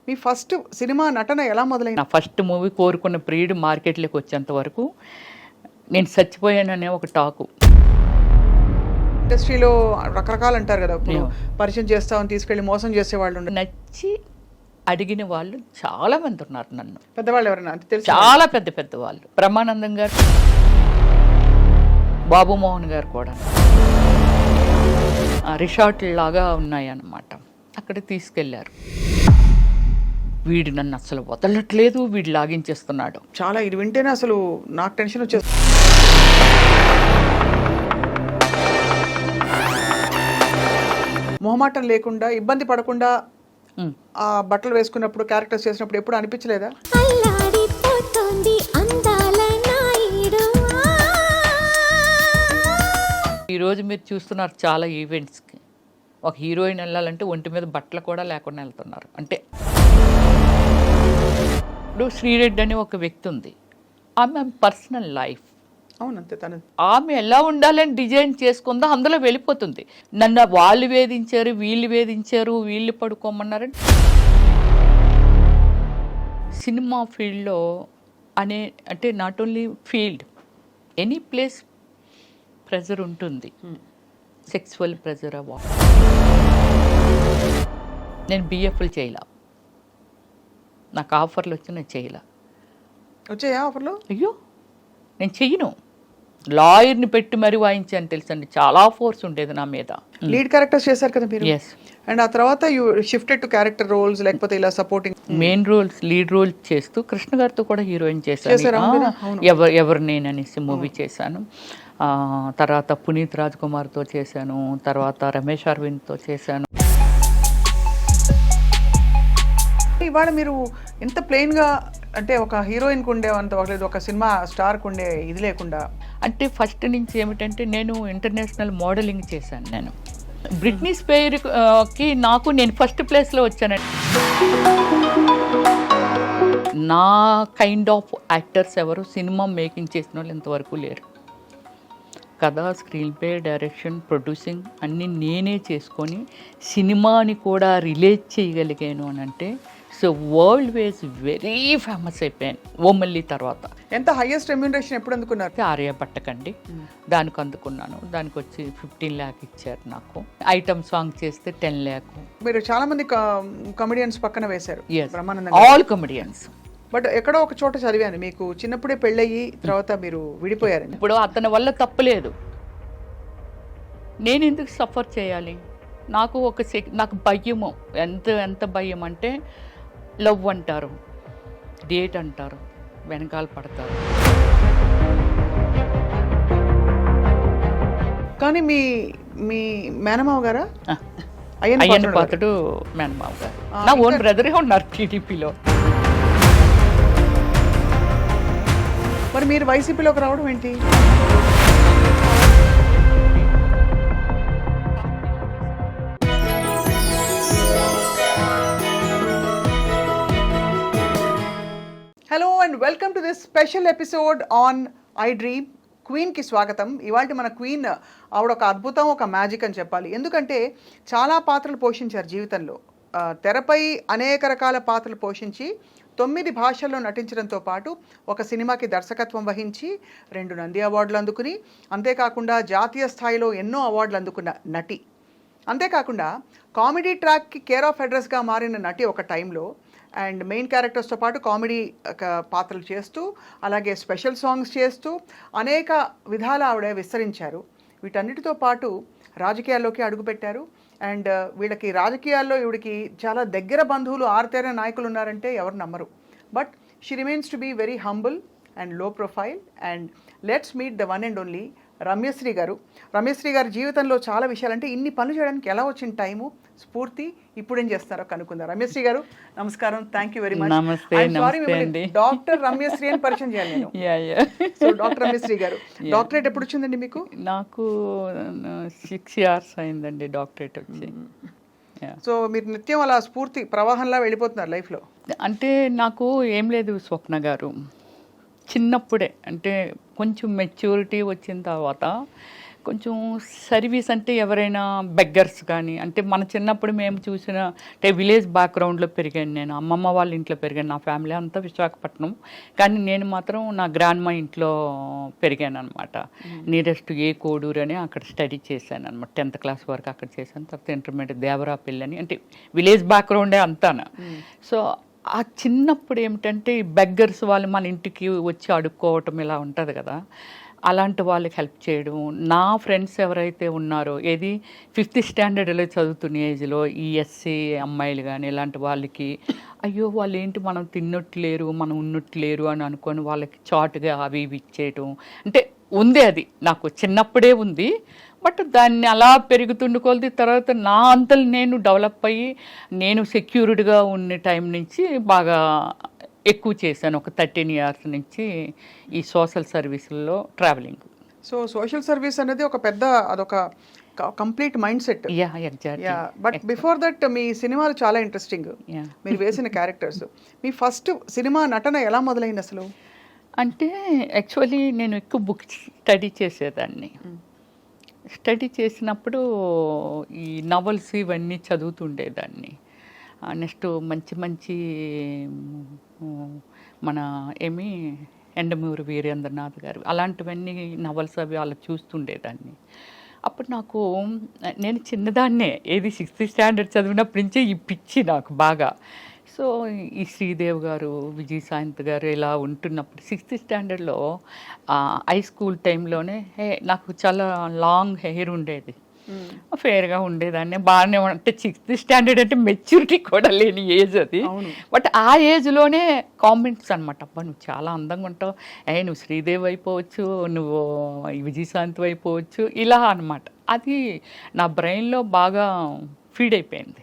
మీ first cinema నటన ఎలా మొదలైంది? నా ఫస్ట్ మూవీ కోరుకున్న ప్రియుడు మార్కెట్లోకి వచ్చేంత వరకు నేను చచ్చిపోయాననే ఒక టాకు. ఇండస్ట్రీలో రకరకాలు అంటారు కదా, ఇప్పుడు పరిచయం చేస్తామని తీసుకెళ్ళి మోసం చేసేవాళ్ళు నచ్చి అడిగిన వాళ్ళు చాలా మంది ఉన్నారు. నన్ను పెద్దవాళ్ళు ఎవరైనా అంటే తెలుసు? చాలా పెద్ద పెద్ద వాళ్ళు, బ్రహ్మానందం గారు, బాబు మోహన్ గారు కూడా. రిసార్ట్ లాగా ఉన్నాయన్నమాట, అక్కడ తీసుకెళ్లారు. వీడు నన్ను అసలు వదలట్లేదు, వీడు లాగించేస్తున్నాడు. చాలా ఇది వింటేనే అసలు నాకు టెన్షన్ వచ్చేస్తుంది. మొహమాటం లేకుండా, ఇబ్బంది పడకుండా ఆ బట్టలు వేసుకున్నప్పుడు, క్యారెక్టర్స్ చేసినప్పుడు ఎప్పుడు అనిపించలేదా? ఈరోజు మీరు చూస్తున్నారు చాలా ఈవెంట్స్కి ఒక హీరోయిన్ వెళ్ళాలంటే ఒంటి మీద బట్టలు కూడా లేకుండా వెళ్తున్నారు. అంటే ఇప్పుడు శ్రీరెడ్డి అని ఒక వ్యక్తి ఉంది, ఆమె పర్సనల్ లైఫ్, అవునంతే, తను ఆమె ఎలా ఉండాలని డిజైన్ చేసుకుందో అందులో వెళ్ళిపోతుంది. నన్ను వాళ్ళు వేధించారు, వీళ్ళు పడుకోమన్నారని. సినిమా ఫీల్డ్లో అంటే not only field, any place pressure ఉంటుంది, సెక్సువల్ ప్రెజర్. నేను బిఎఫ్లు చేయలే, నాకు ఆఫర్లు వచ్చి నేను చేయలే. వచ్చాయా ఆఫర్లు? అయ్యో నేను చెయ్యను, లాయర్ని పెట్టి మరీ వాయించాను తెలుసండి, చాలా ఫోర్స్ ఉండేది నా మీద. లీడ్ క్యారెక్టర్స్ చేశారు కదా మీరు? ఎస్. అండ్ ఆ తర్వాత you shifted to character roles, లేకపోతే ఇలా supporting main roles, lead role చేస్తూ కృష్ణ గారితో కూడా హీరోయిన్ చేశాను. ఎవరు నేననేసి మూవీ చేశాను. తర్వాత పునీత్ రాజ్ కుమార్తో చేశాను, తర్వాత రమేష్ అరవింద్తో చేశాను. ఇవాళ మీరు ఎంత ప్లెయిన్గా, అంటే ఒక హీరోయిన్కి ఉండేవంత లేదు, ఒక సినిమా స్టార్కి ఉండే ఇది లేకుండా. అంటే ఫస్ట్ నుంచి ఏమిటంటే నేను ఇంటర్నేషనల్ మోడలింగ్ చేశాను. నేను బ్రిట్నీ స్పైర్కి నేను ఫస్ట్ ప్లేస్లో వచ్చానండి. నా కైండ్ ఆఫ్ యాక్టర్స్ ఎవరు సినిమా మేకింగ్ చేసిన వాళ్ళు ఇంతవరకు లేరు. కథ, స్క్రీన్ ప్లే, డైరెక్షన్, ప్రొడ్యూసింగ్ అన్నీ నేనే చేసుకొని సినిమాని కూడా రిలేట్ చేయగలిగాను అని అంటే, so world wise very famous అయిపోయాను ఓమల్లి తర్వాత. ఎంత హైయెస్ట్ రెమ్యూనరేషన్ ఎప్పుడు అందుకున్నారు? ఆర్యభట్టకండి, దానికి అందుకున్నాను. దానికి వచ్చి 15 lakh ఇచ్చారు నాకు. ఐటమ్ సాంగ్ చేస్తే 10 lakh. మీరు చాలా మంది కమెడియన్స్ పక్కన వేశారు. All comedians. బట్ ఎక్కడో ఒక చోట చదివాను, మీకు చిన్నప్పుడే పెళ్ళయ్యి తర్వాత మీరు విడిపోయారని. ఇప్పుడు అతని వల్ల తప్పలేదు, నేను ఎందుకు సఫర్ చేయాలి? నాకు నాకు భయము, ఎంత భయం అంటే, లవ్ అంటారు, డేట్ అంటారు, వెనకాల పడతారు. కానీ మీ మేనమావ గారా? అయ్యన్న పాత్రుడు మేనమావ గారు నా ఓన్ బ్రదరే ఉన్నారు టీడీపీలో. మరి మీరు వైసీపీలోకి రావడం ఏంటి? Hello and welcome to this special episode on I Dream. క్వీన్కి స్వాగతం. ఇవాళ మన క్వీన్ ఆవిడ ఒక అద్భుతం, ఒక మ్యాజిక్ అని చెప్పాలి. ఎందుకంటే చాలా పాత్రలు పోషించారు జీవితంలో. తెరపై అనేక రకాల పాత్రలు పోషించి 9 భాషల్లో నటించడంతో పాటు ఒక సినిమాకి దర్శకత్వం వహించి 2 నంది అవార్డులు అందుకుని, అంతేకాకుండా జాతీయ స్థాయిలో ఎన్నో అవార్డులు అందుకున్న నటి. అంతేకాకుండా కామెడీ ట్రాక్కి కేర్ ఆఫ్ అడ్రస్గా మారిన నటి ఒక టైంలో. అండ్ మెయిన్ క్యారెక్టర్స్తో పాటు కామెడీ పాత్రలు చేస్తూ, అలాగే స్పెషల్ సాంగ్స్ చేస్తూ అనేక విధాల ఆవిడ విస్తరించారు. వీటన్నిటితో పాటు రాజకీయాల్లోకి అడుగుపెట్టారు. అండ్ వీళ్ళకి రాజకీయాల్లో ఈవిడికి చాలా దగ్గర బంధువులు, ఆరుతేర నాయకులు ఉన్నారంటే ఎవరు నమ్మరు. But she remains to be very humble and low profile. And let's meet the one and only Ramyasri garu. Ramyasri గారి జీవితంలో చాలా విషయాలు, అంటే ఇన్ని పనులు చేయడానికి ఎలా వచ్చిన టైము, స్ఫూర్తి, ఇప్పుడేం చేస్తారో కనుక్కుందాం. రమ్యశ్రీ గారు నమస్కారం, thank you very much. Doctor Ramyasri అని పరిచయం చేయాలి నేను. సో డాక్టర్ రమ్యశ్రీ గారు, డాక్టరేట్ ఎప్పుడు వచ్చిందండి మీకు? నాకు 6 years అయిందండి డాక్టరేట్ వచ్చి. సో మీరు నిత్యం అలా స్ఫూర్తి ప్రవాహంలా వెళ్ళిపోతున్నారు లైఫ్లో? అంటే నాకు ఏం లేదు స్వప్న గారు, చిన్నప్పుడే అంటే కొంచెం మెచ్యూరిటీ వచ్చిన తర్వాత కొంచెం సర్వీస్ అంటే ఎవరైనా బెగ్గర్స్ కానీ, అంటే మన చిన్నప్పుడు మేము చూసిన అంటే విలేజ్ బ్యాక్గ్రౌండ్లో పెరిగాను నేను. అమ్మమ్మ వాళ్ళ ఇంట్లో పెరిగాను. నా ఫ్యామిలీ అంతా విశాఖపట్నం, కానీ నేను మాత్రం నా గ్రాండ్ మా ఇంట్లో పెరిగాను అనమాట. నియరెస్ట్ ఏ కోడూరు అని అక్కడ స్టడీ చేశాను అనమాట. 10th క్లాస్ వరకు అక్కడ చేశాను. తర్వాత ఇంటర్మీడియట్ దేవరాపల్లి అని, అంటే విలేజ్ బ్యాక్గ్రౌండే అంతాను. సో ఆ చిన్నప్పుడు ఏమిటంటే ఈ బెగ్గర్స్ వాళ్ళు మన ఇంటికి వచ్చి అడుక్కోవటం ఇలా ఉంటుంది కదా, అలాంటి వాళ్ళకి హెల్ప్ చేయడం. నా ఫ్రెండ్స్ ఎవరైతే ఉన్నారో, ఏది 5th స్టాండర్డ్లో చదువుతున్న ఏజ్లో ఈ ఎస్సీ అమ్మాయిలు కానీ ఇలాంటి వాళ్ళకి, అయ్యో వాళ్ళు ఏంటి మనం తిన్నట్లేరు, మనం ఉన్నట్లేరు అని అనుకొని వాళ్ళకి చాటుగా అవి ఇవి ఇచ్చేయటం. అంటే ఉంది, అది నాకు చిన్నప్పుడే ఉంది. బట్ దాన్ని అలా పెరుగుతుండు కొలది తర్వాత నా అంతలు నేను డెవలప్ అయ్యి నేను సెక్యూర్డ్గా ఉన్న టైం నుంచి బాగా ఎక్కువ చేశాను. ఒక 13 years నుంచి ఈ సోషల్ సర్వీసుల్లో ట్రావెలింగ్. సో సోషల్ సర్వీస్ అనేది ఒక పెద్ద, అదొక complete mindset. Yeah, exactly. But before that మీ సినిమాలు చాలా ఇంట్రెస్టింగ్, మీరు వేసిన క్యారెక్టర్స్. మీ ఫస్ట్ సినిమా నటన ఎలా మొదలైంది అసలు? అంటే యాక్చువల్లీ నేను ఎక్కువ బుక్స్ స్టడీ చేసేదాన్ని. స్టడీ చేసినప్పుడు ఈ నవల్స్ ఇవన్నీ చదువుతుండేదాన్ని. నెక్స్ట్ మంచి మంచి మన ఏమి ఎండమూరి వీరేంద్రనాథ్ గారు అలాంటివన్నీ నవల్స్ అవి అలా చూస్తుండేదాన్ని. అప్పుడు నాకు, నేను చిన్నదాన్నే, ఏది 6th స్టాండర్డ్ చదివినప్పటి నుంచే ఈ పిచ్చి నాకు బాగా. సో ఈ శ్రీదేవ్ గారు, విజయశాంత్ గారు ఇలా ఉంటున్నప్పుడు 6th స్టాండర్డ్లో హై స్కూల్ టైంలోనే నాకు చాలా లాంగ్ హెయిర్ ఉండేది, ఫేర్గా ఉండేదాన్ని, బాగానే. అంటే 6th స్టాండర్డ్ అంటే మెచ్యూరిటీ కూడా లేని ఏజ్ అది. బట్ ఆ ఏజ్లోనే కామెంట్స్ అనమాట, అబ్బా నువ్వు చాలా అందంగా ఉంటావు, నువ్వు శ్రీదేవి అయిపోవచ్చు, నువ్వు విజయశాంత్ అయిపోవచ్చు, ఇలా అనమాట. అది నా బ్రెయిన్లో బాగా ఫీడ్ అయిపోయింది.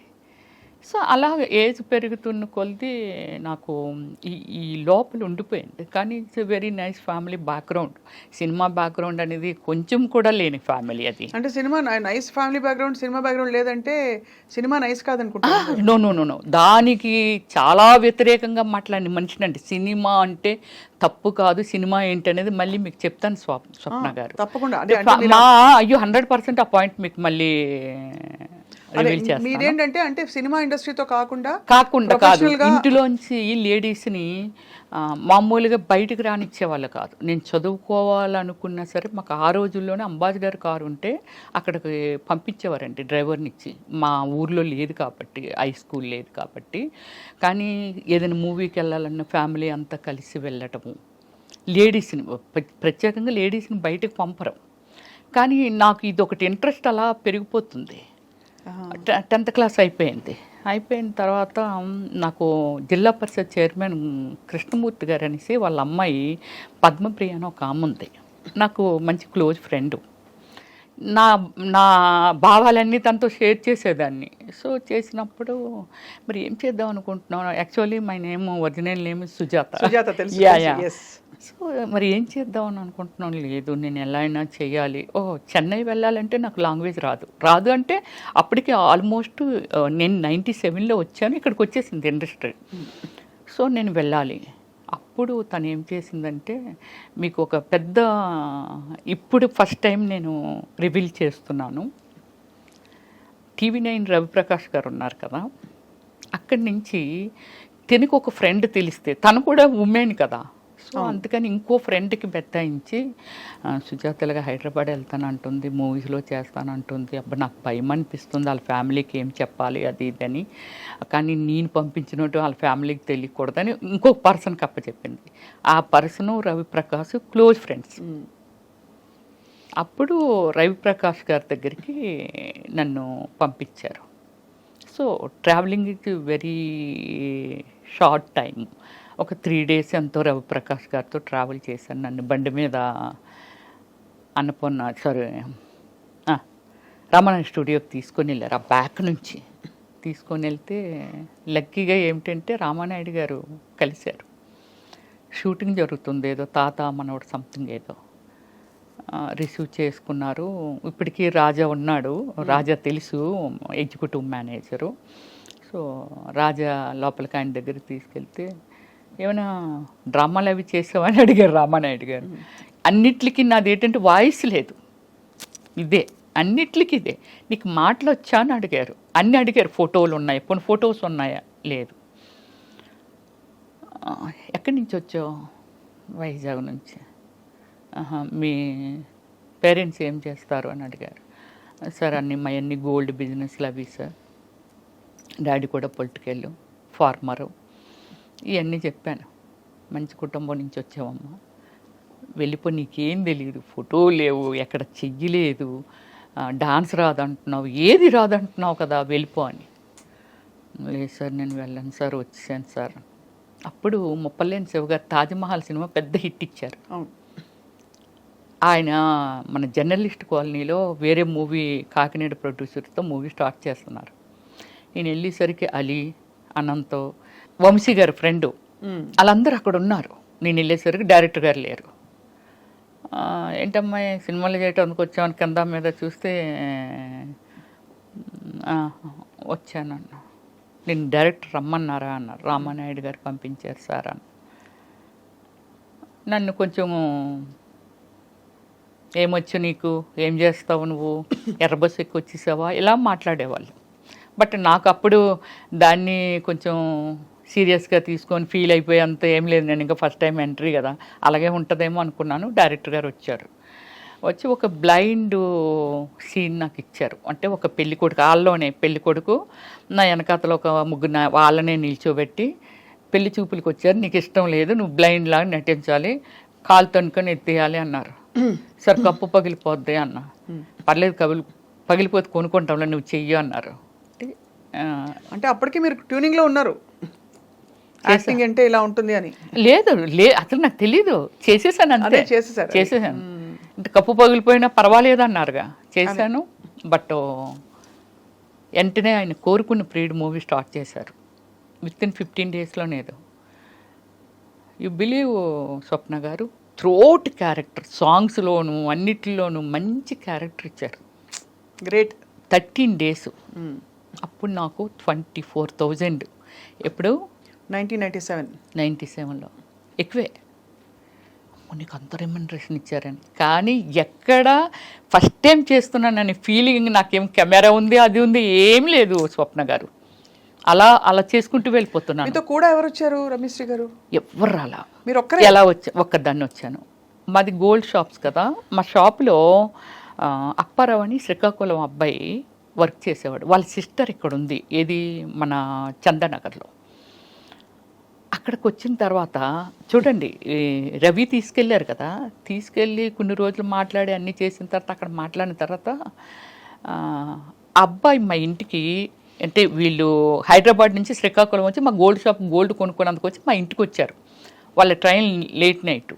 సో అలా ఏజ్ పెరుగుతున్న కొలది నాకు ఈ లోపల ఉండిపోయింది. కానీ it's very nice family background. Cinema background అనేది కొంచెం కూడా లేని ఫ్యామిలీ అది. అంటే cinema nice family background, cinema background లేదంటే సినిమా నైస్ కాదనుకుంటా. నో, దానికి చాలా వ్యతిరేకంగా మాట్లాడిన మనిషినండి. సినిమా అంటే తప్పు కాదు, సినిమా ఏంటి అనేది మళ్ళీ మీకు చెప్తాను స్వప్న గారు, తప్పకుండా. అయ్యో 100% ఆ పాయింట్ మీకు మళ్ళీ మీరేంటంటే, అంటే సినిమా ఇండస్ట్రీతో కాకుండా కాదు, ఇంటిలోంచి లేడీస్ని మామూలుగా బయటకు రానిచ్చేవాళ్ళు కాదు. నేను చదువుకోవాలనుకున్నా సరే మాకు ఆ రోజుల్లోనే అంబాసిడర్ కారు ఉంటే అక్కడికి పంపించేవారండి డ్రైవర్నిచ్చి. మా ఊర్లో లేదు కాబట్టి, హై స్కూల్ లేదు కాబట్టి. కానీ ఏదైనా మూవీకి వెళ్ళాలన్న ఫ్యామిలీ అంతా కలిసి వెళ్ళటము, లేడీస్ని ప్రత్యేకంగా లేడీస్ని బయటకు పంపరు. కానీ నాకు ఇది ఒకటి ఇంట్రెస్ట్ అలా పెరిగిపోతుంది. 10th క్లాస్ అయిపోయిన తర్వాత నాకు జిల్లా పరిషత్ చైర్మన్ కృష్ణమూర్తి గారు అనేసి వాళ్ళ అమ్మాయి పద్మప్రియ అని ఒక ఆమె ఉంది, నాకు మంచి క్లోజ్ ఫ్రెండ్. నా భావాలన్నీ తనతో షేర్ చేసేదాన్ని. సో చేసినప్పుడు మరి ఏం చేద్దాం అనుకుంటున్నాను, actually my name original name Sujatha. So మరి ఏం చేద్దామని అనుకుంటున్నాను, లేదు నేను ఎలా అయినా చేయాలి. చెన్నై వెళ్ళాలంటే నాకు లాంగ్వేజ్ రాదు అంటే అప్పటికి ఆల్మోస్ట్ నేను 97లో వచ్చాను, ఇక్కడికి వచ్చేసింది ఇండస్ట్రీ. సో నేను వెళ్ళాలి. అప్పుడు తను ఏం చేసిందంటే, మీకు ఒక పెద్ద, ఇప్పుడు ఫస్ట్ టైం నేను రివీల్ చేస్తున్నాను, TV9 రవిప్రకాష్ గారు ఉన్నారు కదా, అక్కడి నుంచి తనకు ఒక ఫ్రెండ్ తెలిస్తే, తను కూడా ఉమెన్ కదా, సో అందుకని ఇంకో ఫ్రెండ్కి బెత్తాయించి సుజాతలుగా హైదరాబాద్ వెళ్తానంటుంది, మూవీస్లో చేస్తానంటుంది. అబ్బా నాకు భయం అనిపిస్తుంది, వాళ్ళ ఫ్యామిలీకి ఏం చెప్పాలి అది ఇది అని. కానీ నేను పంపించినట్టు వాళ్ళ ఫ్యామిలీకి తెలియకూడదని ఇంకొక పర్సన్కి అప్పచెప్పింది. ఆ పర్సను రవిప్రకాష్ క్లోజ్ ఫ్రెండ్స్. అప్పుడు రవిప్రకాష్ గారి దగ్గరికి నన్ను పంపించారు. So travelling is very short time, ఒక 3 days ఎంతో రవిప్రకాష్ గారితో ట్రావెల్ చేశాను. నన్ను బండి మీద రామానాయుడు స్టూడియోకి తీసుకొని వెళ్ళారు. ఆ బ్యాక్ నుంచి తీసుకొని వెళ్తే లక్కీగా ఏమిటంటే రామానాయుడు గారు కలిశారు. షూటింగ్ జరుగుతుంది, ఏదో తాత మనోడు సంథింగ్ ఏదో రిసీవ్ చేసుకున్నారు. ఇప్పటికీ రాజా ఉన్నాడు, రాజా తెలుసు, ఎగ్జిక్యూటివ్ మేనేజరు. సో రాజా లోపలికి ఆయన దగ్గరికి తీసుకెళ్తే, ఏమైనా డ్రామాలు అవి చేసావని అడిగారు రామానాయుడు గారు. అన్నిటికీ నాది ఏంటంటే వాయిస్ లేదు, ఇదే అన్నిట్లకి ఇదే. నీకు మాటలు వచ్చా అని అడిగారు, అన్నీ అడిగారు. ఫోటోలు ఉన్నాయి, కొన్ని ఫొటోస్ ఉన్నాయా, లేదు. ఎక్కడి నుంచి వచ్చావు? వైజాగ్ నుంచి. మీ పేరెంట్స్ ఏం చేస్తారు అని అడిగారు. సార్ మా అన్ని గోల్డ్ బిజినెస్లు అవి సార్, డాడీ కూడా పొలిటికల్ ఫార్మరు, ఇవన్నీ చెప్పాను. మంచి కుటుంబం నుంచి వచ్చావమ్మా, వెళ్ళిపో, నీకేం తెలియదు, ఫోటో లేవు, ఎక్కడ చెయ్యలేదు, డాన్స్ రాదంటున్నావు, ఏది రాదంటున్నావు కదా, వెళ్ళిపో అని. లేదు సార్ నేను వెళ్ళను సార్, వచ్చాను సార్. అప్పుడు ముప్పలేని శివ గారు తాజ్మహల్ సినిమా పెద్ద హిట్ ఇచ్చారు. ఆయన మన జర్నలిస్ట్ కాలనీలో వేరే మూవీ కాకినాడ ప్రొడ్యూసర్తో మూవీ స్టార్ట్ చేస్తున్నారు. నేను వెళ్ళేసరికి అలీ, అనంతో, వంశీ గారు ఫ్రెండు, వాళ్ళందరూ అక్కడ ఉన్నారు. నేను వెళ్ళేసరికి డైరెక్టర్ గారు లేరు. ఏంటమ్మా సినిమాలు చేయడానికి వచ్చామని కింద మీద చూస్తే వచ్చానన్న. నేను డైరెక్టర్ రమ్మన్నారా అన్నారు. రామానాయుడు గారు పంపించారు సార్ అని. నన్ను కొంచెం ఏమొచ్చు నీకు, ఏం చేస్తావు నువ్వు, ఎర్రబస్ ఎక్కువ వచ్చేసావా, ఇలా మాట్లాడేవాళ్ళు. బట్ నాకు అప్పుడు దాన్ని కొంచెం సీరియస్గా తీసుకొని ఫీల్ అయిపోయి అంత ఏం లేదు. నేను ఇంకా ఫస్ట్ టైం ఎంట్రీ కదా, అలాగే ఉంటుందేమో అనుకున్నాను. డైరెక్టర్ గారు వచ్చారు. వచ్చి ఒక బ్లైండ్ సీన్ నాకు ఇచ్చారు. అంటే ఒక పెళ్ళికొడుకు, వాళ్ళలోనే పెళ్ళికొడుకు, నా వెనకాతలో ఒక ముగ్గురు వాళ్ళనే నిల్చోబెట్టి పెళ్లి చూపులకు వచ్చారు, నీకు ఇష్టం లేదు, నువ్వు బ్లైండ్ లాగా నటించాలి, కాలు తనుకొని ఎత్తేయాలి అన్నారు. సార్ కప్పు పగిలిపోద్ది అన్న. పర్లేదు, పగిలిపోతే కొనుక్కుంటాంలో, నువ్వు చెయ్యి అన్నారు. అంటే అప్పటికి మీరు ట్యూనింగ్లో ఉన్నారు, యాక్టింగ్ అంటే ఇలా ఉంటుంది అని? లేదు, అసలు నాకు తెలీదు. చేసేసాను అంతే, చేసేసాను. అంటే కప్పు పగిలిపోయినా పర్వాలేదు అన్నారుగా, చేశాను. బట్ వెంటనే ఆయన కోరుకున్న ప్రీడ్ మూవీ స్టార్ట్ చేశారు. వితిన్ 15 డేస్లోనేదో. యు బిలీవ్ స్వప్న గారు, త్రోట్ క్యారెక్టర్, సాంగ్స్లోను అన్నిటిలోనూ మంచి క్యారెక్టర్ ఇచ్చారు. గ్రేట్. 13 డేస్. అప్పుడు నాకు 24,000. ఎప్పుడు? 1997లో. ఎక్కువే. నీకు అంత రెమ్యునరేషన్ ఇచ్చారని. కానీ ఎక్కడ ఫస్ట్ టైం చేస్తున్నానని ఫీలింగ్, నాకేం కెమెరా ఉంది అది ఉంది ఏం లేదు స్వప్న గారు. అలా చేసుకుంటూ వెళ్ళిపోతున్నాను. మీతో కూడా ఎవరు వచ్చారు రమేష్ గారు? ఎవరు రాలా. మీరు ఎలా ఒక్కదాన్ని వచ్చాను. మాది గోల్డ్ షాప్స్ కదా, మా షాప్లో అప్పారావు అని శ్రీకాకుళం అబ్బాయి వర్క్ చేసేవాడు. వాళ్ళ సిస్టర్ ఇక్కడ ఉంది, ఏది మన చందానగర్లో. అక్కడికి వచ్చిన తర్వాత చూడండి, రవి తీసుకెళ్ళారు కదా, తీసుకెళ్ళి కొన్ని రోజులు మాట్లాడి అన్నీ చేసిన తర్వాత, అక్కడ మాట్లాడిన తర్వాత అబ్బాయి మా ఇంటికి, అంటే వీళ్ళు హైదరాబాద్ నుంచి శ్రీకాకుళం వచ్చి మా గోల్డ్ షాప్ గోల్డ్ కొనుక్కోడానికి వచ్చి మా ఇంటికి వచ్చారు. వాళ్ళ ట్రైన్ లేట్ నైట్.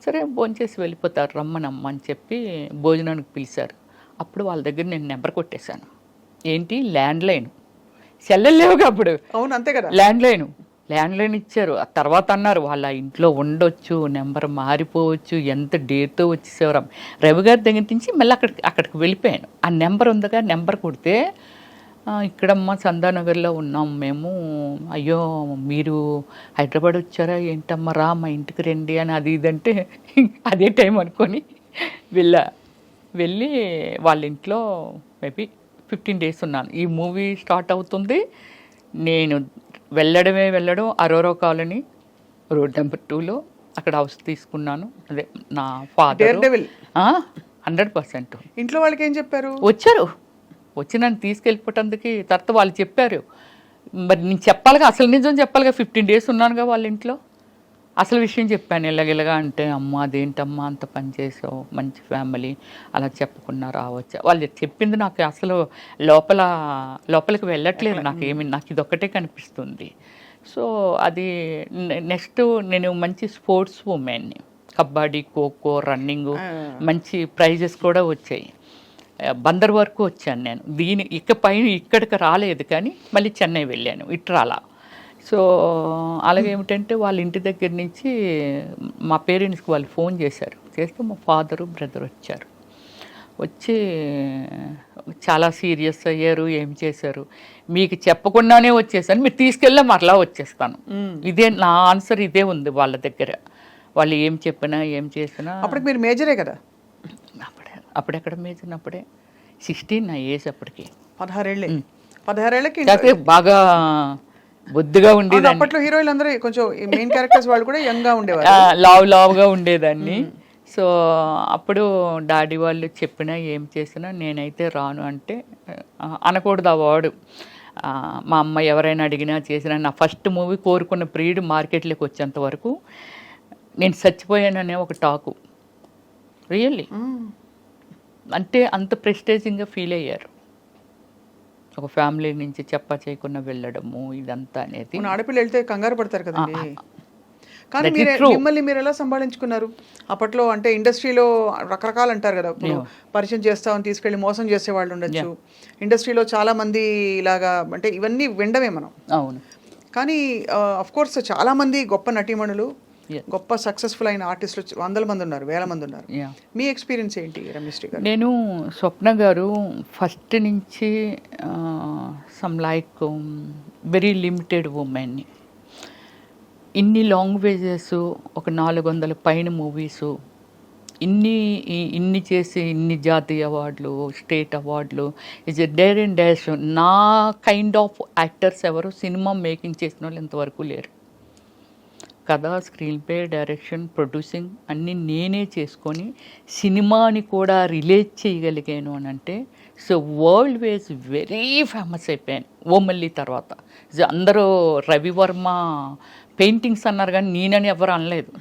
సరే భోంచేసి వెళ్ళిపోతారు, రమ్మనమ్మ అని చెప్పి భోజనానికి పిలిచారు. అప్పుడు వాళ్ళ దగ్గర నేను నెంబర్ కొట్టేశాను. ఏంటి, ల్యాండ్లైన్, సెల్లెలు లేవుగా అప్పుడు. అవును, అంతే కదా. ల్యాండ్లైన్ ఇచ్చారు. ఆ తర్వాత అన్నారు వాళ్ళ ఇంట్లో ఉండొచ్చు, నెంబర్ మారిపోవచ్చు, ఎంత డేట్తో వచ్చేసేవారు. రవి గారి దగ్గర నుంచి మళ్ళీ అక్కడికి వెళ్ళిపోయాను. ఆ నెంబర్ ఉందిగా, నెంబర్ కొడితే ఇక్కడమ్మ చందానగర్లో ఉన్నాం మేము, అయ్యో మీరు హైదరాబాద్ వచ్చారా ఏంటమ్మా, రా మా ఇంటికి రండి అని అది ఇదంటే అదే టైం అనుకొని వెళ్ళి వాళ్ళ ఇంట్లో మేబీ 15 డేస్ ఉన్నాను. ఈ మూవీ స్టార్ట్ అవుతుంది, నేను వెళ్ళడం అరోరా కాలనీ రోడ్ నెంబర్ 2లో అక్కడ హౌస్ తీసుకున్నాను. అదే నా ఫాదర్ 100%. ఇంట్లో వాళ్ళకి ఏం చెప్పారు? వచ్చి నన్ను తీసుకెళ్ళిపోవటానికి తర్వాత వాళ్ళు చెప్పారు. మరి నేను చెప్పాలిగా, అసలు నిజం చెప్పాలిగా, 15 డేస్ ఉన్నానుగా వాళ్ళ ఇంట్లో. అసలు విషయం చెప్పాను ఇలాగ అంటే, అమ్మ అదేంటమ్మా అంత పని చేసావు, మంచి ఫ్యామిలీ, అలా చెప్పకుండా రావచ్చా. వాళ్ళు చెప్పింది నాకు అసలు లోపలికి వెళ్ళట్లేదు, నాకు ఇదొక్కటే కనిపిస్తుంది. సో అది నెక్స్ట్ నేను మంచి స్పోర్ట్స్ ఉమెన్ని, కబడ్డీ, ఖోఖో, రన్నింగ్, మంచి ప్రైజెస్ కూడా వచ్చాయి. బందర్ వరకు వచ్చాను నేను. ఇక్కడికి రాలేదు, కానీ మళ్ళీ చెన్నై వెళ్ళాను, ఇట్రాలా. సో అలాగే ఏమిటంటే వాళ్ళ ఇంటి దగ్గర నుంచి మా పేరెంట్స్కి వాళ్ళు ఫోన్ చేశారు. చేస్తే మా ఫాదరు బ్రదర్ వచ్చి చాలా సీరియస్ అయ్యారు. ఏం చేశారు, మీకు చెప్పకుండానే వచ్చేసాను, మీరు తీసుకెళ్ళా మరలా వచ్చేస్తాను. ఇదే నా ఆన్సర్, ఇదే ఉంది వాళ్ళ దగ్గర. వాళ్ళు ఏం చెప్పినా ఏం చేసినా. అప్పుడు మీరు మేజరే కదా? అప్పుడే అప్పుడెక్కడ మేచినప్పుడే 16 నా ఏజ్ అప్పటికి. 16 16 కాకపోతే బాగా బొద్దుగా ఉండేదాన్ని, అప్పట్లో హీరోయిన్లు అందరూ కొంచెం మెయిన్ క్యారెక్టర్స్ వాళ్ళు కూడా యంగ్ గా ఉండేవారు. లావుగా ఉండేదాన్ని. సో అప్పుడు డాడీ వాళ్ళు చెప్పినా ఏం చేసినా నేనైతే రాను అంటే అనకూడదు ఆ వాడు. మా అమ్మ ఎవరైనా అడిగినా చేసినా నా ఫస్ట్ మూవీ కోరుకున్న ప్రియుడు మార్కెట్లోకి వచ్చేంత వరకు నేను చచ్చిపోయాననే ఒక టాకు. రియల్లీ అంటే అంత ప్రెస్టేజింగ్గా ఫీల్ అయ్యారు. ఒక ఫ్యామిలీ నుంచి చెప్పా చేయకుండా వెళ్ళడము ఇదంతా అనేది. ఆడపిల్ల వెళ్తే కంగారు పడతారు కదండి. కానీ మిమ్మల్ని మీరు ఎలా సంభాళించుకున్నారు అప్పట్లో? అంటే ఇండస్ట్రీలో రకరకాలు అంటారు కదా, ఇప్పుడు పరిచయం చేస్తామని తీసుకెళ్ళి మోసం చేసే వాళ్ళు ఉండొచ్చు. ఇండస్ట్రీలో చాలా మంది ఇలాగా, అంటే ఇవన్నీ వినడమే మనం. అవును. కానీ అఫ్ కోర్స్ చాలా మంది గొప్ప నటీమణులు, గొప్ప సక్సెస్ఫుల్ అయిన ఆర్టిస్టులు 100 మంది ఉన్నారు, 1000 మంది ఉన్నారు. మీ ఎక్స్పీరియన్స్ ఏంటి రమేష్ గారు? నేను స్వప్న గారు ఫస్ట్ నుంచి సమ్ లైక్ వెరీ లిమిటెడ్ ఉమెన్ని, ఇన్ని లాంగ్వేజెస్, ఒక 400 పైన మూవీసు, ఇన్ని చేసి ఇన్ని జాతీయ అవార్డులు, స్టేట్ అవార్డులు, is a dare and dash. నా కైండ్ ఆఫ్ యాక్టర్స్ ఎవరు సినిమా మేకింగ్ చేసిన వాళ్ళు ఇంతవరకు లేరు. కథ, స్క్రీన్ ప్లే, డైరెక్షన్, ప్రొడ్యూసింగ్ అన్నీ నేనే చేసుకొని సినిమాని కూడా రిలేట్ చేయగలిగాను అని అంటే so world wise very famous అయిపోయాను ఓమల్లి తర్వాత. అందరూ రవివర్మ పెయింటింగ్స్ అన్నారు కానీ నేనని ఎవరు అనలేదు.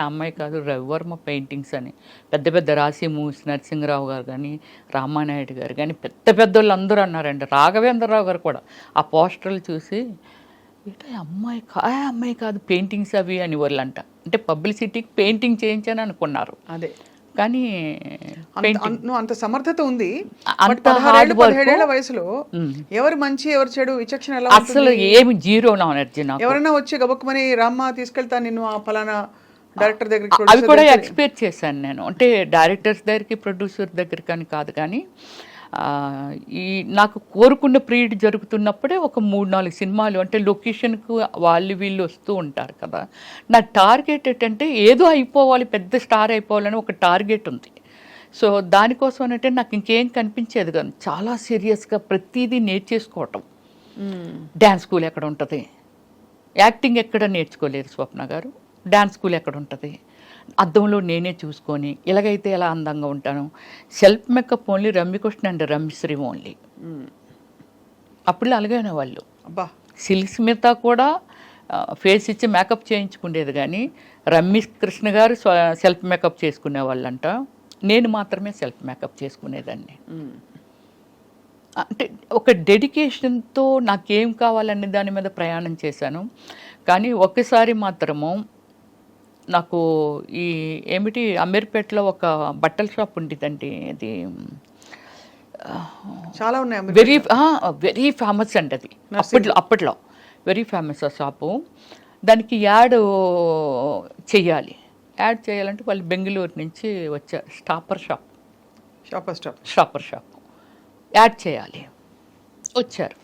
అమ్మాయి కాదు రవివర్మ పెయింటింగ్స్ అని. పెద్ద పెద్ద రాసి మూవీస్ నరసింహరావు గారు కానీ, రామానాయుడు గారు కానీ, పెద్ద పెద్ద వాళ్ళు అందరూ అన్నారండి. రాఘవేంద్రరావు గారు కూడా ఆ పోస్టర్లు చూసి అమ్మాయి కాదు పెయింటింగ్స్ అవి అని వాళ్ళంట. అంటే పబ్లిసిటీకి పెయింటింగ్ చేయించని అనుకున్నారు. అదే కానీ అంత సమర్థత ఉంది. అంత హార్డ్ వర్క్. 17 వయసులో ఎవరు మంచి ఎవరు చెడు విచక్షణ ఎలా? అసలు ఏమి జీరో నాలెడ్జ్. ఎవరైనా వచ్చి గబక్కుమని రామ్మ తీసుకెళ్తా నిన్ను ఆ ఫలానా డైరెక్టర్ దగ్గరికి, అవి కూడా ఎక్స్పెక్ట్ చేశాను నేను. అంటే డైరెక్టర్స్ దగ్గరికి, ప్రొడ్యూసర్ దగ్గరికి అని కాదు, కానీ ఈ నాకు కోరుకున్న ప్రియుడు జరుగుతున్నప్పుడే ఒక 3-4 సినిమాలు, అంటే లొకేషన్కు వాళ్ళు వీళ్ళు వస్తూ ఉంటారు కదా. నా టార్గెట్ ఏంటంటే ఏదో అయిపోవాలి, పెద్ద స్టార్ అయిపోవాలని ఒక టార్గెట్ ఉంది. సో దానికోసం అంటే నాకు ఇంకేం కనిపించేది కాదు. చాలా సీరియస్గా ప్రతిదీ నేర్చేసుకోవటం. డ్యాన్స్ స్కూల్ ఎక్కడ ఉంటుంది, యాక్టింగ్ ఎక్కడ నేర్చుకోలేరు స్వప్న గారు, డ్యాన్స్ స్కూల్ ఎక్కడ ఉంటుంది, అద్దంలో నేనే చూసుకొని ఇలాగైతే ఎలా అందంగా ఉంటాను. Self makeup only Ramyakrishna and Ramyasri only. అప్పుడు అలాగైనా వాళ్ళు సిల్క్ స్మిత కూడా ఫేస్ ఇచ్చి మేకప్ చేయించుకునేది, కానీ రమ్యకృష్ణ గారు సెల్ఫ్ మేకప్ చేసుకునే వాళ్ళంట. నేను మాత్రమే సెల్ఫ్ మేకప్ చేసుకునేదాన్ని. అంటే ఒక డెడికేషన్తో నాకేం కావాలనే దాని మీద ప్రయాణం చేశాను. కానీ ఒక్కసారి మాత్రము నాకు ఈ ఏమిటి అమీర్పేటలో ఒక బట్టల షాప్ ఉండేదండి, అది చాలా ఉన్నాయి, వెరీ ఫేమస్ అండి అది. అప్పట్లో వెరీ ఫేమస్ ఆ షాపు. దానికి యాడ్ చేయాలంటే వాళ్ళు బెంగళూరు నుంచి వచ్చారు. స్టాపర్ షాప్ యాడ్ చేయాలి, వచ్చారు,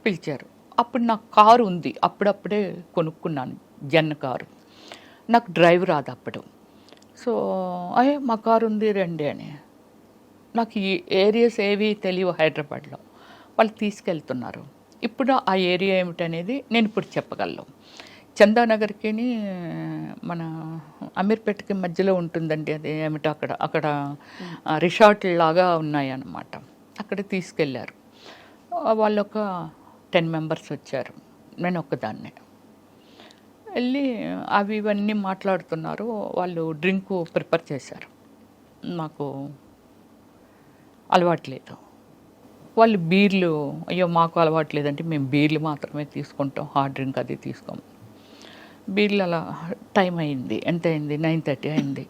పిలిచారు. అప్పుడు నాకు కారు ఉంది, అప్పుడప్పుడే కొనుక్కున్నాను జన్ కారు. నాకు డ్రైవ్ రాదు అప్పుడు. సో మా కారు ఉంది రండి అని. నాకు ఈ ఏరియాస్ ఏవి తెలియవు హైదరాబాద్లో. వాళ్ళు తీసుకెళ్తున్నారు. ఇప్పుడు ఆ ఏరియా ఏమిటనేది నేను ఇప్పుడు చెప్పగలను. చందానగర్కి మన అమీర్పేటకి మధ్యలో ఉంటుందండి. అది ఏమిటో అక్కడ రిసార్ట్ లాగా ఉన్నాయన్నమాట. అక్కడ తీసుకెళ్ళారు. వాళ్ళు ఒక 10 మెంబర్స్ వచ్చారు, నేను ఒక్కదాన్నే. వెళ్ళి ఇవన్నీ మాట్లాడుతున్నారు. వాళ్ళు డ్రింక్ ప్రిపేర్ చేశారు, నాకు అలవాట్లేదు. వాళ్ళు బీర్లు, అయ్యో మాకు అలవాట్లేదంటే మేము బీర్లు మాత్రమే తీసుకుంటాం, హార్డ్ డ్రింక్ అది తీసుకోము. బీర్లు అలా టైం అయింది. ఎంత అయింది? 9:30 అయింది.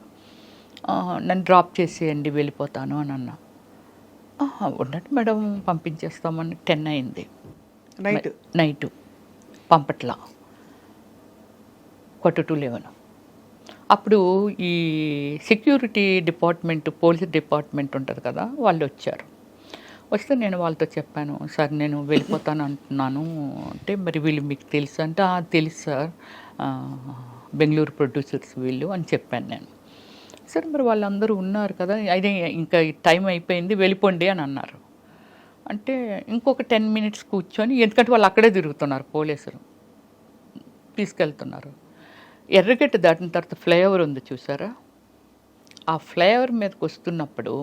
నన్ను డ్రాప్ చేసేయండి వెళ్ళిపోతాను అని అన్నా. ఉండండి మేడం పంపించేస్తామని 10 అయింది నైట్. పంపట్లా, 11:45. అప్పుడు ఈ సెక్యూరిటీ డిపార్ట్మెంట్, పోలీస్ డిపార్ట్మెంట్ ఉంటుంది కదా, వాళ్ళు వచ్చారు. వస్తే నేను వాళ్ళతో చెప్పాను, సార్ నేను వెళ్ళిపోతాను అంటున్నాను అంటే, మరి వీళ్ళు మీకు తెలుసు అంటే, తెలుసు సార్, బెంగళూరు ప్రొడ్యూసర్స్ వీళ్ళు అని చెప్పాను నేను. సరే మరి వాళ్ళందరూ ఉన్నారు కదా, అయితే ఇంకా టైం అయిపోయింది వెళ్ళిపోండి అని అన్నారు. అంటే ఇంకొక 10 minutes కూర్చొని, ఎందుకంటే వాళ్ళు అక్కడే తిరుగుతున్నారు పోలీసులు, తీసుకెళ్తున్నారు. ఎర్రగడ్డ దాటిన తర్వాత ఫ్లైఓవర్ ఉంది చూసారా, ఆ ఫ్లైఓవర్ మీదకి వస్తున్నప్పుడు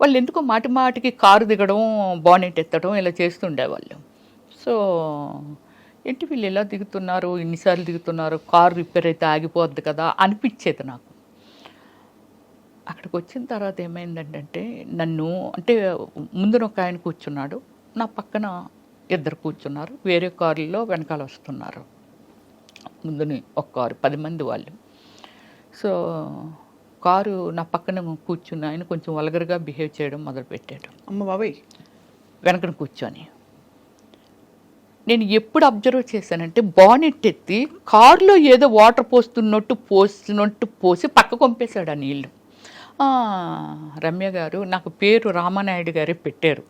వాళ్ళు ఎందుకో మాటి మాటికి కారు దిగడం, బానెట్ ఎత్తడం ఇలా చేస్తుండేవాళ్ళు. సో ఏంటి వీళ్ళు ఎలా దిగుతున్నారు, ఇన్నిసార్లు దిగుతున్నారు, కారు రిపేర్ అయితే ఆగిపోద్ది కదా అనిపించేది నాకు. అక్కడికి వచ్చిన తర్వాత ఏమైందంటే, నన్ను అంటే ముందున ఒక ఆయన కూర్చున్నాడు, నా పక్కన ఇద్దరు కూర్చున్నారు, వేరే కారులో వెనకాల వస్తున్నారు. ముందుని ఒక కారు 10 మంది వాళ్ళు. సో కారు నా పక్కన కూర్చున్న ఆయన కొంచెం వల్గర్గా బిహేవ్ చేయడం మొదలుపెట్టాడు. అమ్మ బాబాయ్. వెనకన కూర్చొని నేను ఎప్పుడు అబ్జర్వ్ చేశానంటే, బానెట్ ఎత్తి కారులో ఏదో వాటర్ పోస్తున్నట్టు పోసి పక్క కొంపేశాడు ఆ నీళ్ళు. రమ్య గారు, నాకు పేరు రామానాయుడు గారే పెట్టారు.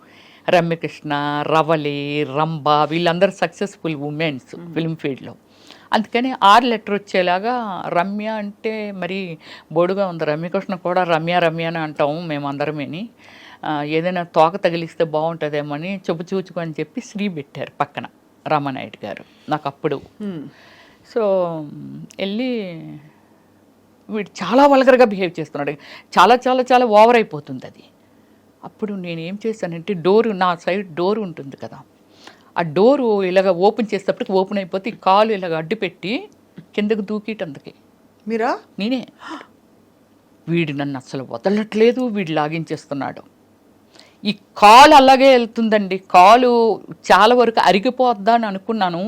రమ్యకృష్ణ, రవలి, రంభ వీళ్ళందరూ సక్సెస్ఫుల్ ఉమెన్స్ ఫిల్మ్ ఫీల్డ్లో. అందుకని 6 letter వచ్చేలాగా రమ్య అంటే మరి బోడుగా ఉంది. రమ్యకృష్ణ కూడా రమ్య అని అంటాము మేమందరమేని. ఏదైనా తోక తగిలిస్తే బాగుంటుందేమో అని చూచుకు అని చెప్పి శ్రీ పెట్టారు పక్కన రామానాయుడు గారు నాకు అప్పుడు. సో వెళ్ళి వీడు చాలా వల్గర్గా బిహేవ్ చేస్తున్నాడు, చాలా చాలా చాలా ఓవర్ అయిపోతుంది అది. అప్పుడు నేను ఏం చేశానంటే, నా సైడ్ డోర్ ఉంటుంది కదా, ఆ డోరు ఇలాగ ఓపెన్ చేసేటప్పటికి ఓపెన్ అయిపోతే ఈ కాలు ఇలాగ అడ్డు పెట్టి కిందకు దూకిటందుకే. మీరా? నేనే. వీడు నన్ను అసలు వదలట్లేదు, వీడు లాగించేస్తున్నాడు. ఈ కాలు అలాగే వెళ్తుందండి, కాలు చాలా వరకు అరిగిపోద్దా అని అనుకున్నాను.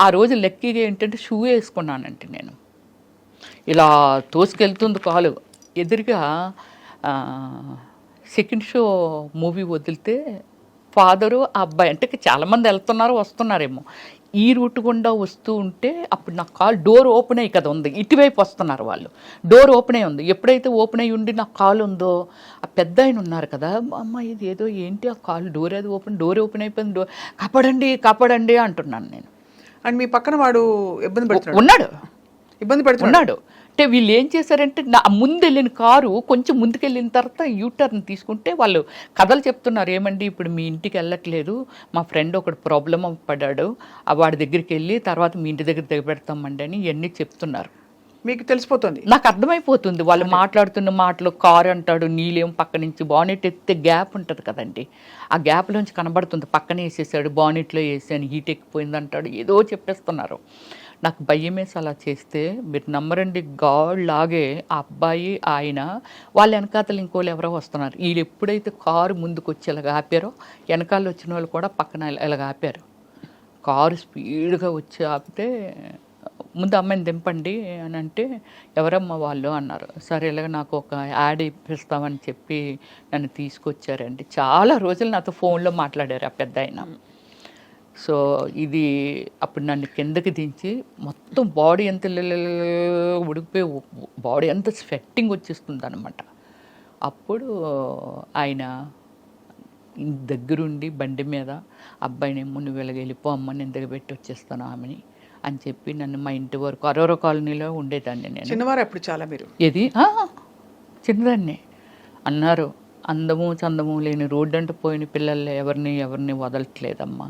ఆ రోజు లక్కీగా ఏంటంటే షూ వేసుకున్నానంటే నేను, ఇలా తోసుకెళ్తుంది కాలు. ఎదురుగా సెకండ్ షో మూవీ వదిలితే ఫాదరు ఆ అబ్బాయి, అంటే చాలామంది వెళ్తున్నారు వస్తున్నారేమో, ఈ రూట్ గుండా వస్తూ ఉంటే అప్పుడు నా కాలు డోర్ ఓపెన్ అయ్యి కదా ఉంది, ఇటువైపు వస్తున్నారు వాళ్ళు, డోర్ ఓపెన్ అయ్యి ఉంది. ఎప్పుడైతే ఓపెన్ అయ్యి ఉండి నా కాలు ఉందో, ఆ పెద్ద ఆయన ఉన్నారు కదా, అమ్మ ఇది ఏదో ఏంటి ఆ కాలు డోర్ డోర్ ఓపెన్ అయిపోయింది, కాపాడండి అంటున్నాను నేను. అండ్ మీ పక్కన వాడు ఇబ్బంది పెడుతున్నాడు. అంటే వీళ్ళు ఏం చేశారంటే, నా ముందు వెళ్ళిన కారు కొంచెం ముందుకెళ్ళిన తర్వాత యూటర్న్ తీసుకుంటే వాళ్ళు కథలు చెప్తున్నారు, ఏమండి ఇప్పుడు మీ ఇంటికి వెళ్ళట్లేదు, మా ఫ్రెండ్ ఒకడు ప్రాబ్లం పడ్డాడు, వాడి దగ్గరికి వెళ్ళి తర్వాత మీ ఇంటి దగ్గర దిగబెడతామండి అని ఇవన్నీ చెప్తున్నారు. మీకు తెలిసిపోతుంది? నాకు అర్థమైపోతుంది వాళ్ళు మాట్లాడుతున్న మాటలు. కారు అంటాడు, నీళ్ళేం పక్క నుంచి బానెట్ ఎత్తే గ్యాప్ ఉంటుంది కదండి, ఆ గ్యాప్లోంచి కనబడుతుంది పక్కనే వేసేసాడు, బానెట్లో వేసాను హీట్ ఎక్కిపోయింది అంటాడు, ఏదో చెప్పేస్తున్నారు. నాకు భయం వేసి అలా చేస్తే, మీరు నమ్మరండి, గాడ్ లాగే ఆ అబ్బాయి ఆయన వాళ్ళ వెనకాతలు ఇంకోళ్ళు ఎవరో వస్తున్నారు. వీళ్ళు ఎప్పుడైతే కారు ముందుకు వచ్చి ఇలాగ ఆపారో, వెనకాల వచ్చిన వాళ్ళు కూడా పక్కన ఇలాగ ఆపారు. కారు స్పీడ్గా వచ్చి ఆపితే, ముందు అమ్మాయిని దింపండి అని అంటే, ఎవరమ్మా వాళ్ళు అన్నారు. సరే ఇలాగ నాకు ఒక యాడ్ ఇప్పిస్తామని చెప్పి నన్ను తీసుకొచ్చారండి. చాలా రోజులు నాతో ఫోన్లో మాట్లాడారు ఆ పెద్ద ఆయన. సో ఇది అప్పుడు నన్ను కిందకి దించి మొత్తం బాడీ ఎంత ఉడికిపోయి, బాడీ అంత స్వెట్టింగ్ వచ్చేస్తుంది అనమాట. అప్పుడు ఆయన దగ్గరుండి బండి మీద అబ్బాయినేమో నువ్వు ఇలాగ వెళ్ళిపో అమ్మ, నేను దిగబెట్టి వచ్చేస్తాను ఆమెని అని చెప్పి నన్ను మా ఇంటి వరకు అరోరా కాలనీలో ఉండేదాన్ని నేను. చిన్నవారు అప్పుడు చాలా మీరు? ఏది చిన్నదాన్ని అన్నారు. అందము చందము లేని రోడ్డు అంటూ పోయిన పిల్లల్ని ఎవరిని వదలట్లేదమ్మా,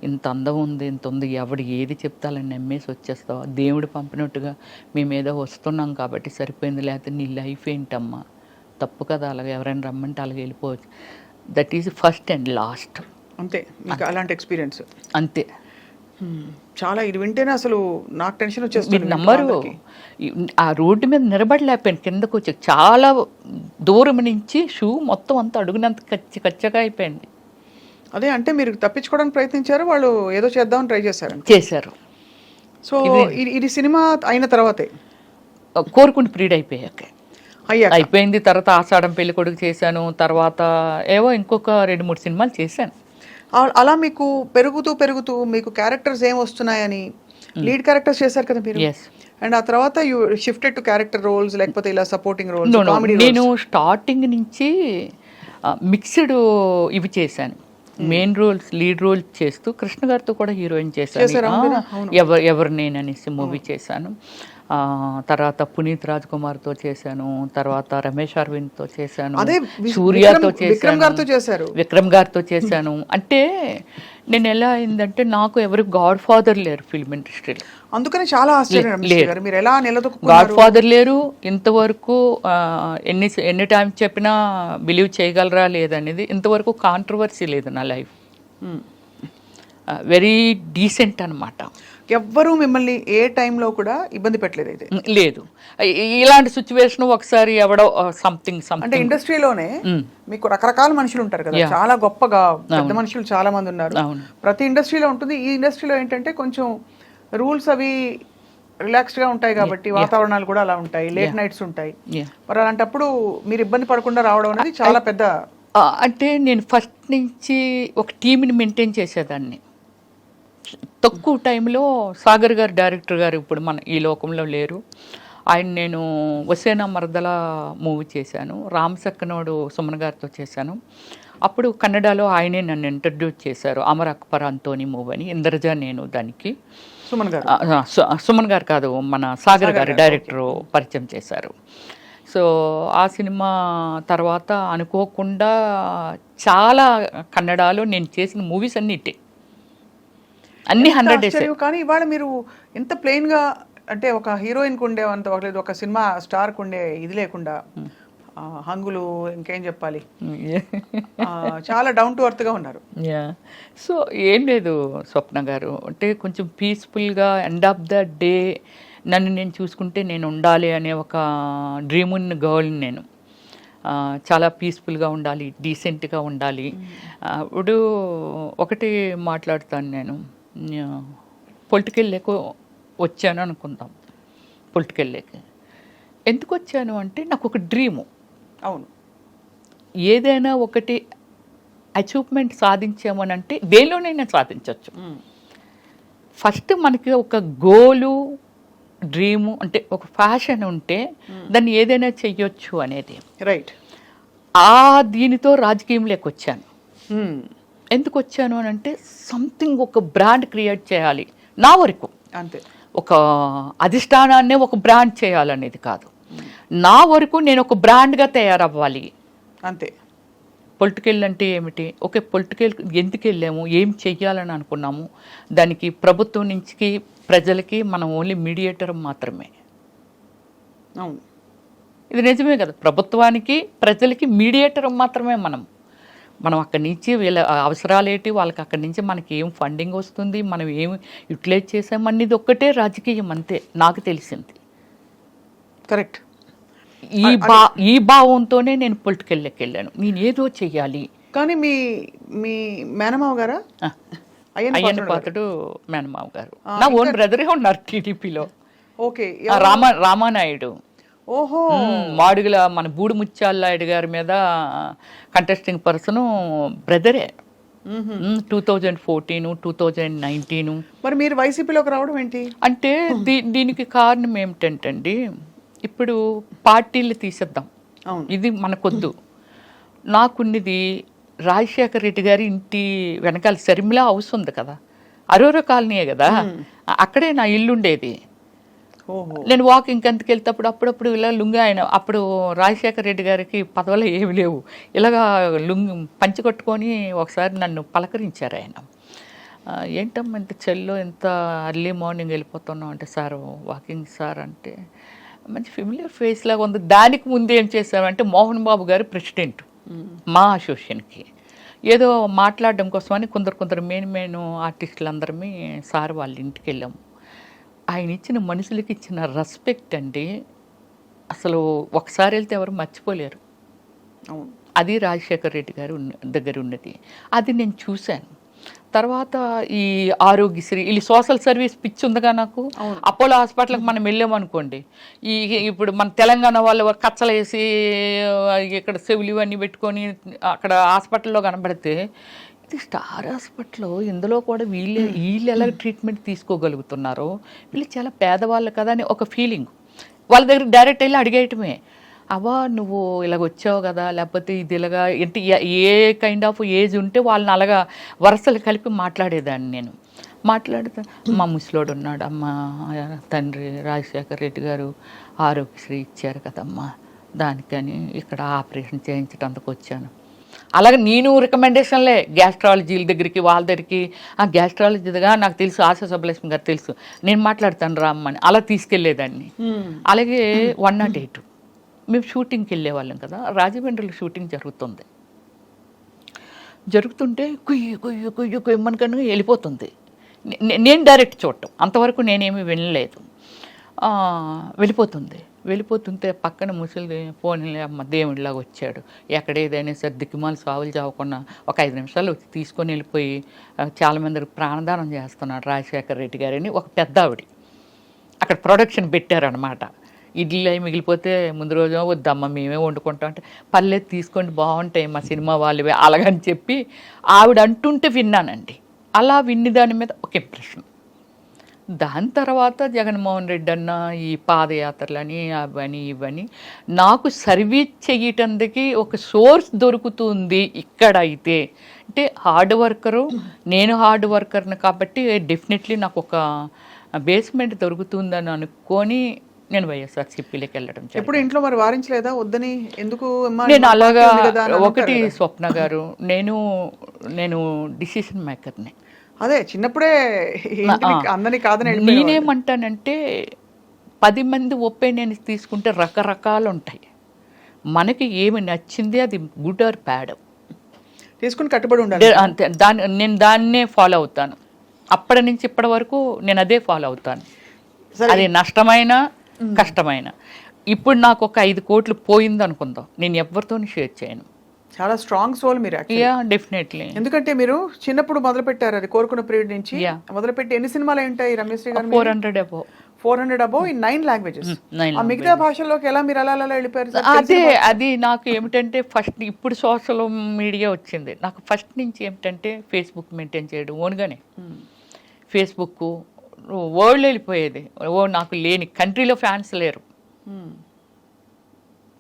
ఇంత అందం ఉంది, ఇంత ఉంది, ఎవడు ఏది చెప్తాలని నమ్మేసి వచ్చేస్తావు, దేవుడు పంపినట్టుగా మేమేదో వస్తున్నాం కాబట్టి సరిపోయింది, లేకపోతే నీ లైఫ్ ఏంటమ్మా, తప్పు కదా, అలాగే ఎవరైనా రమ్మంటే అలాగే వెళ్ళిపోవచ్చు. That is first and last. అంతే, మీకు అలాంటి ఎక్స్పీరియన్స్? అంతే. చాలా ఇది వింటేనే అసలు నాకు టెన్షన్ వచ్చేస్తుంది. నమ్మరు, ఆ రోడ్డు మీద నిలబడలేకపోయాను, కిందకు వచ్చి చాలా దూరం నుంచి షూ మొత్తం అంతా అడుగునంత కచ్చగా అయిపోయింది. అదే, అంటే మీరు తప్పించుకోవడానికి ప్రయత్నించారు, వాళ్ళు ఏదో చేద్దామని ట్రై చేశారు. సో ఇది సినిమా అయిన తర్వాతే కోరుకుంటూ ప్రీడ్ అయిపోయింది. తర్వాత ఆషాఢం పెళ్లి కొడుకు చేశాను, తర్వాత ఏవో ఇంకొక 2-3 సినిమాలు చేశాను. అలా మీకు పెరుగుతూ మీకు క్యారెక్టర్స్ ఏం వస్తున్నాయని లీడ్ క్యారెక్టర్స్ చేశారు కదా మీరు. అండ్ ఆ తర్వాత you shifted to character roles, లేకపోతే ఇలా సపోర్టింగ్ రోల్స్? నేను స్టార్టింగ్ నుంచి మిక్స్డ్ ఇవి చేశాను, మెయిన్ రోల్స్, లీడ్ రోల్స్ చేస్తూ కృష్ణ గారితో కూడా హీరోయిన్ చేశాను. ఎవరు నేను అనేసి మూవీ చేశాను. తర్వాత పునీత్ రాజ్ కుమార్తో చేశాను, తర్వాత రమేష్ అరవింద్తో చేశాను, అదే సూర్యతో విక్రమ్ గారితో చేశారు. విక్రమ్ గారితో చేశాను. అంటే నేను ఎలా అయిందంటే నాకు ఎవరు గాడ్ ఫాదర్ లేరు ఫిల్మ్ ఇండస్ట్రీలో. అందుకని చాలా ఆశ్చర్యం గారు, మీరు ఎలా గాడ్ నిలదొక్కున్నారు? ఫాదర్ లేరు. ఇంతవరకు ఎన్ని టైమ్స్ చెప్పినా బిలీవ్ చేయగలరా లేదనేది ఇంతవరకు కాంట్రవర్సీ లేదు నా లైఫ్. వెరీ డీసెంట్ అనమాట. ఎవ్వరూ మిమ్మల్ని ఏ టైంలో కూడా ఇబ్బంది పెట్టలేదు అయితే? లేదు. ఇలాంటి సిచ్యువేషన్ ఒకసారి ఎవడో సంథింగ్ అంటే ఇండస్ట్రీలోనే మీకు రకరకాల మనుషులు ఉంటారు కదా, చాలా గొప్పగా పెద్ద మనుషులు చాలా మంది ఉన్నారు. ప్రతి ఇండస్ట్రీలో ఉంటుంది. ఈ ఇండస్ట్రీలో ఏంటంటే కొంచెం రూల్స్ అవి రిలాక్స్డ్ గా ఉంటాయి కాబట్టి వాతావరణాలు కూడా అలా ఉంటాయి, లేట్ నైట్స్ ఉంటాయి. మరి అలాంటప్పుడు మీరు ఇబ్బంది పడకుండా రావడం అనేది చాలా పెద్ద. అంటే నేను ఫస్ట్ నుంచి ఒక టీంని మెయింటైన్ చేసేదాన్ని. తక్కువ టైంలో సాగర్ గారు డైరెక్టర్ గారు ఇప్పుడు మన ఈ లోకంలో లేరు. ఆయన నేను వసేనా మరదల మూవీ చేశాను, రామ్ సక్కనోడు సుమన్ గారితో చేశాను. అప్పుడు కన్నడలో ఆయనే నన్ను ఇంట్రడ్యూస్ చేశారు, అమర్ అక్బర్ అంతోని మూవీ అని. ఇంద్రజ నేను దానికి సుమన్ గారు కాదు, మన సాగర్ గారు డైరెక్టరు పరిచయం చేశారు. సో ఆ సినిమా తర్వాత అనుకోకుండా చాలా కన్నడలో నేను చేసిన మూవీస్ అన్నీ ఇట్టే, అన్ని 100 days. కానీ ఇవాళ మీరు ఎంత ప్లెయిన్ గా, అంటే ఒక హీరోయిన్ కు ఉండే అంత ఒక సినిమా స్టార్ కు ఉండే ఇది లేకుండా హంగులు, ఇంకేం చెప్పాలి, చాలా డౌన్ టు ఎర్త్ గా ఉన్నారు. సో ఏం లేదు స్వప్న గారు, అంటే కొంచెం పీస్ఫుల్గా ఎండ్ ఆఫ్ ద డే నన్ను నేను చూసుకుంటే నేను ఉండాలి అనే ఒక డ్రీమ్ ఉన్న గర్ల్ని నేను. చాలా పీస్ఫుల్గా ఉండాలి, డీసెంట్గా ఉండాలి. ఇప్పుడు ఒకటి మాట్లాడుతాను, నేను పొలిటికల్ లేక వచ్చాను అనుకుందాం. పొలిటికల్ లేక ఎందుకు వచ్చాను అంటే నాకు ఒక డ్రీము. అవును, ఏదైనా ఒకటి అచీవ్మెంట్ సాధించామని అంటే దేనిలోనైనా సాధించవచ్చు. ఫస్ట్ మనకి ఒక గోలు, డ్రీము అంటే ఒక ఫ్యాషన్ ఉంటే దాన్ని ఏదైనా చెయ్యొచ్చు అనేది. రైట్. దీనితో రాజకీయంలోకి వచ్చాను. ఎందుకు వచ్చాను అని అంటే సంథింగ్ ఒక బ్రాండ్ క్రియేట్ చేయాలి నా వరకు. అంతే, ఒక అధిష్టానాన్నే ఒక బ్రాండ్ చేయాలనేది కాదు, నా వరకు నేను ఒక బ్రాండ్గా తయారవ్వాలి అంతే. పొలిటికల్ అంటే ఏమిటి? ఓకే, పొలిటికల్ ఎందుకు వెళ్ళాము, ఏం చెయ్యాలని అనుకున్నాము, దానికి ప్రభుత్వం నుంచి ప్రజలకి మనం ఓన్లీ మీడియేటర్ మాత్రమే. అవును, ఇది నిజమే కదా, ప్రభుత్వానికి ప్రజలకి మీడియేటర్ మాత్రమే మనం అక్కడి నుంచి వీళ్ళ అవసరాలు ఏంటి, వాళ్ళకి అక్కడి నుంచి మనకి ఏం ఫండింగ్ వస్తుంది, మనం ఏం యూటిలైజ్ చేసామనేది ఒక్కటే రాజకీయం, అంతే నాకు తెలిసింది. కరెక్ట్. ఈ భావంతోనే నేను పొలిటికల్లోకి వెళ్ళాను, నేను ఏదో చెయ్యాలి. కానీ మీ మేనమావ గారా? అయ్యన్న పాత్రుడు మేనమావ గారు నా ఓన్ బ్రదరే ఉన్నారు టీడీపీలో. ఓకే, రామానాయుడు. ఓహో, మాడుగుల మన బూడి ముత్యాలనాయుడు గారి మీద కంటెస్టింగ్ పర్సన్ బ్రదరే. 2014, 2019. మరి మీరు వైసీపీలోకి రావడం ఏంటి? అంటే దీనికి కారణం ఏమిటంటండి, ఇప్పుడు పార్టీలు తీసేద్దాం, ఇది మనకొద్దు. నాకున్నది రాజశేఖర రెడ్డి గారి ఇంటి వెనకాల శర్మిల హౌస్ ఉంది కదా, అరోరా కాలనీయే కదా, అక్కడే నా ఇల్లు ఉండేది. నేను వాకింగ్ అంతకు వెళ్తేప్పుడు అప్పుడప్పుడు ఇలా లుంగి, ఆయన అప్పుడు రాజశేఖర రెడ్డి గారికి పదవులు ఏమి లేవు, ఇలాగా లుంగి పంచి కట్టుకొని ఒకసారి నన్ను పలకరించారు ఆయన. ఏంటమ్మా ఇంత చెల్లో ఇంత అర్లీ మార్నింగ్ వెళ్ళిపోతున్నాం అంటే, సార్ వాకింగ్ సార్ అంటే, మంచి ఫెమిలియర్ ఫేస్ లాగా ఉంది. దానికి ముందు ఏం చేశామంటే మోహన్ బాబు గారు ప్రెసిడెంట్ మా అసోసియేషన్కి, ఏదో మాట్లాడడం కోసమని కొందరు మెయిన్ ఆర్టిస్టులు అందరమే సార్ వాళ్ళ ఇంటికి వెళ్ళాము. ఆయన ఇచ్చిన మనుషులకి ఇచ్చిన రెస్పెక్ట్ అండి అసలు ఒకసారి వెళ్తే ఎవరు మర్చిపోలేరు. అది రాజశేఖర రెడ్డి గారు దగ్గర ఉన్నది, అది నేను చూశాను. తర్వాత ఈ ఆరోగ్యశ్రీ, ఈ సోషల్ సర్వీస్ పిచ్చి ఉందిగా నాకు. అపోలో హాస్పిటల్కి మనం వెళ్ళామనుకోండి, ఇప్పుడు మన తెలంగాణ వాళ్ళు కచ్చలు వేసి ఇక్కడ సెవులు ఇవన్నీ పెట్టుకొని అక్కడ హాస్పిటల్లో కనబడితే, ఇది స్టార్ హాస్పిటల్, ఇందులో కూడా వీళ్ళు ఎలా ట్రీట్మెంట్ తీసుకోగలుగుతున్నారో, వీళ్ళు చాలా పేదవాళ్ళు కదా అని ఒక ఫీలింగ్. వాళ్ళ దగ్గర డైరెక్ట్ వెళ్ళి అడిగేయటమే, అవ్వా నువ్వు ఇలాగ వచ్చావు కదా, లేకపోతే ఇది ఇలాగా అంటే ఏ కైండ్ ఆఫ్ ఏజ్ ఉంటే వాళ్ళని అలాగా వరుసలు కలిపి మాట్లాడేదాన్ని నేను. మాట్లాడుతా మా ముసలోడు ఉన్నాడు, అమ్మ తండ్రి రాజశేఖర్ రెడ్డి గారు ఆరోగ్యశ్రీ ఇచ్చారు కదమ్మా, దానికని ఇక్కడ ఆపరేషన్ చేయించడానికి వచ్చాను. అలాగే నేను రికమెండేషన్లే గ్యాస్ట్రాలజీల దగ్గరికి వాళ్ళ దగ్గరికి, ఆ గ్యాస్ట్రాలజీ దగ్గర నాకు తెలుసు, ఆశా సుబ్బలక్ష్మి గారు తెలుసు, నేను మాట్లాడతాను రామ్మని అలా తీసుకెళ్లేదాన్ని. అలాగే 108 మేము షూటింగ్కి వెళ్ళేవాళ్ళం కదా, రాజమండ్రిలో షూటింగ్ జరుగుతుంటే కుయ్యి కుయ్యి కుయ్యి కుయ్యమనికని వెళ్ళిపోతుంది. నేను డైరెక్ట్ చూడటం అంతవరకు నేనేమీ వినలేదు. వెళ్ళిపోతుంటే పక్కన ముసలి ఫోన్లే అమ్మ దేవుడిలాగా వచ్చాడు, ఎక్కడ ఏదైనా సరే దిక్కుమాలు సావులు చావకుండా ఒక 5 నిమిషాలు వచ్చి తీసుకొని వెళ్ళిపోయి చాలామందికి ప్రాణదానం చేస్తున్నాడు రాజశేఖర్ రెడ్డి గారని ఒక పెద్ద ఆవిడ అక్కడ ప్రొడక్షన్ పెట్టారనమాట. ఇడ్లీ అవి మిగిలిపోతే ముందు రోజు వద్దమ్మ మేమే వండుకుంటాం అంటే, పర్లేదు తీసుకోండి బాగుంటాయి మా సినిమా వాళ్ళవే అలాగని చెప్పి ఆవిడ అంటుంటే విన్నానండి. అలా విన్ని దాని మీద ఒక ఇంప్రెషన్. దాని తర్వాత జగన్మోహన్ రెడ్డి అన్న ఈ పాదయాత్రలని అవని ఇవని నాకు సర్వీస్ చెయ్యటానికి ఒక సోర్స్ దొరుకుతుంది ఇక్కడ. అయితే అంటే హార్డ్ వర్కరు, నేను హార్డ్ వర్కర్ని కాబట్టి డెఫినెట్లీ నాకు ఒక బేస్మెంట్ దొరుకుతుందని అనుకొని నేను వైఎస్ఆర్సీపీలోకి వెళ్ళడం. ఎప్పుడు ఇంట్లో మరి వారించలేదా వద్దని? ఎందుకు నేను అలాగా ఒకటి స్వప్న గారు, నేను డిసిషన్ మేకర్ని. అదే చిన్నప్పుడే అందరినీ కాదని నేనేమంటానంటే 10 మంది ఒపీనియన్స్ తీసుకుంటే రకరకాలు ఉంటాయి. మనకి ఏమి నచ్చింది అది గుడ్ ఆర్ బ్యాడ్ తీసుకుని కట్టుబడి ఉండాలి అంతే. నేను దాన్నే ఫాలో అవుతాను. అప్పటి నుంచి ఇప్పటి వరకు నేను అదే ఫాలో అవుతాను. అది నష్టమైనా కష్టమైన. ఇప్పుడు నాకు ఒక 5 కోట్లు పోయింది అనుకుందాం, నేను ఎవరితో షేర్ చేయను. చాలా స్ట్రాంగ్ సోల్ మీరు. డెఫినెట్లీ. ఎందుకంటే మీరు చిన్నప్పుడు మొదలు పెట్టారు, అది కోరుకున్న పీరియడ్ నుంచి మొదలుపెట్టి ఎన్ని సినిమాలు ఉంటాయి రమేశ్రీ గారు? 400 అబో ఇన్ 9 లాంగ్వేజెస్. ఆ మిగతా భాషల్లోకి ఎలా మీరు అలా వెళ్ళిపోయారు? అది నాకు ఏమిటంటే ఫస్ట్ ఇప్పుడు సోషల్ మీడియా వచ్చింది, నాకు ఫస్ట్ నుంచి ఏమిటంటే ఫేస్బుక్ మెయింటైన్ చేయడం ఓన్గానే. ఫేస్బుక్ వరల్డ్ వెళ్ళిపోయేది. నాకు లేని కంట్రీలో ఫ్యాన్స్ లేరు.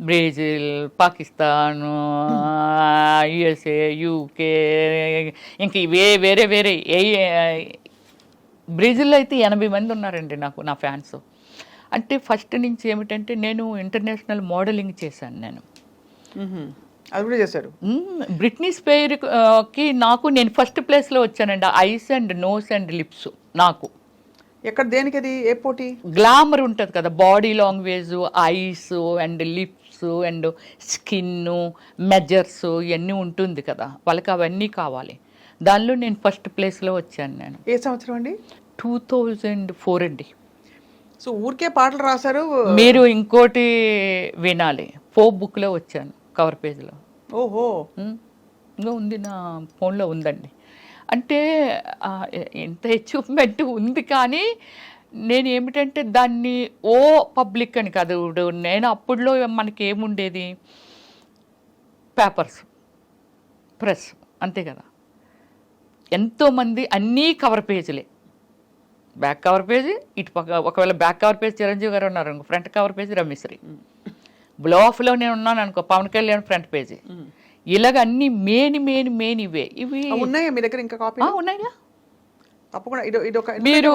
బ్రెజిల్, పాకిస్తాన్, యుఎస్ఏ, యూకే, ఇంక వేరే బ్రెజిల్లో అయితే 80 మంది ఉన్నారండి నా ఫ్యాన్స్. అంటే ఫస్ట్ నుంచి ఏమిటంటే నేను ఇంటర్నేషనల్ మోడలింగ్ చేశాను. అది కూడా చేశారు. బ్రిట్నీ స్పియర్కి నేను ఫస్ట్ ప్లేస్లో వచ్చానండి. Eyes and nose and lips నాకు. ఎక్కడ దేనికి అది ఏ పోటీ? గ్లామర్ ఉంటుంది కదా, body language, eyes and lips and skin measures ఇవన్నీ ఉంటుంది కదా, వాళ్ళకి అవన్నీ కావాలి. దానిలో నేను ఫస్ట్ ప్లేస్లో వచ్చాను. నేను ఏ సంవత్సరం అండి? 2004 అండి. సో ఊరికే పాటలు రాశారు మీరు? ఇంకోటి వినాలి, ఫోక్ బుక్లో వచ్చాను, కవర్ పేజ్లో. ఓహో, ఇంకా ఉంది, నా ఫోన్లో ఉందండి. అంటే ఎంత అచీవ్మెంట్ ఉంది. కానీ నేను ఏమిటంటే దాన్ని పబ్లిక్ అని కాదు. నేను అప్పుడులో మనకి ఏముండేది, పేపర్స్, ప్రెస్, అంతే కదా. ఎంతోమంది అన్నీ కవర్ పేజీలే, బ్యాక్ కవర్ పేజీ ఇటు పక్క. ఒకవేళ బ్యాక్ కవర్ పేజ్ చిరంజీవి గారు ఉన్నారు అనుకో, ఫ్రంట్ కవర్ పేజీ రమేశ్రీ. బ్లోఫ్లో నేను ఉన్నాను అనుకో, పవన్ కళ్యాణ్ ఫ్రంట్ పేజీ. ఇలాగ అన్ని మెయిన్ ఇవే. ఇవి ఉన్నాయా మీ దగ్గర? ఇంకా కాపీ ఉన్నాయా? తప్పకుండా. మీరు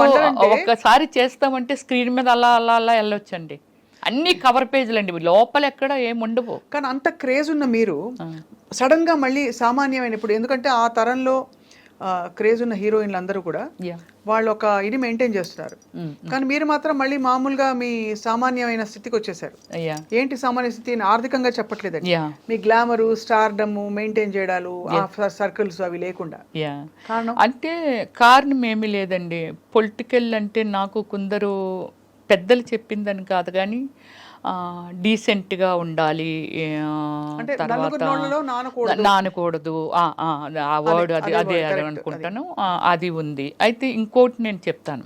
ఒకసారి చేస్తామంటే స్క్రీన్ మీద అలా వెళ్ళొచ్చండి. అన్ని కవర్ పేజీలు అండి, లోపల ఎక్కడ ఏముండవు. కానీ అంత క్రేజ్ ఉన్న మీరు సడన్ గా మళ్ళీ సామాన్యమైన, ఇప్పుడు ఎందుకంటే ఆ తరంలో క్రేజ్ ఉన్న హీరోయిన్లు అందరూ కూడా వాళ్ళు ఒక ఇది మెయింటైన్ చేస్తున్నారు. కానీ మీరు మాత్రం మళ్ళీ మామూలుగా మీ సామాన్యమైన స్థితికి వచ్చేసారు. ఏంటి సామాన్య స్థితి? ఆర్థికంగా చెప్పట్లేదండి, మీ గ్లామరు, స్టార్డమ్ మెయింటైన్ చేయడాలు, సర్కిల్స్ అవి లేకుండా. అంటే కారణం ఏమీ లేదండి. పొలిటికల్ అంటే నాకు కొందరు పెద్దలు చెప్పిందని కాదు, కానీ డీసెంట్గా ఉండాలి, తర్వాత నానకూడదు, ఆ వర్డ్ అదే అనుకుంటాను, అది ఉంది. అయితే ఇంకోటి నేను చెప్తాను,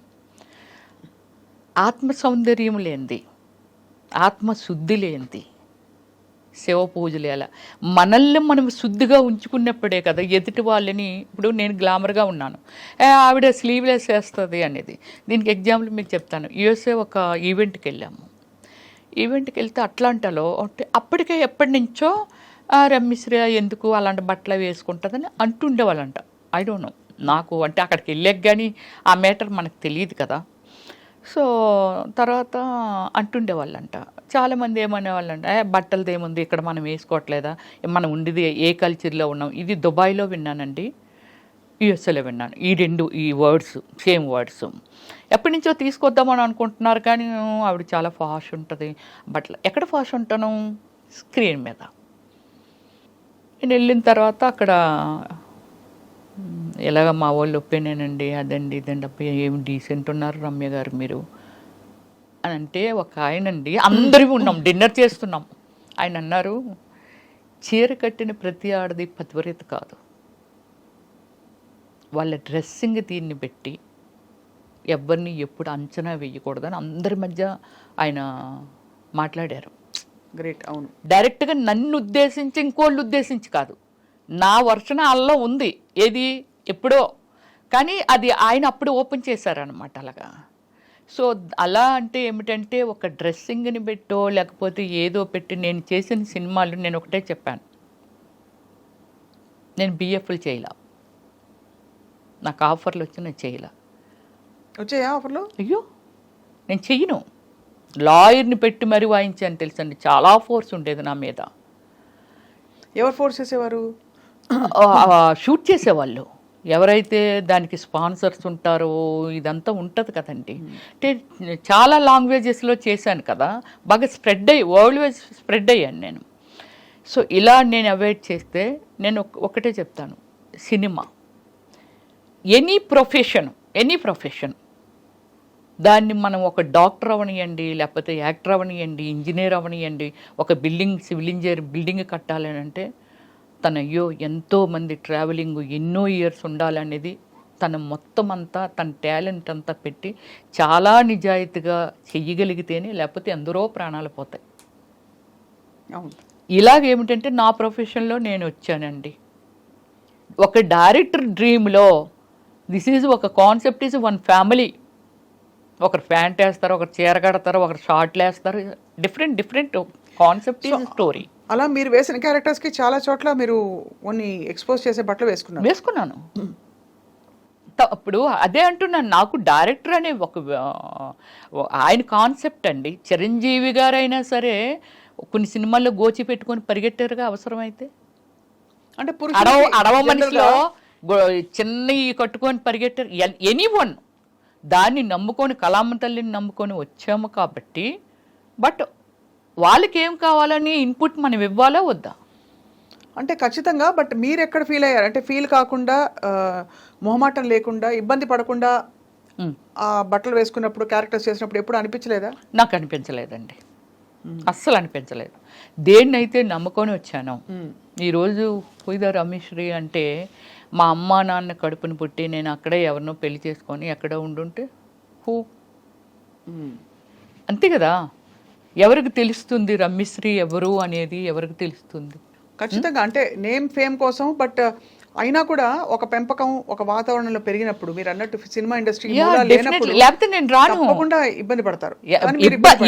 ఆత్మ సౌందర్యం లేనిది, ఆత్మశుద్ధి లేనిది శివ పూజలు ఎలా, మనల్ని మనం శుద్ధిగా ఉంచుకున్నప్పుడే కదా ఎదుటి వాళ్ళని. ఇప్పుడు నేను గ్లామర్గా ఉన్నాను, ఆవిడ స్లీవ్లెస్ వేస్తుంది అనేది. దీనికి ఎగ్జాంపుల్ మీకు చెప్తాను. యూఎస్ఏ ఒక ఈవెంట్కి వెళ్ళాము. ఈవెంట్కి వెళ్తే అట్లాంటాలో అప్పటికే ఎప్పటి నుంచో రమ్మిశ్రీ ఎందుకు అలాంటి బట్టలు వేసుకుంటుందని అంటుండేవాళ్ళంట. ఐ డోంట్ నో, నాకు అంటే అక్కడికి వెళ్ళాక కానీ ఆ మ్యాటర్ మనకు తెలియదు కదా. సో తర్వాత అంటుండేవాళ్ళంట, చాలామంది ఏమనేవాళ్ళంట, బట్టలది ఏముంది ఇక్కడ మనం వేసుకోవట్లేదా, మనం ఉండేది ఏ కల్చర్లో ఉన్నాం. ఇది దుబాయ్లో విన్నానండి, యుఎస్ఏలో విన్నాను ఈ వర్డ్స్, సేమ్ వర్డ్స్. ఎప్పటి నుంచో తీసుకొద్దామని అనుకుంటున్నారు కానీ ఆవిడ చాలా ఫాష్ ఉంటుంది బట్టలు. ఎక్కడ ఫాష్ ఉంటాను? స్క్రీన్ మీద. నేను వెళ్ళిన తర్వాత అక్కడ ఎలాగ మా వాళ్ళు ఒప్పేనేనండి, అదండి ఇదండి, అబ్బాయి ఏమి డీసెంట్ ఉన్నారు రమ్య గారు మీరు అని అంటే, ఒక ఆయనండి, అందరం ఉన్నాం డిన్నర్ చేస్తున్నాం, ఆయన అన్నారు, చీర కట్టిన ప్రతి ఆడది పతివ్రత కాదు, వాళ్ళ డ్రెస్సింగ్ దీన్ని పెట్టి ఎవరిని ఎప్పుడు అంచనా వేయకూడదని అందరి మధ్య ఆయన మాట్లాడారు. గ్రేట్. అవును, డైరెక్ట్గా నన్ను ఉద్దేశించి ఇంకోళ్ళు ఉద్దేశించి కాదు, నా వర్షన అల్లో ఉంది ఏది ఎప్పుడో, కానీ అది ఆయన అప్పుడు ఓపెన్ చేశారనమాట అలాగా. సో అలా అంటే ఏమిటంటే, ఒక డ్రెస్సింగ్ని పెట్టో లేకపోతే ఏదో పెట్టి నేను చేసిన సినిమాలు నేను ఒకటే చెప్పాను, నేను బిఎఫ్లు చేయలా, నాకు ఆఫర్లు వచ్చి నేను చేయలా. వచ్చాయా ఆఫర్లు? అయ్యో నేను చెయ్యను, లాయర్ని పెట్టి మరీ వాయించాను తెలుసండి, చాలా ఫోర్స్ ఉండేది నా మీద. ఎవరు ఫోర్స్ చేసేవారు? షూట్ చేసేవాళ్ళు ఎవరైతే దానికి స్పాన్సర్స్ ఉంటారో ఇదంతా ఉంటుంది కదండి. అంటే చాలా లాంగ్వేజెస్లో చేశాను కదా, బాగా స్ప్రెడ్ అయ్యి వరల్డ్ వైజ్ స్ప్రెడ్ అయ్యాను నేను. సో ఇలా నేను అవాయిడ్ చేస్తే, నేను ఒకటే చెప్తాను, సినిమా ఎనీ ప్రొఫెషన్ దాన్ని మనం ఒక డాక్టర్ అవనియండి, లేకపోతే యాక్టర్ అవనియండి, ఇంజనీర్ అవనియండి, ఒక సివిల్ ఇంజనీర్ బిల్డింగ్ కట్టాలని అంటే తన ఎంతోమంది ట్రావెలింగ్ ఎన్నో ఇయర్స్ ఉండాలనేది, తన మొత్తం అంతా తన టాలెంట్ అంతా పెట్టి చాలా నిజాయితీగా చెయ్యగలిగితేనే, లేకపోతే ఎందరో ప్రాణాలు పోతాయి. ఇలాగేమిటంటే నా ప్రొఫెషన్లో నేను వచ్చానండి, ఒక డైరెక్టర్ డ్రీమ్లో దిస్ ఈజ్ ఒక కాన్సెప్ట్ ఈజ్ వన్ ఫ్యామిలీ, ఒకరు ప్యాంట్ వేస్తారు, ఒకరు చీర కడతారు, ఒకరు షార్ట్లు వేస్తారు, డిఫరెంట్ కాన్సెప్ట్ ఈజ్ స్టోరీ. అలా మీరు వేసిన క్యారెక్టర్స్కి చాలా చోట్ల మీరు కొన్ని ఎక్స్పోజ్ చేసే బట్టలు వేసుకున్నాను. అప్పుడు అదే అంటున్నాను, నాకు డైరెక్టర్ అనే ఆయన కాన్సెప్ట్ అండి. చిరంజీవి గారైనా సరే కొన్ని సినిమాల్లో గోచి పెట్టుకొని పరిగెట్టారుగా అవసరమైతే. అంటే అడవ మనిషిలో చిన్న కట్టుకొని పరిగెట్టారు. ఎనీవన్ దాన్ని నమ్ముకొని, కళామ తల్లిని నమ్ముకొని వచ్చాము కాబట్టి, బట్ వాళ్ళకి ఏం కావాలని ఇన్పుట్ మనం ఇవ్వాలా వద్దా అంటే ఖచ్చితంగా. బట్ మీరు ఎక్కడ ఫీల్ అయ్యారు అంటే, ఫీల్ కాకుండా, మొహమాటం లేకుండా, ఇబ్బంది పడకుండా ఆ బట్టలు వేసుకున్నప్పుడు, క్యారెక్టర్స్ చేసినప్పుడు ఎప్పుడు అనిపించలేదా? నాకు అనిపించలేదండి, అస్సలు అనిపించలేదు. దేన్నైతే నమ్ముకొని వచ్చాను. ఈరోజు పుయిద రమేశ్రీ అంటే, మా అమ్మ నాన్న కడుపుని పుట్టి నేను అక్కడే ఎవరినో పెళ్లి చేసుకొని ఎక్కడో ఉండుంటే అంతే కదా, ఎవరికి తెలుస్తుంది రమ్యశ్రీ ఎవరు అనేది, ఎవరికి తెలుస్తుంది? ఖచ్చితంగా. అంటే నేమ్ ఫేమ్ కోసం, బట్ అయినా కూడా ఒక పెంపకం, ఒక వాతావరణంలో పెరిగినప్పుడు, మీరు అన్నట్టు సినిమా ఇండస్ట్రీ లేకపోతే నేను రాను, తప్పకుండా ఇబ్బంది పడతారు.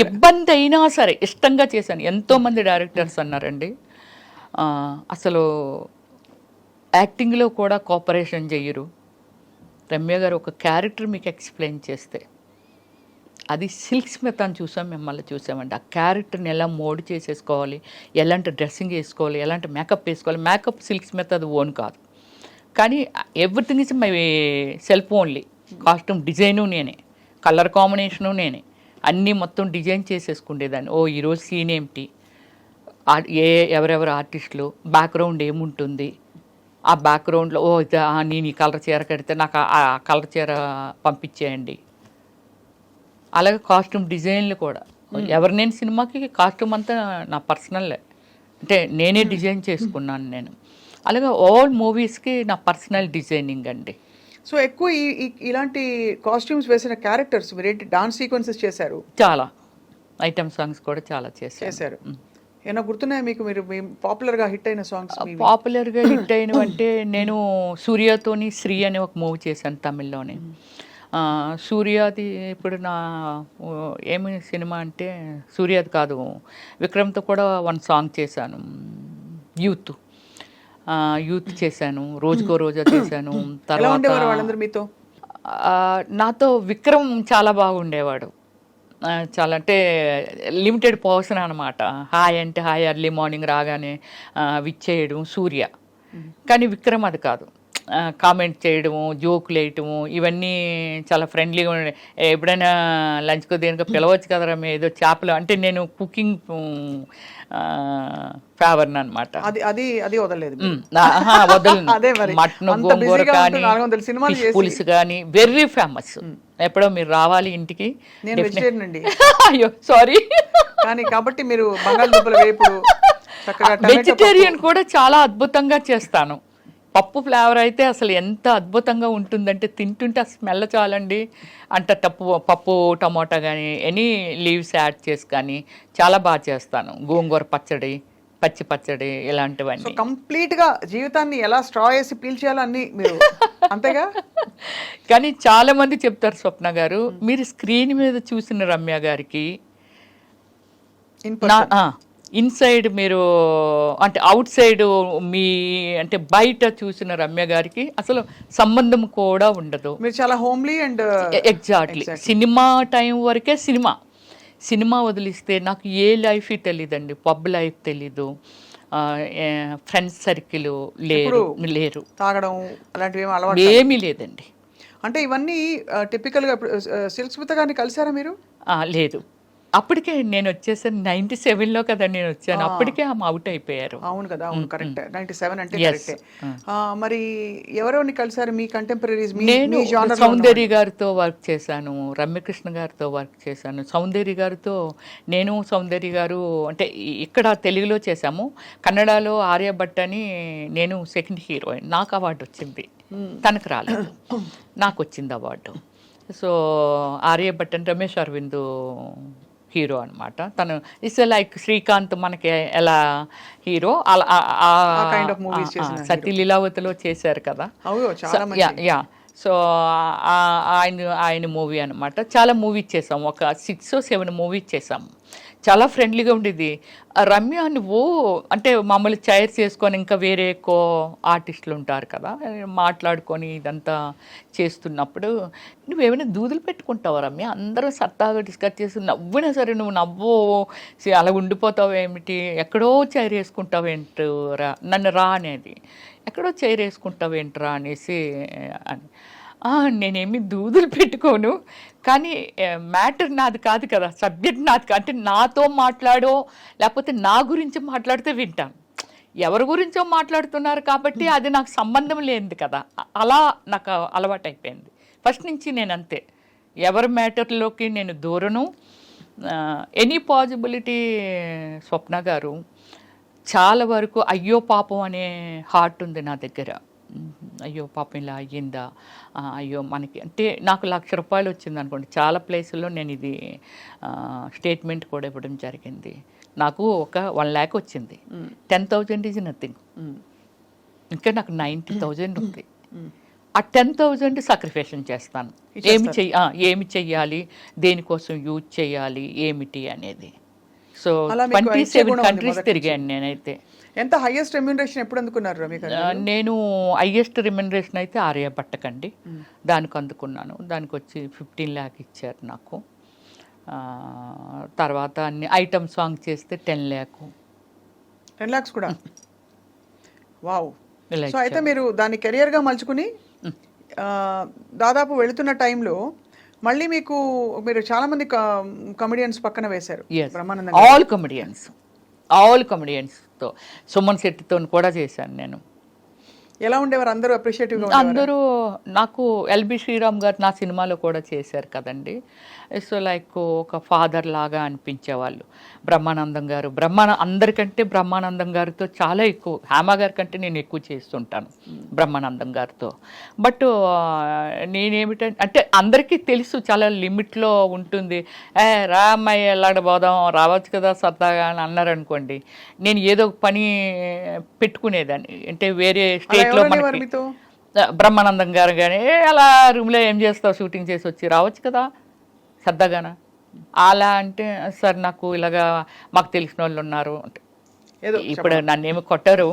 ఇబ్బంది అయినా సరే ఇష్టంగా చేశాను. ఎంతో మంది డైరెక్టర్స్ అన్నారండి, అసలు యాక్టింగ్లో కూడా కోఆపరేషన్ చెయ్యరు. రమ్య గారు ఒక క్యారెక్టర్ మీకు ఎక్స్ప్లెయిన్ చేస్తే, అది సిల్క్ స్మిత్ అని మిమ్మల్ని చూసామండి. ఆ క్యారెక్టర్ని ఎలా మోడ్ చేసేసుకోవాలి, ఎలాంటి డ్రెస్సింగ్ వేసుకోవాలి, ఎలాంటి మేకప్ వేసుకోవాలి. మేకప్ సిల్క్ స్మిత్ అది ఓన్ కాదు, కానీ everything is my self only. Costume design నేనే, కలర్ కాంబినేషను నేనే, అన్నీ మొత్తం డిజైన్ చేసేసుకుండేదాన్ని. ఈరోజు సీన్ ఏమిటి, ఎవరెవరు ఆర్టిస్టులు, బ్యాక్గ్రౌండ్ ఏముంటుంది, ఆ బ్యాక్గ్రౌండ్లో నేను ఈ కలర్ చీర కడితే నాకు ఆ కలర్ చీర పంపించేయండి. అలాగే కాస్ట్యూమ్ డిజైన్లు కూడా, ఎవరినైనా సినిమాకి కాస్ట్యూమ్ అంతా నా పర్సనల్లే, అంటే నేనే డిజైన్ చేసుకున్నాను నేను. అలాగే ఆల్ మూవీస్కి నా పర్సనల్ డిజైనింగ్ అండి. సో ఎక్కువ ఇలాంటి కాస్ట్యూమ్స్ వేసిన క్యారెక్టర్స్ మీరేంటి డాన్స్ సీక్వెన్సెస్ చేశారు, చాలా ఐటమ్ సాంగ్స్ కూడా చాలా చేశారు. ఏమైనా గుర్తున్నాయా మీకు, మీరు పాపులర్గా హిట్ అయిన సాంగ్స్? పాపులర్గా హిట్ అయినవంటే నేను సూర్యతోని శ్రీ అనే ఒక మూవీ చేశాను తమిళ్లోనే. సూర్యాది ఇప్పుడు నా ఏమి సినిమా అంటే, సూర్యాది కాదు, విక్రమ్తో కూడా వన్ సాంగ్ చేశాను, యూత్. యూత్ చేశాను, రోజుకో రోజా చేశాను. ఎలా ఉండేవారు తర్వాత వాళ్ళందరూ మీతో? నాతో విక్రమ్ చాలా బాగుండేవాడు. చాలా అంటే లిమిటెడ్ పర్సన్ అనమాట. హాయ్ అంటే హాయ్, ఎర్లీ మార్నింగ్ రాగానే విచ్ చేయడం సూర్య. కానీ విక్రమ్ అది కాదు. కామెంట్ చేయడము, జోకులు వేయటము, ఇవన్నీ చాలా ఫ్రెండ్లీగా ఉండే. ఎప్పుడైనా లంచ్కో దేనికో పిలవచ్చు కదరా ఏదో చేపలు అంటే, నేను కుకింగ్ ఫేవర్ని అనమాట. అది అది అది వదలలేదు. వదలను. అదే మరి. మటన్, అంత గోంగూర బిజీగా కానీ, ఉంటూ 400 సినిమాలు ఫిష్ చేసి. పులుసు కానీ వెరీ ఫేమస్. ఎప్పుడో మీరు రావాలి ఇంటికి. నేను వెజిటేరియన్ అండి. అయ్యో సారీ. కానీ కాబట్టి మీరు బంగాళదుంపల వేపుడు, చక్కగా టమాటో వెజిటేరియన్ కూడా చాలా అద్భుతంగా చేస్తాను. పప్పు ఫ్లేవర్ అయితే అసలు ఎంత అద్భుతంగా ఉంటుందంటే, తింటుంటే ఆ స్మెల్ చాలండి. అంత పప్పు టమోటా కానీ ఎనీ లీవ్స్ యాడ్ చేసి కానీ చాలా బాగా చేస్తాను. గోంగూర పచ్చడి, పచ్చి పచ్చడి, ఇలాంటివన్నీ. కంప్లీట్ గా జీవితాన్ని ఎలా స్ట్రా వేసి పీల్చేయాలో అన్ని మీరు అంతేగా. కానీ చాలా మంది చెప్తారు స్వప్న గారు, మీరు స్క్రీన్ మీద చూసిన రమ్య గారికి ఇన్సైడ్ మీరు అంటే అవుట్ సైడ్ మీ అంటే బయట చూసిన రమ్య గారికి అసలు సంబంధం కూడా ఉండదు. మీరు చాలా homely and exactly. Cinema time వరకే సినిమా వదిలిస్తే నాకు ఏ లైఫ్ తెలియదండి. పబ్ లైఫ్ తెలీదు, ఫ్రెండ్స్ సర్కిల్ లేరు, తాగడం అలాంటివి అలవాటు ఏమీ లేదండి. అంటే ఇవన్నీ టిపికల్గా. సిల్క్ స్మిత గారిని కలిసారా మీరు? లేదు, అప్పటికే నేను వచ్చేసాను 97లో కదా నేను వచ్చాను. అప్పటికే ఆమె అవుట్ అయిపోయారు. అవును కదా, అవును కరెక్ట్. 97 అంటే కరెక్టే. మరి ఎవరెవరిని కలిసారు మీ కంటెంపరీస్? నేను సౌందర్య గారితో వర్క్ చేశాను, రమ్యకృష్ణ గారితో వర్క్ చేశాను. సౌందర్య గారితో నేను, సౌందర్య గారు అంటే ఇక్కడ తెలుగులో చేశాము. కన్నడలో ఆర్యభట్ అని నేను సెకండ్ హీరోయిన్. నాకు అవార్డు వచ్చింది, తనకు రాలేదు, నాకు వచ్చింది అవార్డు. సో ఆర్యభట్ అని రమేష్ అరవింద్ హీరో అనమాట. తను ఇట్స్ లైక్ శ్రీకాంత్ మనకి ఎలా హీరో అలా సతీ లీలావతిలో చేశారు కదా. యా. సో ఆయన మూవీ అనమాట. చాలా మూవీస్ చేసాం, ఒక 6 or 7 మూవీస్ చేసాము. చాలా ఫ్రెండ్లీగా ఉండేది. రమ్య నువ్వు అంటే మామూలు చైర్స్ చేసుకొని ఇంకా వేరే ఎక్కువ ఆర్టిస్టులు ఉంటారు కదా, మాట్లాడుకొని ఇదంతా చేస్తున్నప్పుడు నువ్వేమైనా దూదులు పెట్టుకుంటావా రమ్య? అందరూ సరదాగా డిస్కస్ చేసి నవ్వినా సరే నువ్వు నవ్వు అలా ఉండిపోతావు ఏమిటి, ఎక్కడో చైర్ వేసుకుంటావేంట్రా, నన్ను రా అనేది, ఎక్కడో చైర్ వేసుకుంటావేంట్రా అనేసి అని. నేనేమి దూదులు పెట్టుకోను, కానీ మ్యాటర్ నాది కాదు కదా, సబ్జెక్ట్ నాది కాదు. అంటే నాతో మాట్లాడో లేకపోతే నా గురించి మాట్లాడితే వింటాను. ఎవరి గురించో మాట్లాడుతున్నారు కాబట్టి అది నాకు సంబంధం లేనిది కదా. అలా నాకు అలవాటు అయిపోయింది ఫస్ట్ నుంచి. నేను అంతే, ఎవరి మ్యాటర్లోకి నేను దూరను. ఎనీ పాసిబిలిటీ స్వప్న గారు చాలా వరకు అయ్యో పాపం అనే హార్ట్ ఉంది నా దగ్గర. అయ్యో పాపం ఇలా అయ్యిందా, అయ్యో మనకి అంటే నాకు ₹1,00,000 వచ్చింది అనుకోండి. చాలా ప్లేసుల్లో నేను ఇది స్టేట్మెంట్ కూడా ఇవ్వడం జరిగింది. నాకు ఒక 1 lakh వచ్చింది, 10,000 ఈజ్ నథింగ్. ఇంకా నాకు 90,000 ఉంది. ఆ 10,000 సాక్రిఫికేషన్ చేస్తాను. ఏమి చెయ్యాలి, దేనికోసం యూజ్ చేయాలి, ఏమిటి అనేది. సో 27 కంట్రీస్ తిరిగాను నేనైతే. ఎంత హైయెస్ట్ రెమ్యూనరేషన్ ఎప్పుడు అందుకున్నారు రమ్య గారు? నేను హైయెస్ట్ రెమ్యూనరేషన్ అయితే ఆర్యభట్టకండి, దానికి అందుకున్నాను. దానికి వచ్చి 15 lakh ఇచ్చారు నాకు. తర్వాత అన్ని ఐటమ్ సాంగ్ చేస్తే 10 lakh. 10 lakhs కూడా? వావ్. సో అయితే మీరు దాన్ని కెరియర్గా మలుచుకుని దాదాపు వెళుతున్న టైంలో మళ్ళీ మీరు చాలా మంది కమెడియన్స్ పక్కన వేశారు. బ్రహ్మానందం ఆల్ కమెడియన్స్తో, సుమన్ శెట్టితో కూడా చేశాను నేను. ఎలా ఉండేవారు అందరూ? అప్రిషియేటివ్గా అందరూ. నాకు ఎల్బి శ్రీరామ్ గారు నా సినిమాలో కూడా చేశారు కదండి. సో లైక్ ఒక ఫాదర్ లాగా అనిపించేవాళ్ళు. బ్రహ్మానందం గారు, అందరికంటే బ్రహ్మానందం గారితో చాలా ఎక్కువ, హేమ గారి కంటే నేను ఎక్కువ చేస్తుంటాను బ్రహ్మానందం గారితో. బట్ నేనేమిటంటే అంటే అందరికీ తెలుసు చాలా లిమిట్లో ఉంటుంది. రా అమ్మాయి వెళ్ళాడబోదాం, రావచ్చు కదా సరదాగా అని అన్నారనుకోండి, నేను ఏదో ఒక పని పెట్టుకునేదాన్ని. అంటే వేరే స్టేట్లో మనకి బ్రహ్మానందం గారు కానీ అలా రూమ్లో ఏం చేస్తావు, షూటింగ్ చేసి వచ్చి రావచ్చు కదా సరదాగానా అలా అంటే, సార్ నాకు ఇలాగా మాకు తెలిసిన వాళ్ళు ఉన్నారు అంటే, ఇప్పుడు నన్నేమి కొట్టరు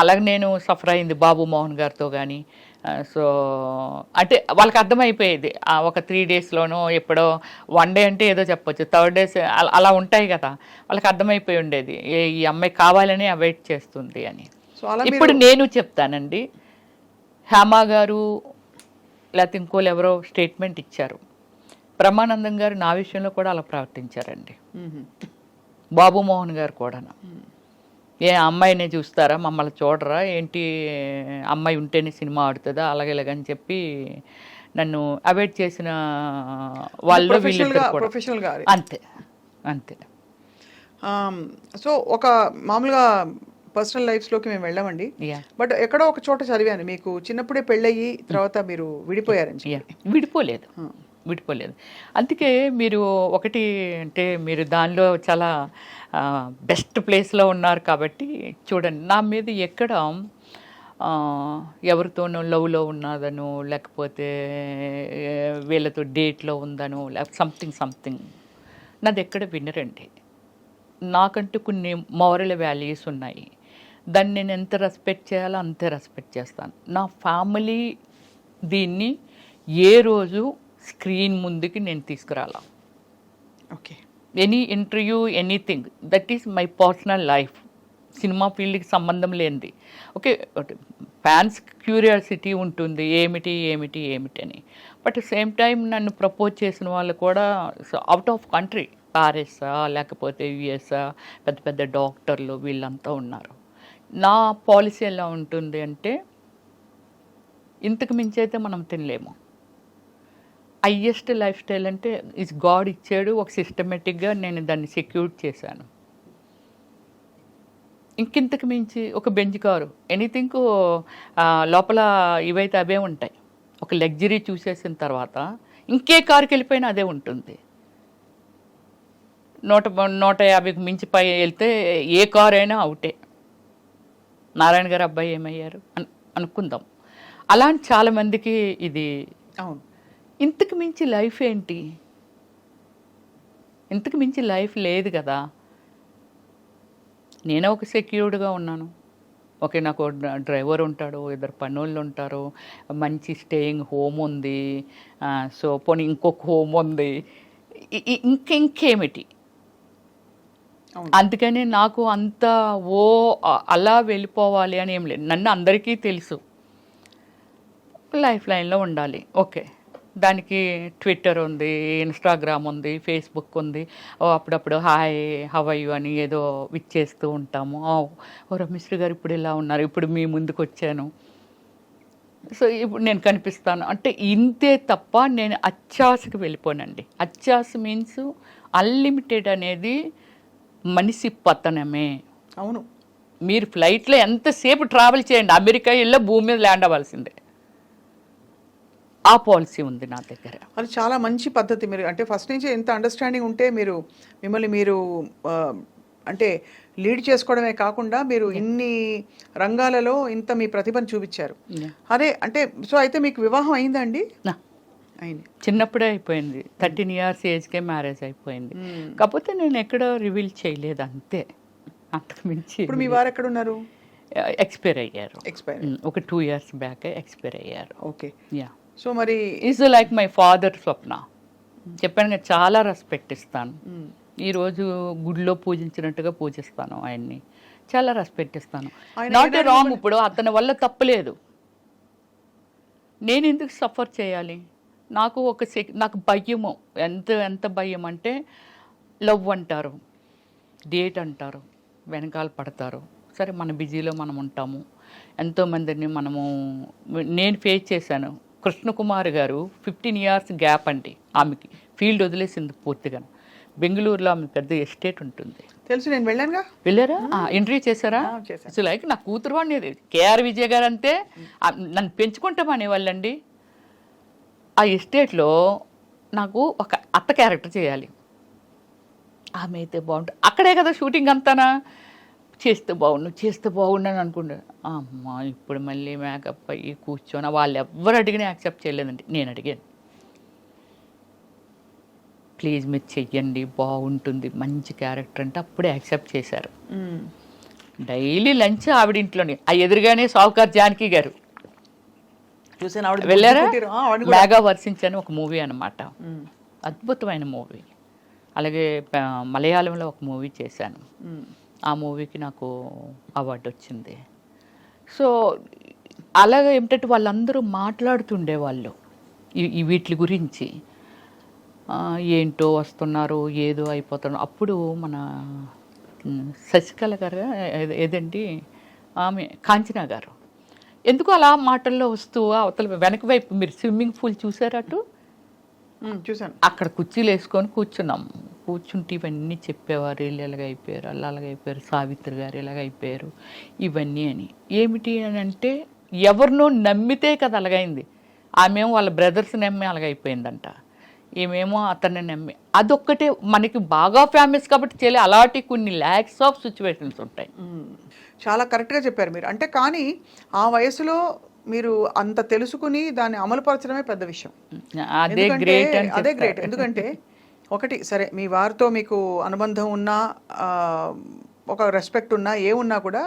అలాగే నేను సఫర్ అయింది బాబు మోహన్ గారితో కానీ. సో అంటే వాళ్ళకి అర్థమైపోయేది ఒక 3 డేస్లోనో ఎప్పుడో 1 డే అంటే ఏదో చెప్పొచ్చు, 3rd డేస్ అలా ఉంటాయి కదా, వాళ్ళకి అర్థమైపోయి ఉండేది ఈ అమ్మాయి కావాలని అవాయిడ్ చేస్తుంది అని. సో అలా ఇప్పుడు నేను చెప్తానండి, హేమా గారు లేకపోతే ఇంకోళ్ళు ఎవరో స్టేట్మెంట్ ఇచ్చారు, బ్రహ్మానందం గారు నా విషయంలో కూడా అలా ప్రవర్తించారండి, బాబు మోహన్ గారు కూడా. ఏ అమ్మాయినే చూస్తారా, మమ్మల్ని చూడరా ఏంటి, అమ్మాయి ఉంటేనే సినిమా ఆడుతుందా అలాగే ఇలాగని చెప్పి నన్ను అవాయిడ్ చేసిన వాళ్ళు వీళ్ళిద్దరు కూడా. ప్రొఫెషనల్గా అంతే అంతే. సో ఒక మామూలుగా పర్సనల్ లైఫ్స్లోకి మేము వెళ్ళామండి, బట్ ఎక్కడో ఒక చోట చదివాను మీకు చిన్నప్పుడే పెళ్ళయ్యి తర్వాత మీరు విడిపోయారని చెప్పి. విడిపోలేదు. అందుకే మీరు ఒకటి అంటే మీరు దానిలో చాలా బెస్ట్ ప్లేస్లో ఉన్నారు కాబట్టి చూడండి, నా మీద ఎక్కడ ఎవరితోనో లవ్లో ఉన్నదనో లేకపోతే వీళ్ళతో డేట్లో ఉందనో లేకపోతే సంథింగ్ నాది ఎక్కడ వినరండి. నాకంటూ కొన్ని మోరల్ వాల్యూస్ ఉన్నాయి, దాన్ని నేను ఎంత రెస్పెక్ట్ చేయాలో అంతే రెస్పెక్ట్ చేస్తాను. నా ఫ్యామిలీ దీన్ని ఏ రోజు స్క్రీన్ ముందుకి నేను తీసుకురాలా. Okay, any interview anything that is my personal life, cinema ఫీల్డ్కి సంబంధం లేనిది. ఓకే, ఫ్యాన్స్ క్యూరియాసిటీ ఉంటుంది ఏమిటి ఏమిటి ఏమిటి అని, బట్ సేమ్ టైం నన్ను ప్రపోజ్ చేసిన వాళ్ళు కూడా అవుట్ ఆఫ్ కంట్రీ, ప్యారిసా లేకపోతే యుఎస్ఆ, పెద్ద పెద్ద డాక్టర్లు వీళ్ళంతా ఉన్నారు. నా పాలసీ ఎలా ఉంటుంది అంటే ఇంతకు మించి అయితే మనం తినలేము. హయ్యెస్ట్ లైఫ్ స్టైల్ అంటే ఇస్ గాడ్ ఇచ్చాడు, ఒక సిస్టమేటిక్గా నేను దాన్ని సెక్యూర్ చేశాను. ఇంకింతకు మించి ఒక బెంచ్ కారు ఎనీథింగ్ లోపల ఇవైతే అవే ఉంటాయి. ఒక లగ్జరీ చూసేసిన తర్వాత ఇంకే కారుకి వెళ్ళిపోయినా అదే ఉంటుంది. 150కి మించి పై వెళ్తే ఏ కారు అయినా అవుటే. నారాయణ గారు అబ్బాయి ఏమయ్యారు అనుకుందాం. అలాంటి చాలామందికి ఇది. అవును, ఇంతకు మించి లైఫ్ ఏంటి, ఇంతకు మించి లైఫ్ లేదు కదా. నేనే ఒక సెక్యూర్డ్గా ఉన్నాను. ఓకే, నాకు డ్రైవర్ ఉంటాడు, 2 పనులు ఉంటారు, మంచి స్టేయింగ్ హోమ్ ఉంది, సో పోనీ ఇంకొక హోమ్ ఉంది, ఇంకేమిటి. అందుకని నాకు అంత అలా వెళ్ళిపోవాలి అని ఏం లేదు. నన్ను అందరికీ తెలుసు, లైఫ్ లైన్లో ఉండాలి. ఓకే, దానికి ట్విట్టర్ ఉంది, ఇన్స్టాగ్రామ్ ఉంది, ఫేస్బుక్ ఉంది. అప్పుడప్పుడు హాయ్ హవ్ యు అని ఏదో విచ్చేస్తూ ఉంటాము. రమేశ్వరి గారు ఇప్పుడు ఇలా ఉన్నారు, ఇప్పుడు మీ ముందుకు వచ్చాను, సో ఇప్పుడు నేను కనిపిస్తాను అంటే ఇంతే తప్ప నేను అత్యాశకి వెళ్ళిపోనండి. అత్యాశ మీన్స్ అన్లిమిటెడ్ అనేది మనిషి పతనమే. అవును, మీరు ఫ్లైట్లో ఎంతసేపు ట్రావెల్ చేయండి, అమెరికా వెళ్ళి భూమి మీద ల్యాండ్ అవ్వాల్సిందే. ఆ పాలసీ ఉంది నా దగ్గర. అది చాలా మంచి పద్ధతి. మీరు అంటే ఫస్ట్ నుంచి ఎంత అండర్స్టాండింగ్ ఉంటే మీరు మిమ్మల్ని మీరు అంటే లీడ్ చేసుకోవడమే కాకుండా మీరు ఇన్ని రంగాలలో ఇంత మీ ప్రతిభను చూపించారు. అదే అంటే సో అయితే మీకు వివాహం అయిందండి? అయింది, చిన్నప్పుడే అయిపోయింది. 13 years ఏజ్కే మ్యారేజ్ అయిపోయింది. కాకపోతే నేను ఎక్కడ రివీల్ చేయలేదు అంతే, అంతకు మించి. ఇప్పుడు మీ వారు ఎక్కడ ఉన్నారు? ఎక్స్పైర్ అయ్యారు. ఎక్స్పైర్ ఒక 2 years బ్యాక్ ఎక్స్పైర్ అయ్యారు. Okay, yeah. సో మరి ఈజ్ లైక్ మై ఫాదర్. స్వప్న చెప్పాను కదా, చాలా రెస్పెక్ట్ ఇస్తాను. ఈరోజు గుడిలో పూజించినట్టుగా పూజిస్తాను ఆయన్ని, చాలా రెస్పెక్ట్ ఇస్తాను. Not a wrong. ఇప్పుడు అతని వల్ల తప్పలేదు, నేను ఎందుకు సఫర్ చేయాలి? నాకు నాకు భయము, ఎంత భయం అంటే లవ్ అంటారు, డేట్ అంటారు, వెనకాల పడతారు. సరే, మన బిజీలో మనం ఉంటాము, ఎంతోమందిని నేను ఫేస్ చేశాను. కృష్ణకుమార్ గారు 15 years గ్యాప్ అండి, ఆమెకి ఫీల్డ్ వదిలేసింది పూర్తిగా. బెంగళూరులో ఆమె పెద్ద ఎస్టేట్ ఉంటుంది, తెలుసు, నేను వెళ్ళానుగా. వెళ్ళారా? ఇంటర్వ్యూ చేశారా? సో లైక్ నా కూతురు వాడిని కేఆర్ విజయ్ గారు అంతే నన్ను పెంచుకుంటామనేవాళ్ళండి. ఆ ఎస్టేట్లో నాకు ఒక అత్త క్యారెక్టర్ చేయాలి, ఆమె అయితే బాగుంటుంది. అక్కడే కదా షూటింగ్ అంతానా, చేస్తే బాగుండు అని అనుకుంటా. అమ్మ ఇప్పుడు మళ్ళీ మేకప్ అయ్యి కూర్చొని వాళ్ళు ఎవరు అడిగినా యాక్సెప్ట్ చేయలేదండి. నేను అడిగాను, ప్లీజ్ మీరు చెయ్యండి బాగుంటుంది మంచి క్యారెక్టర్ అంటే అప్పుడే యాక్సెప్ట్ చేశారు. డైలీ లంచ్ ఆవిడ ఇంట్లోనే, ఆ ఎదురుగానే సావుకార్ జానకి గారు చూసాను ఆవిడ వెళ్ళారా? పుట్టిరు. ఆవిడ కూడా. మేఘా వర్షించి అని ఒక మూవీ అనమాట, అద్భుతమైన మూవీ. అలాగే మలయాళంలో ఒక మూవీ చేశాను, ఆ మూవీకి నాకు అవార్డు వచ్చింది. సో అలాగే ఏమిటంటే వాళ్ళందరూ మాట్లాడుతుండేవాళ్ళు ఈ వీటి గురించి, ఏంటో వస్తున్నారు ఏదో అయిపోతున్నారు. అప్పుడు మన శశికళ గారు ఏదండి ఆమె కాంచనా గారు ఎందుకు అలా మాటల్లో వస్తూ అవతల వెనక వైపు, మీరు స్విమ్మింగ్ పూల్ చూసారటు, చూసాను, అక్కడ కుర్చీలు వేసుకొని కూర్చున్నాం. కూర్చుంటే ఇవన్నీ చెప్పేవారు, వీళ్ళు ఎలాగ అయిపోయారు, అలా అలాగైపోయారు, సావిత్రి గారు ఎలాగ అయిపోయారు, ఇవన్నీ అని. ఏమిటి అని అంటే ఎవరినో నమ్మితే కదా అలాగైంది. ఆమెమో వాళ్ళ బ్రదర్స్ నమ్మి అలాగైపోయిందంట, ఏమేమో అతన్ని నమ్మి. అదొక్కటే మనకి బాగా ఫేమస్ కాబట్టి చేయలే. అలాంటి కొన్ని ల్యాక్స్ ఆఫ్ సిచ్యువేషన్స్ ఉంటాయి. చాలా కరెక్ట్గా చెప్పారు మీరు. అంటే కానీ ఆ వయసులో మీరు అంత తెలుసుకుని దాన్ని అమలుపరచడమే పెద్ద విషయం. అదే గ్రేట్. అదే గ్రేట్. ఎందుకంటే ఒకటి సరే, మీ వారితో మీకు అనుబంధం ఉన్నా, ఒక రెస్పెక్ట్ ఉన్నా, ఏమున్నా కూడా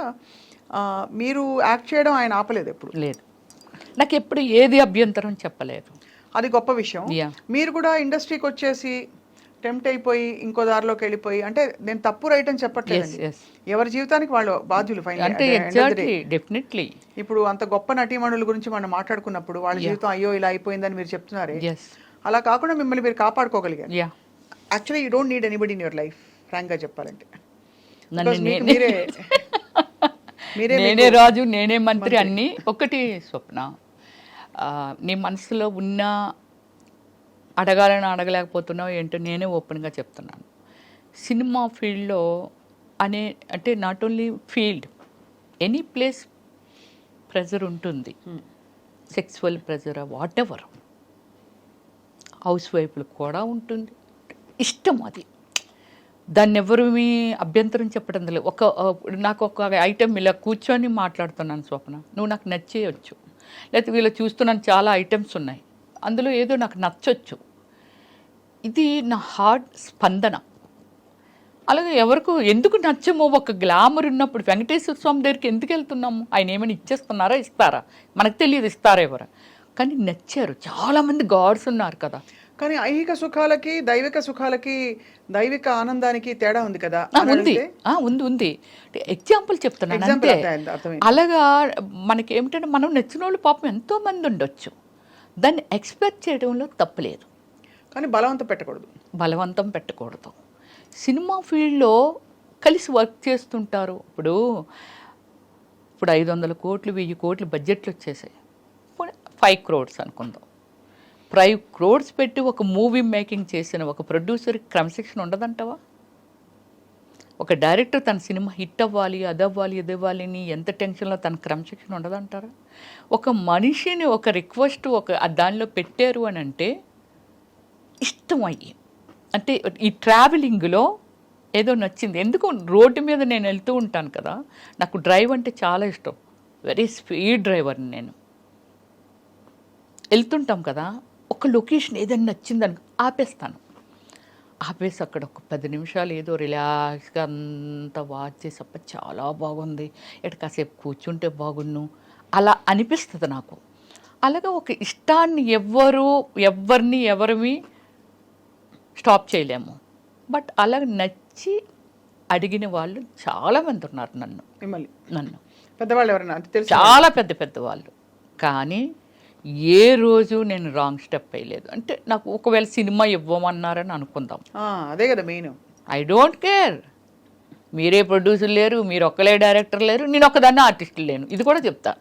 మీరు యాక్ట్ చేయడం ఆయన ఆపలేదు ఎప్పుడు. లేదు, నాకు ఎప్పుడు ఏది అభ్యంతరం చెప్పలేదు. అది గొప్ప విషయం. మీరు కూడా ఇండస్ట్రీకి వచ్చేసి టెంప్ట్ అయిపోయి ఇంకో దారిలోకి వెళ్ళిపోయి, అంటే నేను తప్పు రైట్ అని చెప్పట్లేదు, ఎవరి జీవితానికి వాళ్ళు బాధ్యులు. డెఫినెట్లీ ఇప్పుడు అంత గొప్ప నటీమణుల గురించి మనం మాట్లాడుకున్నప్పుడు వాళ్ళ జీవితం అయ్యో ఇలా అయిపోయిందని మీరు చెప్తున్నారే, అలా కాకుండా మిమ్మల్ని మీరు కాపాడుకోగలిగారు. Actually you don't need anybody in your life, ఫ్రాంక్గా చెప్పాలంటే. నేనే రాజు, నేనే మంత్రి అన్నీ. ఒకటి స్వప్న, నీ మనసులో ఉన్న అడగాలని అడగలేకపోతున్నావు ఏంటో నేనే ఓపెన్గా చెప్తున్నాను. సినిమా ఫీల్డ్లో అంటే not only field, any place pressure ఉంటుంది, sexual pressure, whatever. House వైఫ్లకు కూడా ఉంటుంది, ఇష్టం అది, దాన్ని ఎవరు మీ అభ్యంతరం చెప్పడం లేదు. నాకు ఒక ఐటెం ఇలా కూర్చొని మాట్లాడుతున్నాను స్వప్న, నువ్వు నాకు నచ్చేయచ్చు, లేకపోతే వీళ్ళు చూస్తున్నాను చాలా ఐటమ్స్ ఉన్నాయి, అందులో ఏదో నాకు నచ్చొచ్చు, ఇది నా హార్ట్ స్పందన. అలాగే ఎవరికి ఎందుకు నచ్చమో, ఒక గ్లామర్ ఉన్నప్పుడు వెంకటేశ్వర స్వామి దగ్గరికి ఎందుకు వెళ్తున్నాము, ఆయన ఏమైనా ఇచ్చేస్తున్నారా, ఇస్తారా మనకు తెలియదు, ఇస్తారా ఎవరు, కానీ నచ్చారు. చాలామంది గాడ్స్ ఉన్నారు కదా. కానీ ఐహిక సుఖాలకి దైవిక సుఖాలకి, దైవిక ఆనందానికి తేడా ఉంది కదా. ఉంది. ఎగ్జాంపుల్ చెప్తున్నాను అంతే. అలాగా మనకి ఏమిటంటే మనం నచ్చిన వాళ్ళు పాపం ఎంతో మంది ఉండొచ్చు, దాన్ని ఎక్స్పెక్ట్ చేయడంలో తప్పులేదు, కానీ బలవంతం పెట్టకూడదు. సినిమా ఫీల్డ్లో కలిసి వర్క్ చేస్తుంటారు. ఇప్పుడు 500 కోట్లు 1000 కోట్లు బడ్జెట్లు వచ్చేసాయి, 5 crores అనుకుందాం. 5 crores పెట్టి ఒక మూవీ మేకింగ్ చేసిన ఒక ప్రొడ్యూసర్కి క్రమశిక్షణ ఉండదంటావా? ఒక డైరెక్టర్ తన సినిమా హిట్ అవ్వాలి, అదవ్వాలి, ఇదవ్వాలి అని ఎంత టెన్షన్లో తన క్రమశిక్షణ ఉండదంటారా? ఒక మనిషిని ఒక రిక్వెస్ట్ దానిలో పెట్టారు అని అంటే ఇష్టం అయ్యి, అంటే ఈ ట్రావెలింగ్లో ఏదో నచ్చింది. ఎందుకు రోడ్డు మీద నేను వెళ్తూ ఉంటాను కదా, నాకు డ్రైవ్ అంటే చాలా ఇష్టం, వెరీ స్పీడ్ డ్రైవర్ని నేను. వెళ్తుంటాం కదా, ఒక లొకేషన్ ఏదైనా నచ్చిందని ఆపేసి అక్కడ ఒక 10 నిమిషాలు ఏదో రిలాక్స్గా అంతా వాచ్ చేసి, అప్ప చాలా బాగుంది, ఎటు కాసేపు కూర్చుంటే బాగున్ను అలా అనిపిస్తుంది నాకు. అలాగే ఒక ఇష్టాన్ని ఎవరిని స్టాప్ చేయలేము. బట్ అలా నచ్చి అడిగిన వాళ్ళు చాలామంది ఉన్నారు నన్ను పెద్దవాళ్ళు ఎవరైనా చాలా పెద్దవాళ్ళు. కానీ ఏ రోజు నేను రాంగ్ స్టెప్ వేయలేదు. అంటే నాకు ఒకవేళ సినిమా ఇవ్వమన్నారని అనుకుందాం, అదే కదా మెయిన్. ఐ డోంట్ కేర్, మీరే ప్రొడ్యూసర్ లేరు, మీరు ఒక్కలే డైరెక్టర్ లేరు, నేను ఒక్కదాన్ని ఆర్టిస్ట్ లేను, ఇది కూడా చెప్తా.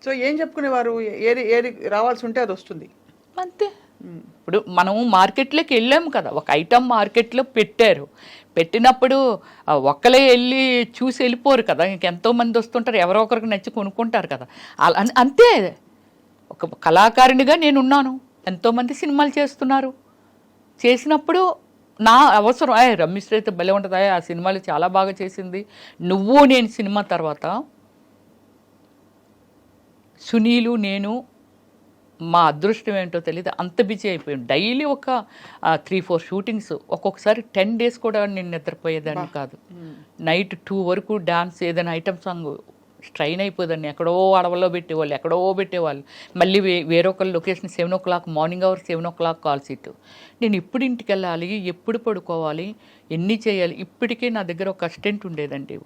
సో ఏం చెప్పుకునేవారు, ఏది రావాల్సి ఉంటే అది వస్తుంది అంతే. ఇప్పుడు మనము మార్కెట్లోకి వెళ్ళాము కదా, ఒక ఐటమ్ మార్కెట్లో పెట్టినప్పుడు ఒక్కలే వెళ్ళి చూసి వెళ్ళిపోరు కదా, ఇంకెంతోమంది వస్తుంటారు, ఎవరో ఒకరికి నచ్చి కొనుక్కుంటారు కదా. అంతే, ఒక కళాకారిణిగా నేనున్నాను, ఎంతోమంది సినిమాలు చేసినప్పుడు నా అవసరం, రమ్మిశ్రీ అయితే భలే ఉంటుంది, ఆ సినిమాలు చాలా బాగా చేసింది. నేను సినిమా తర్వాత సునీలు నేను మా అదృష్టం ఏంటో తెలియదు, అంత బిజీ అయిపోయాం. డైలీ ఒక 3-4 షూటింగ్స్, ఒక్కొక్కసారి 10 days కూడా నేను నిద్రపోయేదాన్ని కాదు. నైట్ 2 వరకు డాన్స్, ఏదైనా ఐటమ్ సాంగ్ స్ట్రైన్ అయిపోదండి. ఎక్కడో అడవుల్లో పెట్టేవాళ్ళు, ఎక్కడో పెట్టేవాళ్ళు. మళ్ళీ వేరొకరు location 7 o'clock, morning hour 7 o'clock call sheet. నేను ఎప్పుడు ఇంటికి వెళ్ళాలి, ఎప్పుడు పడుకోవాలి, ఎన్ని చేయాలి. ఇప్పటికీ నా దగ్గర ఒక అసిస్టెంట్ ఉండేదండి,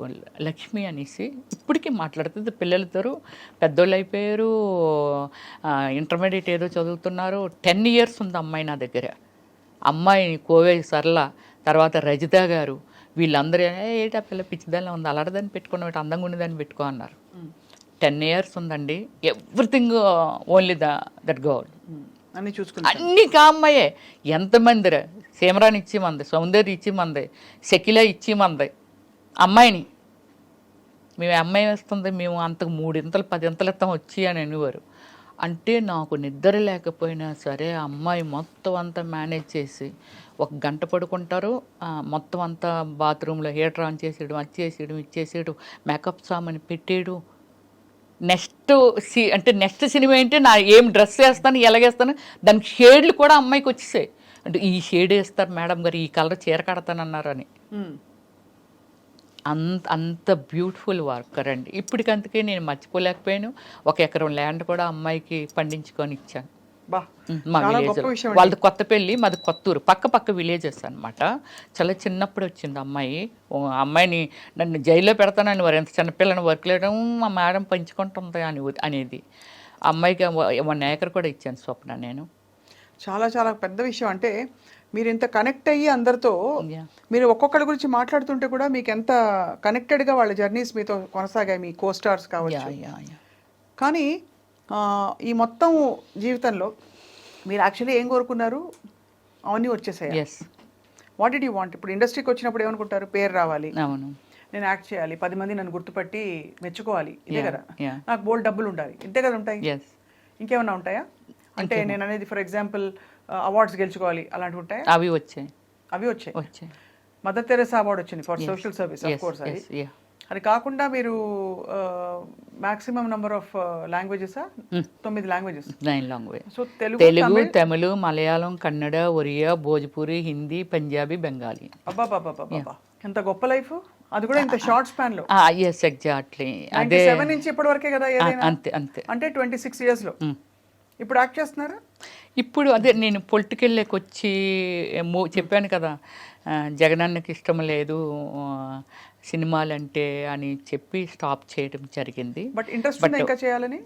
లక్ష్మి అనేసి. ఇప్పటికీ మాట్లాడుతుంది. పిల్లలతో పెద్దోళ్ళు అయిపోయారు, ఇంటర్మీడియట్ ఏదో చదువుతున్నారు. 10 years ఉంది అమ్మాయి నా దగ్గర. అమ్మాయిని కోవే సరళ, తర్వాత రజిత గారు, వీళ్ళందరూ ఏటా పిల్ల పిచ్చిదాన్ని ఉంది, అలాడదాన్ని పెట్టుకున్న అందంగా ఉండేదాన్ని పెట్టుకో అన్నారు. 10 years ఉందండి. Everything only that girl. అన్ని చూసుకుంటా అన్నీ కామ్మాయే. ఎంతమంది సీమరాని ఇచ్చి మంది, సౌందర్య ఇచ్చి మంది, శకిల ఇచ్చి మంది. అమ్మాయిని మేము అమ్మాయి వేస్తుంది, మేము అంతకు 3 ఇంతలు 10 ఇంతలు ఇస్తాం వచ్చి అని అనేవారు. అంటే నాకు నిద్ర లేకపోయినా సరే అమ్మాయి మొత్తం అంతా మేనేజ్ చేసి, 1 గంట పడుకుంటారు, మొత్తం అంతా బాత్రూంలో హీటర్ ఆన్ చేసేయడం, అది చేసేయడం, ఇది చేసేయడం, మేకప్ సామాన్ పెట్టేయడం. నెక్స్ట్ సినిమా ఏంటి, నా ఏం డ్రెస్ వేస్తాను, ఎలాగేస్తాను, దానికి షేడ్లు కూడా అమ్మాయికి వచ్చేసాయి. అంటే ఈ షేడ్ వేస్తారు మేడం గారు, ఈ కలర్ చీర కడతానన్నారని. అంత బ్యూటిఫుల్ వర్కర్ అండి. ఇప్పటికంతకే నేను మర్చిపోలేకపోయాను. 1 ఎకరం ల్యాండ్ కూడా అమ్మాయికి పండించుకొని ఇచ్చాను మా విలేజ్. వాళ్ళది కొత్త పెళ్ళి, మాది కొత్తూరు, పక్క విలేజెస్ అనమాట. చాలా చిన్నప్పుడు వచ్చింది అమ్మాయి. అమ్మాయిని నన్ను జైల్లో పెడతానని వారు, ఎంత చిన్నపిల్లని వర్క్ లేయడం మా మేడం పంచుకుంటుంది అనేది. అమ్మాయికి 1 acre కూడా ఇచ్చాను స్వప్న నేను. చాలా చాలా పెద్ద విషయం. అంటే మీరు ఇంత కనెక్ట్ అయ్యి అందరితో, మీరు ఒక్కొక్కరి గురించి మాట్లాడుతుంటే కూడా మీకు ఎంత కనెక్టెడ్గా వాళ్ళ జర్నీస్ మీతో కొనసాగాయి, మీ కో స్టార్స్ కావచ్చు. కానీ ఈ మొత్తం జీవితంలో మీరు యాక్చువల్లీ ఏం కోరుకున్నారు, అవన్నీ వచ్చేసాయి. What did you want? ఇప్పుడు ఇండస్ట్రీకి వచ్చినప్పుడు ఏమనుకుంటారు, పేరు రావాలి, అవును, నేను యాక్ట్ చేయాలి, 10 మంది నన్ను గుర్తుపట్టి మెచ్చుకోవాలి, ఇదే కదా, నాకు బోల్డ్ డబ్బులు ఉండాలి, ఇంతే కదా ఉంటాయి. ఇంకేమన్నా ఉంటాయా? అంటే నేను అనేది ఫర్ ఎగ్జాంపుల్ అవార్డ్స్ గెలుచుకోవాలి, అలాంటివి ఉంటాయి. అవి వచ్చాయి. మదర్ తెరెసా అవార్డు వచ్చింది for social service, of course. అది కాకుండా మీరు maximum number of languages 9 languages. 9 languages. So Telugu, Tamil, Malayalam, Kannada, Oriya, Bhojpuri, Hindi, Punjabi, Bengali. అబ్బా, ఎంత గొప్ప లైఫ్. అది కూడా ఇంత షార్ట్ స్పాన్ లో. ఎగ్జాక్ట్లీ. అదే 7 నుంచి ఇప్పటి వరకే కదా. అంతే. అంటే 26 years లో ఇప్పుడు యాక్ట్ చేస్తున్నారా? ఇప్పుడు అదే నేను పొలిటికల్లోకి వచ్చి చెప్పాను కదా, జగనన్నకి ఇష్టం లేదు సినిమాలంటే అని చెప్పి స్టాప్ చేయడం జరిగింది. బట్ ఇంట్రెస్ట్ ఇంకా చేయాలని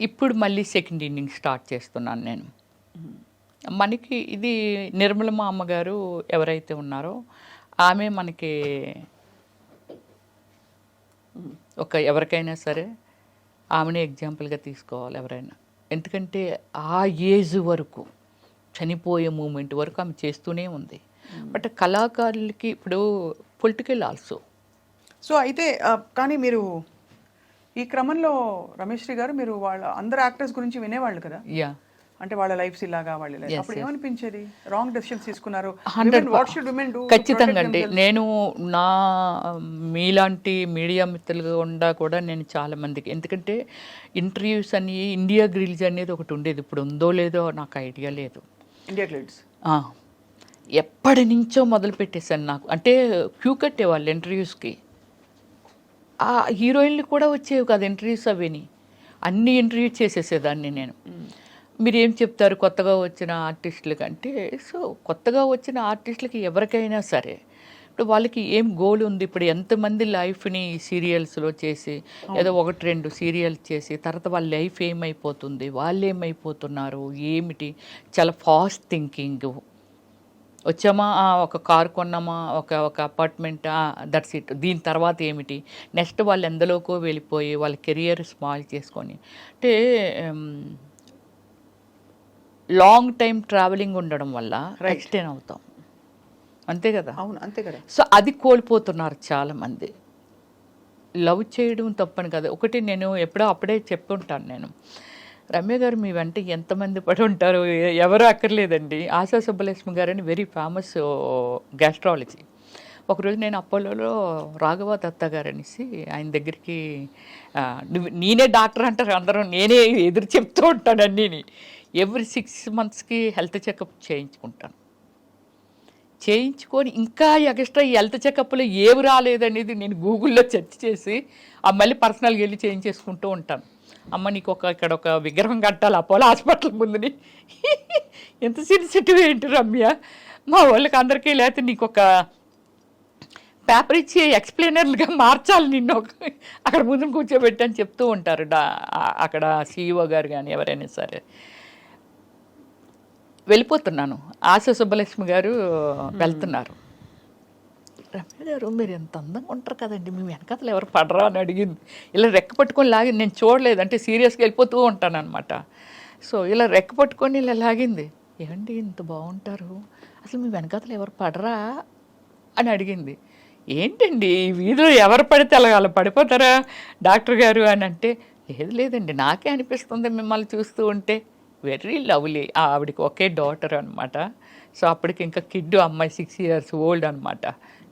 ఇప్పుడు మళ్ళీ సెకండ్ ఇన్నింగ్ స్టార్ట్ చేస్తున్నాను నేను. మనకి ఇది నిర్మలమ్మ అమ్మగారు ఎవరైతే ఉన్నారో ఆమె మనకి ఎవరికైనా సరే ఆమెనే ఎగ్జాంపుల్గా తీసుకోవాలి ఎవరైనా. ఎందుకంటే ఆ ఏజ్ వరకు, చనిపోయే మూమెంట్ వరకు ఆమె చేస్తూనే ఉంది. బట్ కళాకారులకి ఇప్పుడు పొలిటికల్ ఆల్సో. సో అయితే కానీ మీరు ఈ క్రమంలో రమేష్ శ్రీ గారు, మీరు వాళ్ళ అందరు యాక్టర్స్ గురించి వినేవాళ్ళు కదా, అంటే వాళ్ళ లైఫ్స్ ఇలాగా, వాళ్ళ లైఫ్ అప్పుడు ఏమనిపించేది? రాంగ్ డెసిషన్స్ తీసుకున్నారు. ఖచ్చితంగా అండి. నేను నా మీలాంటి మీడియా మిత్రులుగా ఉండా కూడా నేను చాలా మందికి, ఎందుకంటే ఇంటర్వ్యూస్ అని ఇండియా గ్రిల్స్ అనేది ఒకటి ఉండేది, ఇప్పుడు ఉందో లేదో నాకు ఐడియా లేదు. ఇండియా గ్రిల్స్ ఎప్పటి నుంచో మొదలు పెట్టేశాను. నాకు అంటే క్యూ కట్టేవాళ్ళు ఇంటర్వ్యూస్కి. ఆ హీరోయిన్లు కూడా వచ్చేవి కాదు ఇంటర్వ్యూస్, అవిని అన్ని ఇంటర్వ్యూ చేసేసేదాన్ని నేను. మీరు ఏం చెప్తారు కొత్తగా వచ్చిన ఆర్టిస్టులకి అంటే, సో కొత్తగా వచ్చిన ఆర్టిస్టులకి ఎవరికైనా సరే ఇప్పుడు వాళ్ళకి ఏం గోల్ ఉంది, ఇప్పుడు ఎంతమంది లైఫ్ని సీరియల్స్లో చేసి ఏదో 1-2 సీరియల్స్ చేసి తర్వాత వాళ్ళ లైఫ్ ఏమైపోతుంది, వాళ్ళు ఏమైపోతున్నారు ఏమిటి, చాలా ఫాస్ట్ థింకింగ్. వచ్చామా, ఒక కారు కొన్నామా, ఒక అపార్ట్మెంట్, దట్స్ ఇట్. దీని తర్వాత ఏమిటి, నెక్స్ట్ వాళ్ళు ఎందులోకో వెళ్ళిపోయి వాళ్ళ కెరియర్ స్మాల్ చేసుకొని, అంటే లాంగ్ టైం ట్రావెలింగ్ ఉండడం వల్ల ఎక్స్టెండ్ అవుతాం, అంతే కదా. అవును, అంతే కదా. సో అది కోల్పోతున్నారు చాలామంది. లవ్ చేయడం తప్పని కదా. ఒకటి నేను అప్పుడే చెప్తుంటాను నేను, రమ్య గారు మీ వెంట ఎంతమంది పడి ఉంటారు, ఎవరు అక్కర్లేదండి. ఆశా సుబ్బలక్ష్మి గారు అని వెరీ ఫేమస్ గ్యాస్ట్రాలజీ. ఒకరోజు నేను అపోలోలో రాఘవ దత్తా గారు అనేసి ఆయన దగ్గరికి, నేనే డాక్టర్ అంటారు అందరూ, నేనే ఎదురు చెప్తూ ఉంటాను అన్నీని. ఎవ్రీ 6 monthsకి హెల్త్ చెకప్ చేయించుకుంటాను. చేయించుకొని ఇంకా ఎక్స్ట్రా ఈ హెల్త్ చెకప్లో ఏవి రాలేదనేది నేను గూగుల్లో సెర్చ్ చేసి మళ్ళీ పర్సనల్గా వెళ్ళి చేయించేసుకుంటూ ఉంటాను. అమ్మ నీకు ఇక్కడ ఒక విగ్రహం కట్టాలి అపోలో హాస్పిటల్ ముందుని. ఎంత సెన్సిటివ్ ఏంటి రమ్య, మా వాళ్ళకి అందరికీ లేకపోతే నీకు ఒక పేపర్ ఇచ్చి ఎక్స్ప్లెయినర్లుగా మార్చాలి నిన్ను అక్కడ ముందు కూర్చోబెట్టి అని చెప్తూ ఉంటారు అక్కడ CEO గారు కానీ ఎవరైనా సరే. వెళ్ళిపోతున్నాను, ఆశ సుబ్బలక్ష్మి గారు వెళ్తున్నారు. రమ్య గారు మీరు ఎంత అందంగా ఉంటారు కదండి, మీ వెనకాతలు ఎవరు పడరా అని అడిగింది. ఇలా రెక్క పట్టుకొని లాగింది, నేను చూడలేదు అంటే సీరియస్గా వెళ్ళిపోతూ ఉంటాను అనమాట. సో ఇలా రెక్క పట్టుకొని ఇలా లాగింది. ఏమండి ఇంత బాగుంటారు, అసలు మీ వెనకాతలు ఎవరు పడరా అని అడిగింది. ఏంటండి ఈ వీధిలో ఎవరు పడితే అలా పడిపోతారా డాక్టర్ గారు అని అంటే, లేదండి నాకే అనిపిస్తుంది మిమ్మల్ని చూస్తూ ఉంటే. Very lovely. ఆవిడకి ఒకే డాటర్ అనమాట. సో అప్పటికి ఇంకా కిడ్ అమ్మాయి 6 years old అనమాట.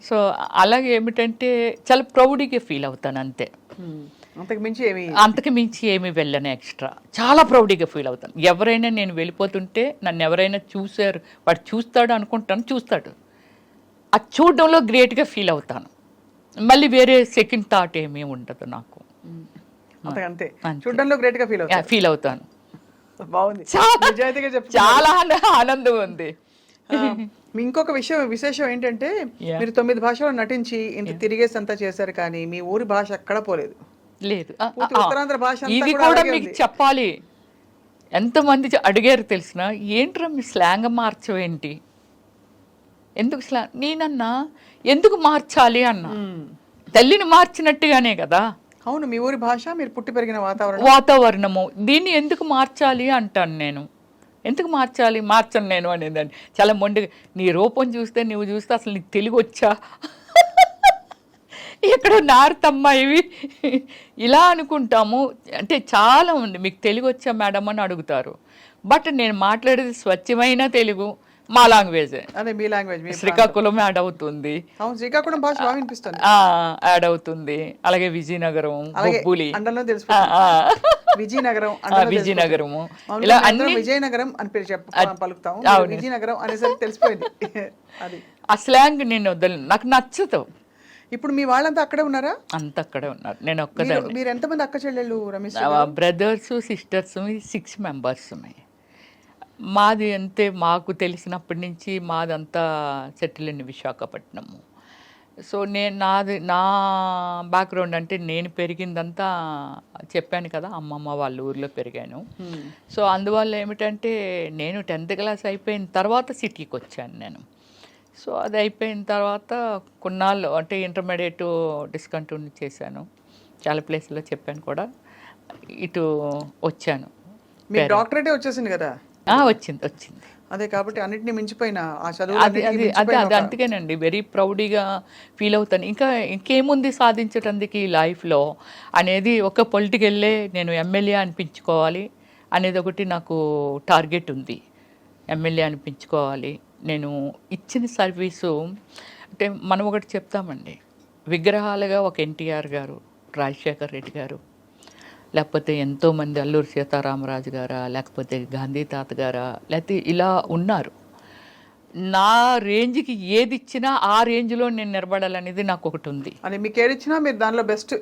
సో అలాగే ఏమిటంటే చాలా ప్రౌడ్గా ఫీల్ అవుతాను అంతే, అంతకు మించి ఏమి వెళ్ళను ఎక్స్ట్రా. చాలా ప్రౌడ్గా ఫీల్ అవుతాను. ఎవరైనా నేను వెళ్ళిపోతుంటే నన్ను ఎవరైనా చూశారు, వాడు చూస్తాడు అనుకుంటాను, చూస్తాడు. అది చూడడంలో గ్రేట్గా ఫీల్ అవుతాను. మళ్ళీ వేరే సెకండ్ థాట్ ఏమీ ఉండదు నాకు. ఫీల్ అవుతాను. చాలా ఆనందం ఉంది. ఇంకొక విశేషం ఏంటంటే మీరు 9 భాషల్లో నటించి ఇంత తిరిగేసి అంతా చేశారు, కానీ మీ ఊరి భాష ఎక్కడ పోలేదు. లేదు, ఉత్తరాంధ్ర భాష ఇది కూడా మీకు చెప్పాలి. ఎంతమంది అడిగారు తెలిసిన, ఏంట్రా మీ స్లాంగ్ మార్చవేంటి, ఎందుకు స్లాంగ్? నేనన్నా ఎందుకు మార్చాలి అన్నా, తల్లిని మార్చినట్టుగానే కదా. అవును, మీ ఊరి భాష, మీరు పుట్టి పెరిగిన వాతావరణము, దీన్ని ఎందుకు మార్చాలి అంటాను నేను. ఎందుకు మార్చను నేను అనేదాన్ని. చాలా మొండిగా, నీ రూపం చూస్తే నువ్వు చూస్తే అసలు నీకు తెలుగు వచ్చా, ఎక్కడో నార్తమ్మా ఇవి ఇలా అనుకుంటాము. అంటే చాలా ఉంది, మీకు తెలుగు వచ్చా మేడం అని అడుగుతారు. బట్ నేను మాట్లాడేది స్వచ్ఛమైన తెలుగు, మా లాంగ్వేజ్. అదే మీ లాంగ్వేజ్. శ్రీకాకుళం యాడ్ అవుతుంది, శ్రీకాకుళం భాష బాగా వినిపిస్తుంది, యాడ్ అవుతుంది. అలాగే విజయనగరం, బొబ్బులి, విజయనగరము, ఇలా అన్ని విజయనగరం అని పలుకుతాం. విజయనగరం అనేసరికి తెలిసిపోయింది. అది ఆ స్లాంగ్ నేను వదలను, నాకు నచ్చదు. ఇప్పుడు మీ వాళ్ళంతా అక్కడే ఉన్నారా? అంత అక్కడే ఉన్నారు. నేను ఒక్కదాన్ని. మీరు ఎంతమంది అక్క చెల్లెళ్ళు రమేష్? Brothers sisters 6 members. మాది అంతే, మాకు తెలిసినప్పటి నుంచి మాదంతా సెటిల్ ఇన్ విశాఖపట్నము. సో నా బ్యాక్గ్రౌండ్ అంటే నేను పెరిగిందంతా చెప్పాను కదా, అమ్మమ్మ వాళ్ళ ఊర్లో పెరిగాను. సో అందువల్ల ఏమిటంటే నేను 10th class అయిపోయిన తర్వాత సిటీకి వచ్చాను నేను. సో అది అయిపోయిన తర్వాత కొన్నాళ్ళు అంటే ఇంటర్మీడియట్ డిస్కంటిన్యూ చేశాను, చాలా ప్లేస్లో చెప్పాను కూడా, ఇటు వచ్చాను. డాక్టరేటే వచ్చేసింది కదా? వచ్చింది. అదే కాబట్టి అన్నిటిని మించిపోయిన ఆ చదువు అది అందుకేనండి వెరీ ప్రౌడ్గా ఫీల్ అవుతాను. ఇంకేముంది సాధించడానికి ఈ లైఫ్లో అనేది, ఒక పొలిటికల్లే నేను ఎమ్మెల్యే అనిపించుకోవాలి అనేది ఒకటి నాకు టార్గెట్ ఉంది. ఎమ్మెల్యే అనిపించుకోవాలి. నేను ఇచ్చిన సర్వీసు అంటే మనం ఒకటి చెప్తామండి, విగ్రహాలుగా ఒక NTR గారు, రాజశేఖర్ రెడ్డి గారు, లేకపోతే ఎంతోమంది అల్లూరి సీతారామరాజు గారా, లేకపోతే గాంధీ తాత గారా, లేకపోతే ఇలా ఉన్నారు. నా రేంజ్కి ఏది ఇచ్చినా ఆ రేంజ్లో నేను నిలబడాలనేది నాకు ఒకటి ఉంది. అది మీకు ఏది ఇచ్చినా మీరు దానిలో బెస్ట్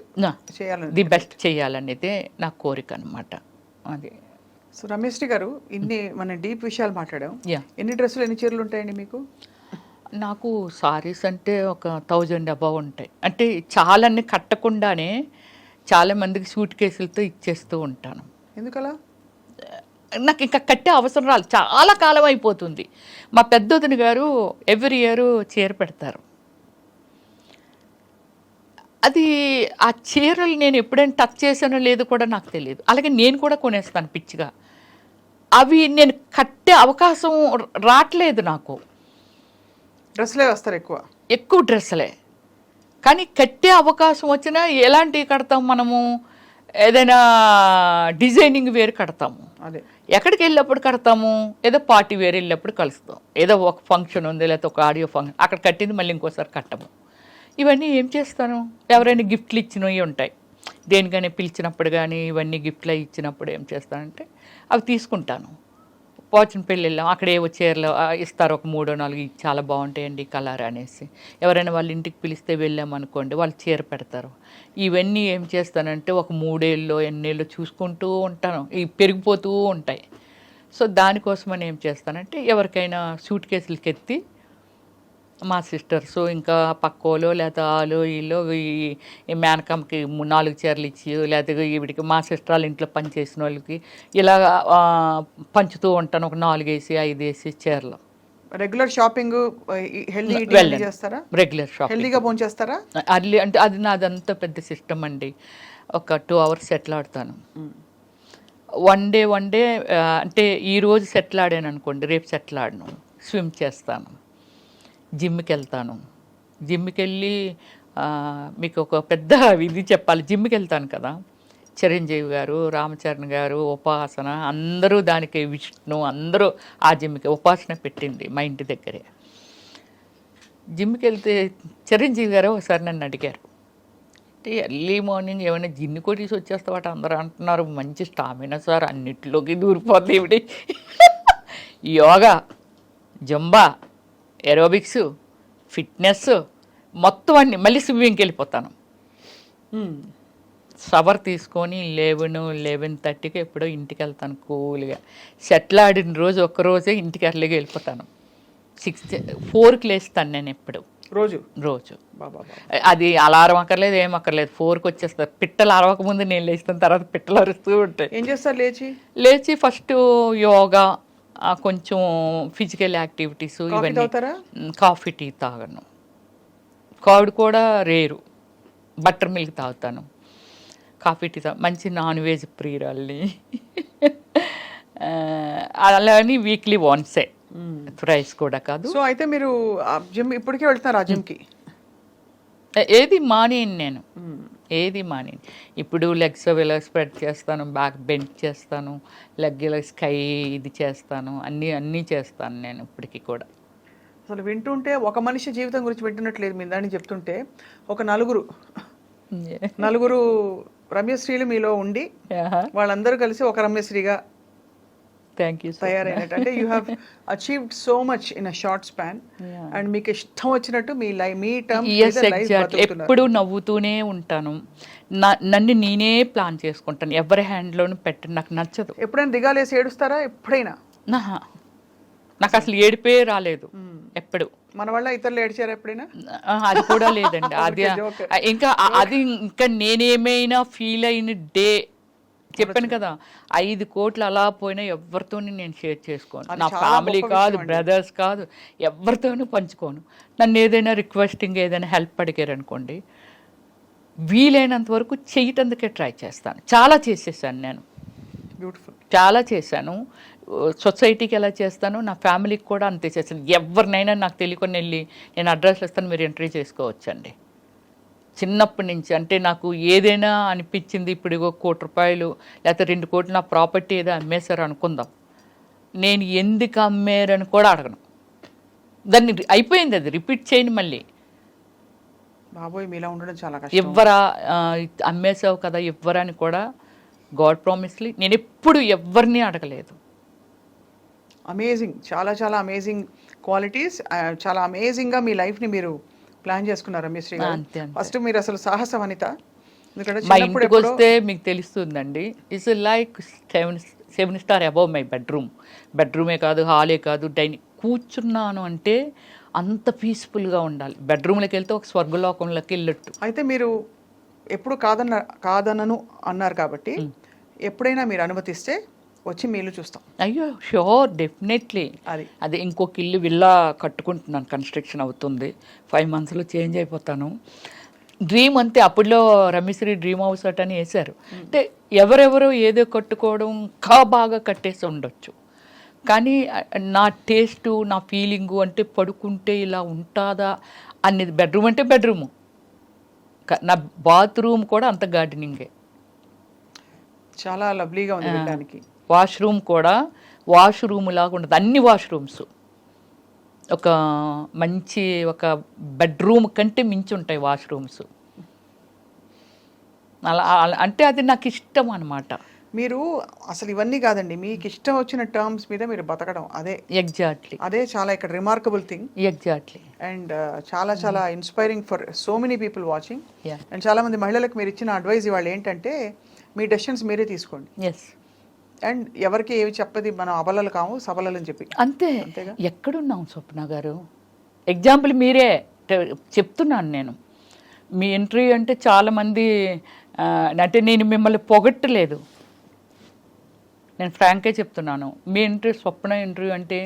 చేయాలని, ది బెస్ట్ చేయాలనేదే నా కోరిక అనమాట. అది. సో రమేష్ గారు, ఇన్ని మన డీప్ విషయాలు మాట్లాడాం. ఎన్ని డ్రెస్సులు, ఎన్ని చీరలు ఉంటాయండి మీకు? నాకు సారీస్ అంటే ఒక 1000 above ఉంటాయి. అంటే చాలాన్ని కట్టకుండానే చాలా మందికి సూట్ కేసులతో ఇచ్చేస్తూ ఉంటాను. ఎందుకలా? నాకు ఇంకా కట్టే అవసరం రాలేదు, చాలా కాలం అయిపోతుంది. మా పెద్దొదిన గారు ఎవ్రీ ఇయర్ చీర పెడతారు. అది ఆ చీరలు నేను ఎప్పుడైనా టచ్ చేశానో లేదో కూడా నాకు తెలియదు. అలాగే నేను కూడా కొనేస్తాను పిచ్చిగా. అవి నేను కట్టే అవకాశం రావట్లేదు నాకు. డ్రెస్లే వస్తారు, ఎక్కువ డ్రెస్సులే. కానీ కట్టే అవకాశం వచ్చినా ఎలాంటివి కడతాం మనము, ఏదైనా డిజైనింగ్ వేరు కడతాము, అదే ఎక్కడికి వెళ్ళినప్పుడు కడతాము, ఏదో పార్టీ వేరు వెళ్ళినప్పుడు కలుస్తాం, ఏదో ఒక ఫంక్షన్ ఉంది లేకపోతే ఒక ఆడియో ఫంక్షన్ అక్కడ కట్టింది మళ్ళీ ఇంకోసారి కట్టము. ఇవన్నీ ఏం చేస్తాను, ఎవరైనా గిఫ్ట్లు ఇచ్చినవి ఉంటాయి, దేనికైనా పిలిచినప్పుడు కానీ ఇవన్నీ గిఫ్ట్లు ఇచ్చినప్పుడు ఏం చేస్తానంటే అవి తీసుకుంటాను. పోచనపల్లి వెళ్ళాం, అక్కడ ఏవో చీరలు ఇస్తారు, ఒక 3-4 ఇవి చాలా బాగుంటాయండి కలర్ అనేసి. ఎవరైనా వాళ్ళ ఇంటికి పిలిస్తే వెళ్ళామనుకోండి, వాళ్ళు చీర పెడతారు. ఇవన్నీ ఏం చేస్తానంటే ఒక 3 ఏళ్ళలో ఎన్నేళ్ళు చూసుకుంటూ ఉంటాను, ఇవి పెరిగిపోతూ ఉంటాయి. సో దానికోసమని ఏం చేస్తానంటే ఎవరికైనా సూట్ కేసులకి ఎత్తి మా సిస్టర్స్ ఇంకా పక్కోలో లేకపోతే వాళ్ళు వీళ్ళు ఈ మేనకమ్మకి 4 చీరలు ఇచ్చి, లేకపోతే ఈవిడికి మా సిస్టర్ వాళ్ళ ఇంట్లో పని చేసిన వాళ్ళకి ఇలా పంచుతూ ఉంటాను. ఒక 4 వేసి 5 వేసి చీరలు. రెగ్యులర్ షాపింగ్ హెల్దీ చేస్తారా? రెగ్యులర్ షాపింగ్ హెల్దీగా భోంచేస్తారా? అర్లీ అంటే అది నాదంతా పెద్ద సిస్టమ్ అండి. ఒక 2 hours సెటిల్ ఆడతాను. వన్ డే అంటే ఈరోజు సెటిల్ ఆడాను అనుకోండి, రేపు సెటిల్ ఆడను. స్విమ్ చేస్తాను, జిమ్కి వెళ్తాను. జిమ్కి వెళ్ళి మీకు ఒక పెద్ద ఇది చెప్పాలి. జిమ్కి వెళ్తాను కదా, చిరంజీవి గారు, రామచరణ్ గారు, ఉపాసన అందరూ దానికి, విష్ణు అందరూ ఆ జిమ్కి ఉపాసన పెట్టింది మా ఇంటి దగ్గరే. జిమ్కి వెళ్తే చిరంజీవి గారు ఒకసారి నన్ను అడిగారు, అంటే ఎర్లీ మార్నింగ్ ఏమైనా జిన్ను కొట్టేసి వచ్చేస్తావాట అందరూ అంటున్నారు, మంచి స్టామినా సార్, అన్నిటిలోకి దూరిపోతుంది ఇవిడి. యోగా, జంబా, ఏరోబిక్స్, ఫిట్నెస్ మొత్తం అన్ని, మళ్ళీ స్విమ్మింగ్కి వెళ్ళిపోతాను. షవర్ తీసుకొని 11-11:30కి ఎప్పుడో ఇంటికి వెళ్తాను కూల్గా. సెటిల్ ఆడిన రోజు ఒక్కరోజే ఇంటికి ఎర్లీగా వెళ్ళిపోతాను. 4కి లేస్తాను నేను ఎప్పుడు, రోజు. అది అలారం అక్కర్లేదు, ఏం అక్కర్లేదు, 4కి వచ్చేస్తారు. పిట్టలు అరవక ముందు నేను లేచిన తర్వాత పిట్టలు అరుస్తూ ఉంటాయి. ఏం చేస్తారు లేచి ఫస్ట్ యోగా, కొంచెం ఫిజికల్ యాక్టివిటీస్, ఇవన్నీ. కాఫీ టీ తాగను, కర్డ్ కూడా రేరు, బటర్ మిల్క్ తాగుతాను. కాఫీ టీ మంచి నాన్ వెజ్ ప్రియురాల్ని. అలాని వీక్లీ వన్సే, ఫ్రైస్ కూడా కాదు. సో అయితే మీరు జిమ్ ఇప్పటికే వెళ్తున్నారు? ఆ జిమ్కి ఏది మానేను నేను, ఏది మానేను. ఇప్పుడు లెగ్స్ ఇలా స్ప్రెడ్ చేస్తాను, బ్యాక్ బెండ్ చేస్తాను, లెగ్ ఇలా స్కై ఇది చేస్తాను, అన్నీ చేస్తాను నేను ఇప్పటికీ కూడా. అసలు వింటుంటే ఒక మనిషి జీవితం గురించి వింటున్నట్లేదు. మీరు దాన్ని చెప్తుంటే ఒక నలుగురు రమ్యశ్రీలు మీలో ఉండి వాళ్ళందరూ కలిసి ఒక రమ్యశ్రీగా తయారైనట్టు. అంటే you have achieved so much in a short span. And మీకు ఇష్టం వచ్చినట్టు మీ టర్మ్ ఎప్పుడు నవ్వుతూనే ఉంటాను. నన్ను నేనే ప్లాన్ చేసుకుంటాను, ఎవరి హ్యాండ్లోనూ పెట్టండి, నాకు నచ్చదు. ఎప్పుడైనా దిగాలేసి ఏడుస్తారా? ఎప్పుడైనా? నాకు అసలు ఏడిపే రాలేదు ఎప్పుడు. మన వల్ల ఇతరులు ఏడ్చారా ఎప్పుడైనా? అది కూడా లేదండి. అది ఇంకా నేనేమైనా ఫీల్ అయిన డే చెప్పాను కదా, 5 కోట్లు అలా పోయినా ఎవరితో నేను షేర్ చేసుకోను. నా ఫ్యామిలీ కాదు, బ్రదర్స్ కాదు, ఎవరితోనూ పంచుకోను. నన్ను ఏదైనా రిక్వెస్టింగ్, ఏదైనా హెల్ప్ అడిగారు అనుకోండి, వీలైనంత వరకు చేయటానికే ట్రై చేస్తాను. చాలా చేసేసాను నేను, బ్యూటిఫుల్, చాలా చేశాను. సొసైటీకి ఎలా చేస్తాను, నా ఫ్యామిలీకి కూడా అంతే చేస్తాను. ఎవరినైనా నాకు తెలియకుండా వెళ్ళి నేను అడ్రస్లు ఇస్తాను, మీరు ఎంట్రీ చేసుకోవచ్చండి. చిన్నప్పటి నుంచి అంటే నాకు ఏదైనా అనిపించింది, ఇప్పుడు ₹1 కోటి లేకపోతే 2 కోట్లు నా ప్రాపర్టీ ఏదో అమ్మేశారు అనుకుందాం, నేను ఎందుకు అమ్మారని కూడా అడగను. దాన్ని అయిపోయింది, అది రిపీట్ చేయను మళ్ళీ. బాబోయ్, మీలా ఉండడం చాలా కష్టం. ఎవ్వరా అమ్మేసావు కదా ఎవ్వరా అని కూడా, గాడ్ ప్రామిస్లీ నేను ఎప్పుడు ఎవరిని అడగలేదు. అమేజింగ్, చాలా చాలా అమేజింగ్ క్వాలిటీస్. చాలా అమేజింగ్గా మీ లైఫ్ని మీరు ప్లాన్ చేసుకున్నారు రమ్యశ్రీ గారు. ఫస్ట్ మీరు అసలు సాహస వనిత. మా ఇంటికి వస్తే మీకు తెలుస్తుందండి, it's like 7 star above my బెడ్రూమే కాదు, హాలే కాదు, డైనింగ్. కూర్చున్నాను అంటే అంత పీస్ఫుల్గా ఉండాలి. బెడ్రూమ్లోకి వెళ్తే ఒక స్వర్గలోకంలోకి వెళ్ళట్టు. అయితే మీరు ఎప్పుడు కాదనను అన్నారు కాబట్టి, ఎప్పుడైనా మీరు అనుమతిస్తే వచ్చి మీ ఇల్లు చూస్తాం. అయ్యో షూర్, డెఫినెట్లీ. అది ఇంకొక ఇల్లు విల్లా కట్టుకుంటున్నాను, కన్స్ట్రక్షన్ అవుతుంది. 5 monthsలో చేంజ్ అయిపోతాను. డ్రీమ్ అంతే. అప్పుడులో రమ్యశ్రీ డ్రీమ్ హౌస్ అని వేశారు. అంటే ఎవరెవరో ఏదో కట్టుకోవడం ఇంకా బాగా కట్టేసి ఉండొచ్చు, కానీ నా టేస్టు, నా ఫీలింగు అంటే పడుకుంటే ఇలా ఉంటుందా అనేది. బెడ్రూమ్ అంటే బెడ్రూము, నా బాత్రూమ్ కూడా అంత గార్డెనింగే, చాలా లవ్లీగా ఉంది వినడానికి. వాష్రూమ్ కూడా వాష్రూమ్ లాగా ఉండదు, అన్ని వాష్రూమ్స్ ఒక మంచి ఒక బెడ్రూమ్ కంటే మించి ఉంటాయి వాష్రూమ్స్. అలా అంటే అది నాకు ఇష్టం అనమాట. మీరు అసలు ఇవన్నీ కాదండి, మీకు ఇష్టం వచ్చిన టర్మ్స్ మీద మీరు బతకడం, అదే ఎగ్జాక్ట్లీ అదే చాలా ఇక్కడ రిమార్కబుల్ థింగ్. ఎగ్జాక్ట్లీ అండ్ చాలా చాలా inspiring for so many people watching. Yeah and చాలామంది మహిళలకు మీరు ఇచ్చిన అడ్వైజ్ ఇవాళ ఏంటంటే మీ డెసిషన్స్ మీరే తీసుకోండి. ఎస్ అండ్ ఎవరికి ఏవి చెప్పది మనం అబలలు కాము సబలలు అని చెప్పి. అంతే. అంతేగా. ఎక్కడున్నాం స్వప్న గారు? ఎగ్జాంపుల్ మీరే చెప్తున్నాను నేను. మీ ఇంటర్వ్యూ అంటే చాలామంది అంటే నేను మిమ్మల్ని పొగట్టలేదు, నేను ఫ్రాంక్గా చెప్తున్నాను. మీ ఇంటర్వ్యూ, స్వప్న ఇంటర్వ్యూ అంటే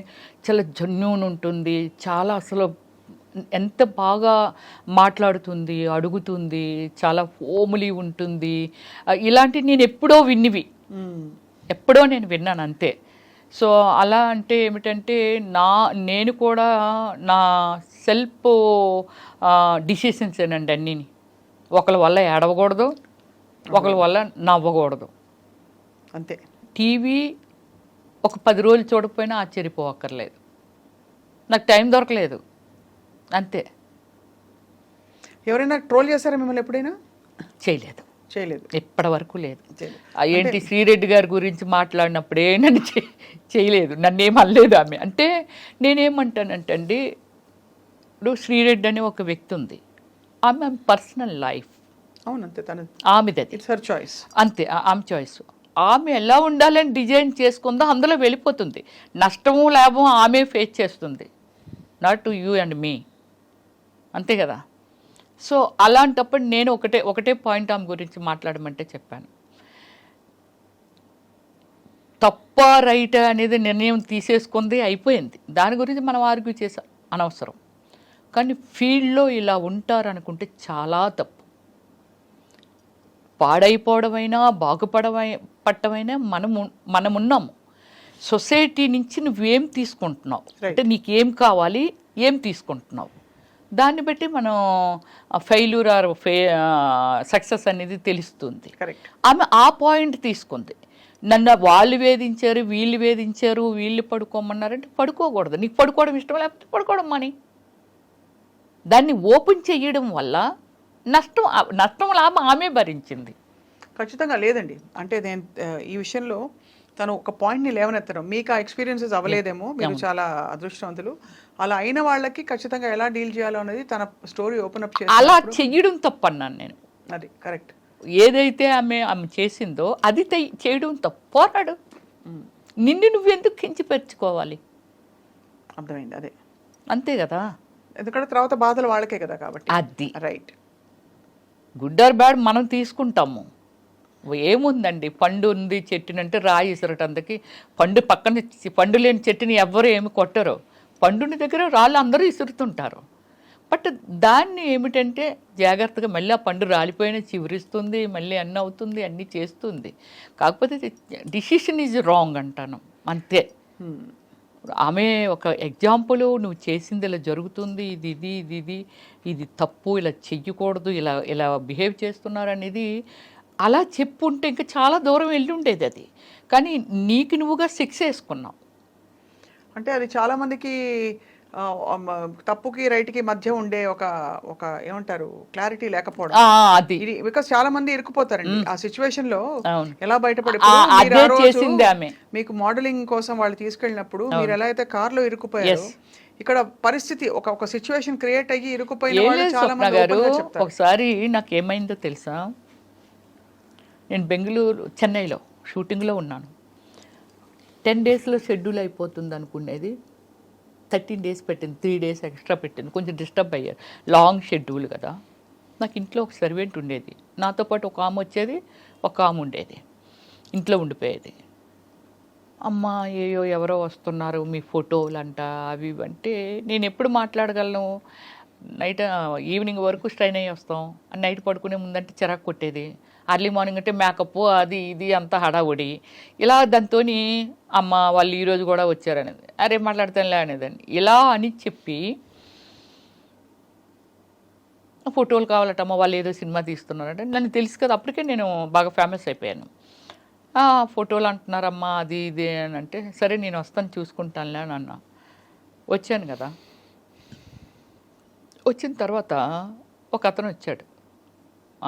చాలా జెన్యూన్ ఉంటుంది, చాలా అసలు ఎంత బాగా మాట్లాడుతుంది, అడుగుతుంది, చాలా హోమ్లీ ఉంటుంది. ఇలాంటివి నేను ఎప్పుడో విన్నివి, ఎప్పుడో నేను విన్నాను అంతే. సో అలా అంటే ఏమిటంటే నేను కూడా నా సెల్ఫ్ డిసిషన్స్ ఏనండి అన్నీని. ఒకరి వల్ల ఏడవకూడదు, ఒకరి వల్ల నవ్వకూడదు, అంతే. టీవీ ఒక 10 రోజులు చూడకపోయినా ఆశ్చర్యపోవక్కర్లేదు, నాకు టైం దొరకలేదు అంతే. ఎవరైనా ట్రోల్ చేశారా మిమ్మల్ని ఎప్పుడైనా? చేయలేదు, చేయలేదు, ఇప్పటి వరకు లేదు. చేయలేదు. ఏంటి శ్రీరెడ్డి గారి గురించి మాట్లాడినప్పుడే నన్ను చేయలేదు, నన్ను ఏం అనలేదు ఆమె. అంటే నేనేమంటానంటే అండి, ఇప్పుడు శ్రీరెడ్డి అనే ఒక వ్యక్తి ఉంది, ఆమె పర్సనల్ లైఫ్, అవును అంతే, తన ఆమెది, ఇట్స్ హర్ చాయిస్, అంతే ఆమె చాయిస్. ఆమె ఎలా ఉండాలని డిజైన్ చేసుకుందో అందులో వెళ్ళిపోతుంది. నష్టము లాభం ఆమె ఫేస్ చేస్తుంది, నాట్ టు యూ అండ్ మీ, అంతే కదా. సో అలాంటప్పుడు నేను ఒకటే పాయింట్ ఆమె గురించి మాట్లాడమంటే చెప్పాను. తప్ప రైట్ అనేది నిర్ణయం తీసేసుకుంది, అయిపోయింది. దాని గురించి మనం ఆర్గ్యూ చేసా అనవసరం. కానీ ఫీల్డ్లో ఇలా ఉంటారనుకుంటే చాలా తప్పు. పాడైపోవడమైనా పట్టమైనా మనమున్నాము. సొసైటీ నుంచి నువ్వేం తీసుకుంటున్నావు, అంటే నీకేం కావాలి, ఏం తీసుకుంటున్నావు, దాన్ని బట్టి మనం ఫెయిల్యూర్ ఆర్ సక్సెస్ అనేది తెలుస్తుంది. ఆమె ఆ పాయింట్ తీసుకుంది. నన్ను వాళ్ళు వేధించారు, వీళ్ళు పడుకోమన్నారంటే పడుకోకూడదు. నీకు పడుకోవడం ఇష్టం లేకపోతే పడుకోవడం మాని. దాన్ని ఓపెన్ చేయడం వల్ల నష్టం లాభం ఆమె భరించింది. ఖచ్చితంగా లేదండి. అంటే నేను ఈ విషయంలో తను ఒక పాయింట్ని లేవనెత్తడం, మీకు ఆ ఎక్స్పీరియన్సెస్ అవ్వలేదేమో, మీరు చాలా అదృష్టవంతులు. అలా అయిన వాళ్ళకి ఖచ్చితంగా ఎలా డీల్ చేయాలో అనేది తన స్టోరీ ఓపెన్ అప్ చేసి అలా చెయ్యడం తప్పన్నాను నేను. అది కరెక్ట్. ఏదైతే ఆమె చేసిందో అది చేయడం తప్పు. పోరాడు, నిన్ను నువ్వెందుకు కించిపరుచుకోవాలి, అర్థమైంది. అదే అంతే కదా. ఎందుకంటే తర్వాత బాధలు వాళ్ళకే కదా, కాబట్టి అది రైట్. గుడ్ ఆర్ బ్యాడ్ మనం తీసుకుంటాము. ఏముందండి, పండు ఉంది చెట్టునంటే రాయి ఇసరటందుకి, పండు లేని చెట్టుని ఎవ్వరు ఏమి కొట్టరు, పండుని దగ్గర రాళ్ళు అందరూ ఇసురుతుంటారు. బట్ దాన్ని ఏమిటంటే జాగ్రత్తగా మళ్ళీ ఆ పండు రాలిపోయినా చివరిస్తుంది, మళ్ళీ అన్నీ అవుతుంది, అన్నీ చేస్తుంది. కాకపోతే డిసిషన్ ఈజ్ రాంగ్ అంటాను అంతే. ఆమె ఒక ఎగ్జాంపుల్, నువ్వు చేసింది ఇలా జరుగుతుంది, ఇది తప్పు, ఇలా చెయ్యకూడదు, ఇలా బిహేవ్ చేస్తున్నారు అనేది అలా చెప్పుంటే ఇంకా చాలా దూరం వెళ్ళి ఉండేది అది. కానీ నీకు నువ్వుగా శిక్ష వేసుకున్నావు. అంటే అది చాలామందికి తప్పుకి రైట్కి మధ్య ఉండే ఒక ఏమంటారు క్లారిటీ లేకపోవడం. అది బికాస్ చాలా మంది ఇరుక్కుపోతారండి ఆ సిచ్యువేషన్ లో. ఎలా చేసింది ఆమె. మీకు మోడలింగ్ కోసం వాళ్ళు తీసుకెళ్ళినప్పుడు మీరు ఎలా అయితే కార్ లో ఇరుక్కుపోయారు, ఇక్కడ పరిస్థితి ఒక సిచ్యువేషన్ క్రియేట్ అయ్యి ఇరుక్కుపోయిన వాళ్ళు చాలా మంది ఓపెన్గా చెప్తారు. ఒకసారి నాకు ఏమైందో తెలుసా, నేను చెన్నైలో షూటింగ్లో ఉన్నాను. 10 డేస్లో షెడ్యూల్ అయిపోతుంది అనుకునేది 13 డేస్ పెట్టింది, 3 డేస్ ఎక్స్ట్రా పెట్టింది. కొంచెం డిస్టర్బ్ అయ్యారు, లాంగ్ షెడ్యూల్ కదా. నాకు ఇంట్లో ఒక సర్వెంట్ ఉండేది, నాతో పాటు ఒక ఆమె వచ్చేది, ఒక ఆమె ఉండేది, ఇంట్లో ఉండిపోయేది. అమ్మ ఎవరో వస్తున్నారు, మీ ఫోటోలు అంట అవి అంటే నేను ఎప్పుడు మాట్లాడగలను, నైట్ ఈవినింగ్ వరకు స్ట్రైన్ అయ్యి వస్తాం, నైట్ పడుకునే ముందంటే చిరాకు కొట్టేది, అర్లీ మార్నింగ్ అంటే మేకప్ అది ఇది అంతా హడావుడి. ఇలా దాంతో అమ్మ వాళ్ళు ఈరోజు కూడా వచ్చారనేది, అరే మాట్లాడతానులే అనేదాన్ని. ఇలా అని చెప్పి ఫోటోలు కావాలటమ్మ, వాళ్ళు ఏదో సినిమా తీస్తున్నారంటే నన్ను తెలుసు కదా, అప్పటికే నేను బాగా ఫేమస్ అయిపోయాను. ఫోటోలు అంటున్నారమ్మా అది ఇది అని అంటే, సరే నేను వస్తాను చూసుకుంటానులే అని అన్నా. వచ్చాను కదా, వచ్చిన తర్వాత ఒక అతను వచ్చాడు,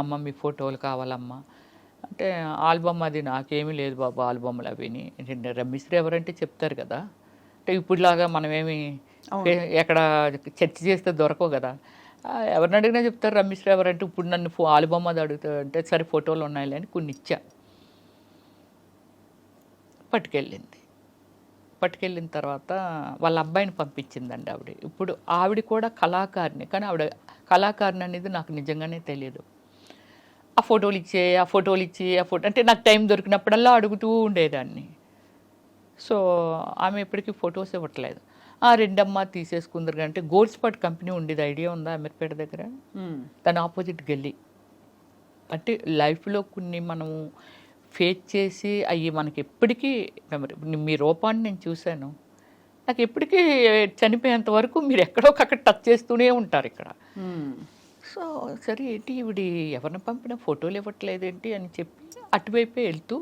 అమ్మ మీ ఫోటోలు కావాలమ్మా అంటే ఆల్బమ్ అది నాకేమీ లేదు బాబు ఆల్బమ్లు అవిని. రమ్యశ్రీ ఎవరంటే చెప్తారు కదా. అంటే ఇప్పుడులాగా మనమేమి ఎక్కడ చర్చ చేస్తే దొరకవు కదా. ఎవరిని అడిగినా చెప్తారు రమ్యశ్రీ ఎవరంటే. ఇప్పుడు నన్ను ఆల్బమ్ అది అడుగుతా అంటే సరే ఫోటోలు ఉన్నాయిలే అని కొన్ని ఇచ్చా. పట్టుకెళ్ళిన తర్వాత వాళ్ళ అబ్బాయిని పంపించిందండి ఆవిడ. ఇప్పుడు ఆవిడ కూడా కళాకారిణి, కానీ ఆవిడ కళాకారిణి అనేది నాకు నిజంగానే తెలియదు. ఆ ఫోటోలు ఇచ్చి అంటే నాకు టైం దొరికినప్పుడల్లా అడుగుతూ ఉండేదాన్ని. సో ఆమె ఎప్పటికీ ఫొటోస్ ఇవ్వట్లేదు. రెండమ్మ తీసేసుకుందరు అంటే గోల్డ్ స్పాట్ కంపెనీ ఉండేది, ఐడియా ఉందా అమీర్పేట దగ్గర? దాని ఆపోజిట్ గల్లీ. అంటే లైఫ్లో కొన్ని మనము ఫేస్ చేసి అవి మనకి ఎప్పటికీ మెమరీ. మీ రూపాన్ని నేను చూశాను, నాకు ఎప్పటికీ చనిపోయేంత వరకు మీరు ఎక్కడొకక్కడ టచ్ చేస్తూనే ఉంటారు ఇక్కడ. సో సరే ఏంటి ఇవిడి ఎవరిని పంపినా ఫోటోలు ఇవ్వట్లేదేంటి అని చెప్పి అటువైపే వెళ్తూ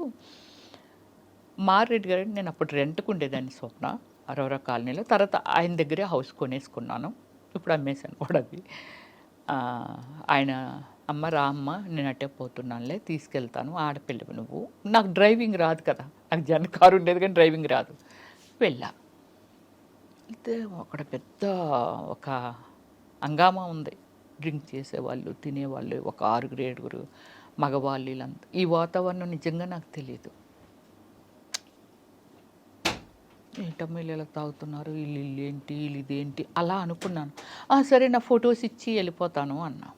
మారెడ్డి గారు, నేను అప్పుడు రెంట్కు ఉండేదాన్ని స్వప్న అరోరా కాలనీలో. తర్వాత ఆయన దగ్గరే హౌస్ కొనేసుకున్నాను, ఇప్పుడు అమ్మేశాను కూడా అది. ఆయన అమ్మ రా అమ్మ నేను అట్టే పోతున్నానులే తీసుకెళ్తాను, ఆడపిల్లవి నువ్వు. నాకు డ్రైవింగ్ రాదు కదా, నాకు జన కారు ఉండేది కానీ డ్రైవింగ్ రాదు. వెళ్ళా, అయితే అక్కడ పెద్ద ఒక హంగామా ఉంది. డ్రింక్ చేసేవాళ్ళు, తినేవాళ్ళు, ఒక 6-7 మగవాళ్ళు, వీళ్ళంతా. ఈ వాతావరణం నిజంగా నాకు తెలియదు. ఏంటమ్మా వీళ్ళు ఇలా తాగుతున్నారు, వీళ్ళు ఏంటి, వీళ్ళు ఇదేంటి అలా అనుకున్నాను. సరే నా ఫొటోస్ ఇచ్చి వెళ్ళిపోతాను అన్నా.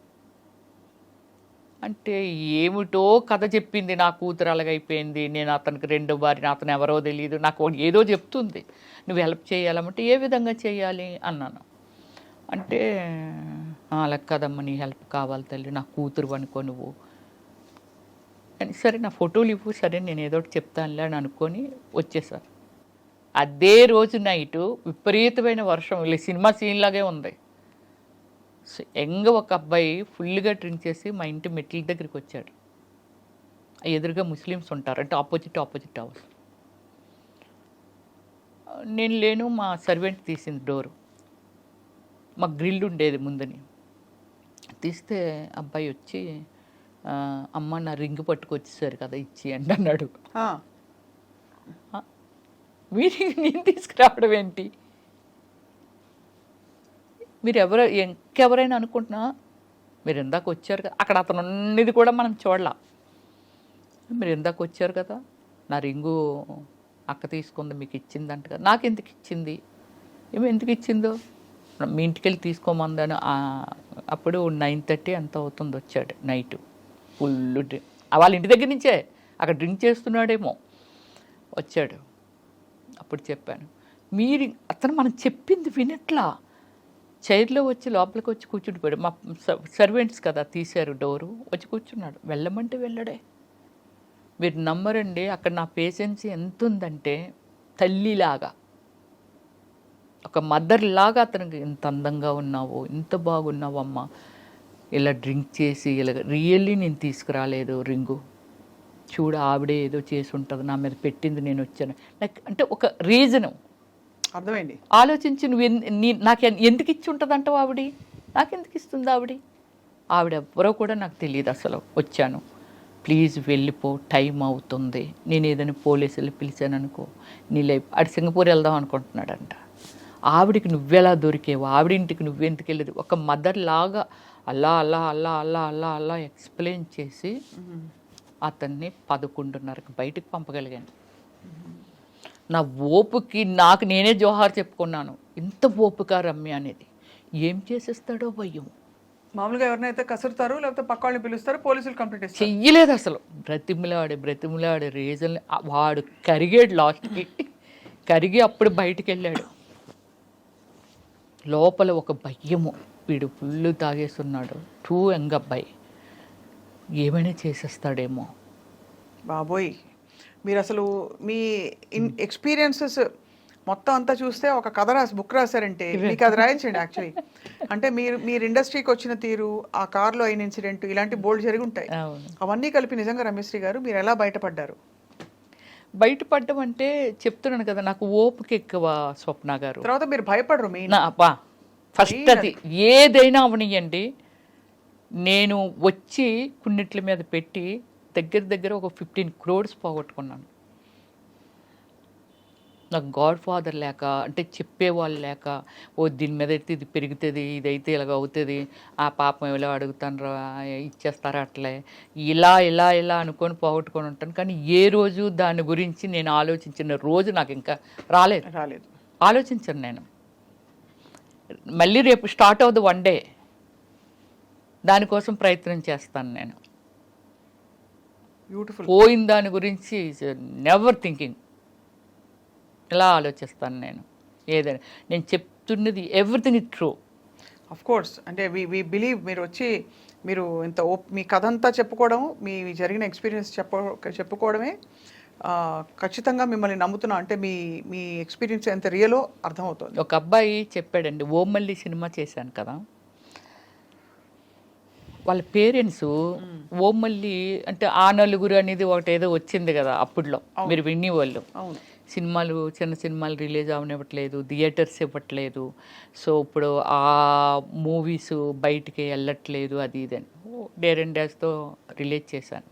అంటే ఏమిటో కథ చెప్పింది, నా కూతురు అలాగైపోయింది, నేను అతనికి 2వ భార్య, అతను ఎవరో తెలియదు, నాకు ఏదో చెప్తుంది, నువ్వు హెల్ప్ చేయాలంటే ఏ విధంగా చేయాలి అన్నాను. అంటే అలా కదమ్మా నీ హెల్ప్ కావాలి తల్లి, నా కూతురు అనుకో నువ్వు అని. సరే నా ఫోటోలు ఇవ్వు, సరే నేను ఏదో ఒకటి చెప్తానులే అని అనుకొని వచ్చేసారు. అదే రోజు నైటు విపరీతమైన వర్షం, సినిమా సీన్ లాగే ఉంది. ఒక అబ్బాయి ఫుల్గా డ్రింక్ చేసి మా ఇంటి మెట్ల దగ్గరికి వచ్చాడు. ఎదురుగా ముస్లిమ్స్ ఉంటారు, అంటే ఆపోజిట్ హౌస్. నేను లేను, మా సర్వెంట్ తీసింది డోరు. మా గ్రిల్ ఉండేది ముందని. తీస్తే అబ్బాయి వచ్చి అమ్మ నా రింగ్ పట్టుకొచ్చేసారు కదా ఇచ్చి అండి అన్నాడు. మీరు నేను తీసుకురావడం ఏంటి, మీరు ఇంకెవరైనా అనుకుంటున్నా, మీరు ఇందాక వచ్చారు కదా, అక్కడ అతను ఉన్నది కూడా మనం చూడాల. మీరు ఇందాక వచ్చారు కదా, నా రింగు అక్క తీసుకుంది మీకు ఇచ్చిందంట కదా. నాకు ఎందుకు ఇచ్చింది, ఎందుకు ఇచ్చిందో, మీ ఇంటికి వెళ్ళి తీసుకోమందని. అప్పుడు 9:30 అంత అవుతుంది వచ్చాడు నైటు. ఫుల్ డ్రింక్, వాళ్ళ ఇంటి దగ్గర నుంచే, అక్కడ డ్రింక్ చేస్తున్నాడేమో వచ్చాడు. అప్పుడు చెప్పాను, మీరు అతను మనం చెప్పింది వినట్లా. చైర్లో వచ్చి లోపలికి వచ్చి కూర్చుండిపోయాడు. మా సర్వెంట్స్ కదా తీశారు డోరు, వచ్చి కూర్చున్నాడు. వెళ్ళమంటే వెళ్ళడే. మీరు నమ్మరండి, అక్కడ నా పేషెన్స్ ఎంత ఉందంటే తల్లిలాగా, ఒక మదర్ లాగా అతనికి ఎంత అందంగా ఉన్నావో, ఎంత బాగున్నావు అమ్మ, ఇలా డ్రింక్ చేసి ఇలా రియల్లీ నేను తీసుకురాలేదు రింగు, చూడ ఆవిడే ఏదో చేసి ఉంటుంది, నా మీద పెట్టింది, నేను వచ్చాను. లైక్ అంటే ఒక రీజను అర్థమైంది. ఆలోచించి నువ్వు నాకు ఎందుకు ఇచ్చి ఉంటుంది అంటావు, నాకెందుకు ఇస్తుంది ఆవిడ ఎవరో కూడా నాకు తెలియదు అసలు. వచ్చాను, ప్లీజ్ వెళ్ళిపో, టైం అవుతుంది, నేను ఏదైనా పోలీసులు పిలిచాను అనుకో నీ లైఫ్. ఆడు సింగపూర్ వెళ్దాం అనుకుంటున్నాడంట. ఆవిడికి నువ్వెలా దొరికేవు, ఆవిడింటికి నువ్వెందుకు వెళ్ళేది, ఒక మదర్ లాగా అలా అలా అలా అలా అలా అలా ఎక్స్ప్లెయిన్ చేసి అతన్ని 11:30కి బయటకు పంపగలిగాను. నా ఓపుకి నాకు నేనే జోహార్ చెప్పుకున్నాను. ఇంత ఓపుక రమ్య అనేది ఏం చేసేస్తాడో భయం. మామూలుగా ఎవరినైతే కసురుతారు, లేకపోతే పక్క వాళ్ళని పిలుస్తారు, పోలీసులు కంప్లీట్ చేస్తారు. చెయ్యలేదు అసలు. బ్రతిమిలాడే రీజన్ వాడు కరిగాడు. లాస్ట్కి కరిగి అప్పుడు బయటికి వెళ్ళాడు. లోపల ఒక భయము, వీడు ఫుల్ తాగేస్తున్నాడు, టూ యంగ్ అబ్బాయి, ఏమైనా చేసేస్తాడేమో. బాబోయ్, మీరు అసలు మీ ఎక్స్పీరియన్సెస్ మొత్తం అంతా చూస్తే ఒక కథ బుక్ రాశారంటే మీకు అది రాయించండి యాక్చువల్లీ. అంటే మీరు ఇండస్ట్రీకి వచ్చిన తీరు, ఆ కార్లో అయిన ఇన్సిడెంట్, ఇలాంటి బోల్డ్ జరిగి ఉంటాయి. అవన్నీ కలిపి నిజంగా రమ్యశ్రీ గారు మీరు ఎలా బయటపడ్డారు? బయటపడ్డం అంటే చెప్తున్నాను కదా, నాకు ఓపిక ఎక్కువ స్వప్న గారు. తర్వాత మీరు భయపడరు మెయిన్. ఫస్ట్ అది ఏదైనా అవనియండి, నేను వచ్చి కున్నిట్ల మీద పెట్టి దగ్గర ఒక 15 crores పోగొట్టుకున్నాను. నాకు గాడ్ ఫాదర్ లేక, అంటే చెప్పేవాళ్ళు లేక, దీని మీద అయితే ఇది పెరుగుతుంది, ఇదైతే ఇలాగ అవుతుంది, ఆ పాపం ఇలా అడుగుతాను ఇచ్చేస్తారా అట్లే, ఇలా అనుకొని పోగొట్టుకొని ఉంటాను. కానీ ఏ రోజు దాని గురించి నేను ఆలోచించిన రోజు నాకు ఇంకా రాలేదు. ఆలోచించను నేను. మళ్ళీ రేపు స్టార్ట్ అవుతుంది వన్ డే, దానికోసం ప్రయత్నం చేస్తాను నేను. బ్యూటిఫుల్. పోయిన దాని గురించి నెవర్ థింకింగ్, ఇలా ఆలోచిస్తాను నేను. ఏదైనా నేను చెప్తున్నది everything is true. Of course, అంటే వి బిలీవ్ మీరు వచ్చి మీరు ఇంత మీ కథ అంతా చెప్పుకోవడం, మీ జరిగిన ఎక్స్పీరియన్స్ చెప్పుకోవడమే ఖచ్చితంగా మిమ్మల్ని నమ్ముతున్నా. అంటే మీ ఎక్స్పీరియన్స్ ఎంత రియలో అర్థమవుతుంది. ఒక అబ్బాయి చెప్పాడండి, ఓమల్లి సినిమా చేశాను కదా, వాళ్ళ పేరెంట్స్ ఓమల్లి అంటే ఆ నలుగురు అనేది ఒకటి ఏదో వచ్చింది కదా అప్పుడులో, మీరు వినేవాళ్ళు. సినిమాలు, చిన్న సినిమాలు రిలీజ్ అవనివ్వట్లేదు, థియేటర్స్ ఇవ్వట్లేదు, సో ఇప్పుడు ఆ మూవీస్ బయటికి వెళ్ళట్లేదు, అది ఇదని డేర్ అండ్ డాష్తో రిలీజ్ చేశాను.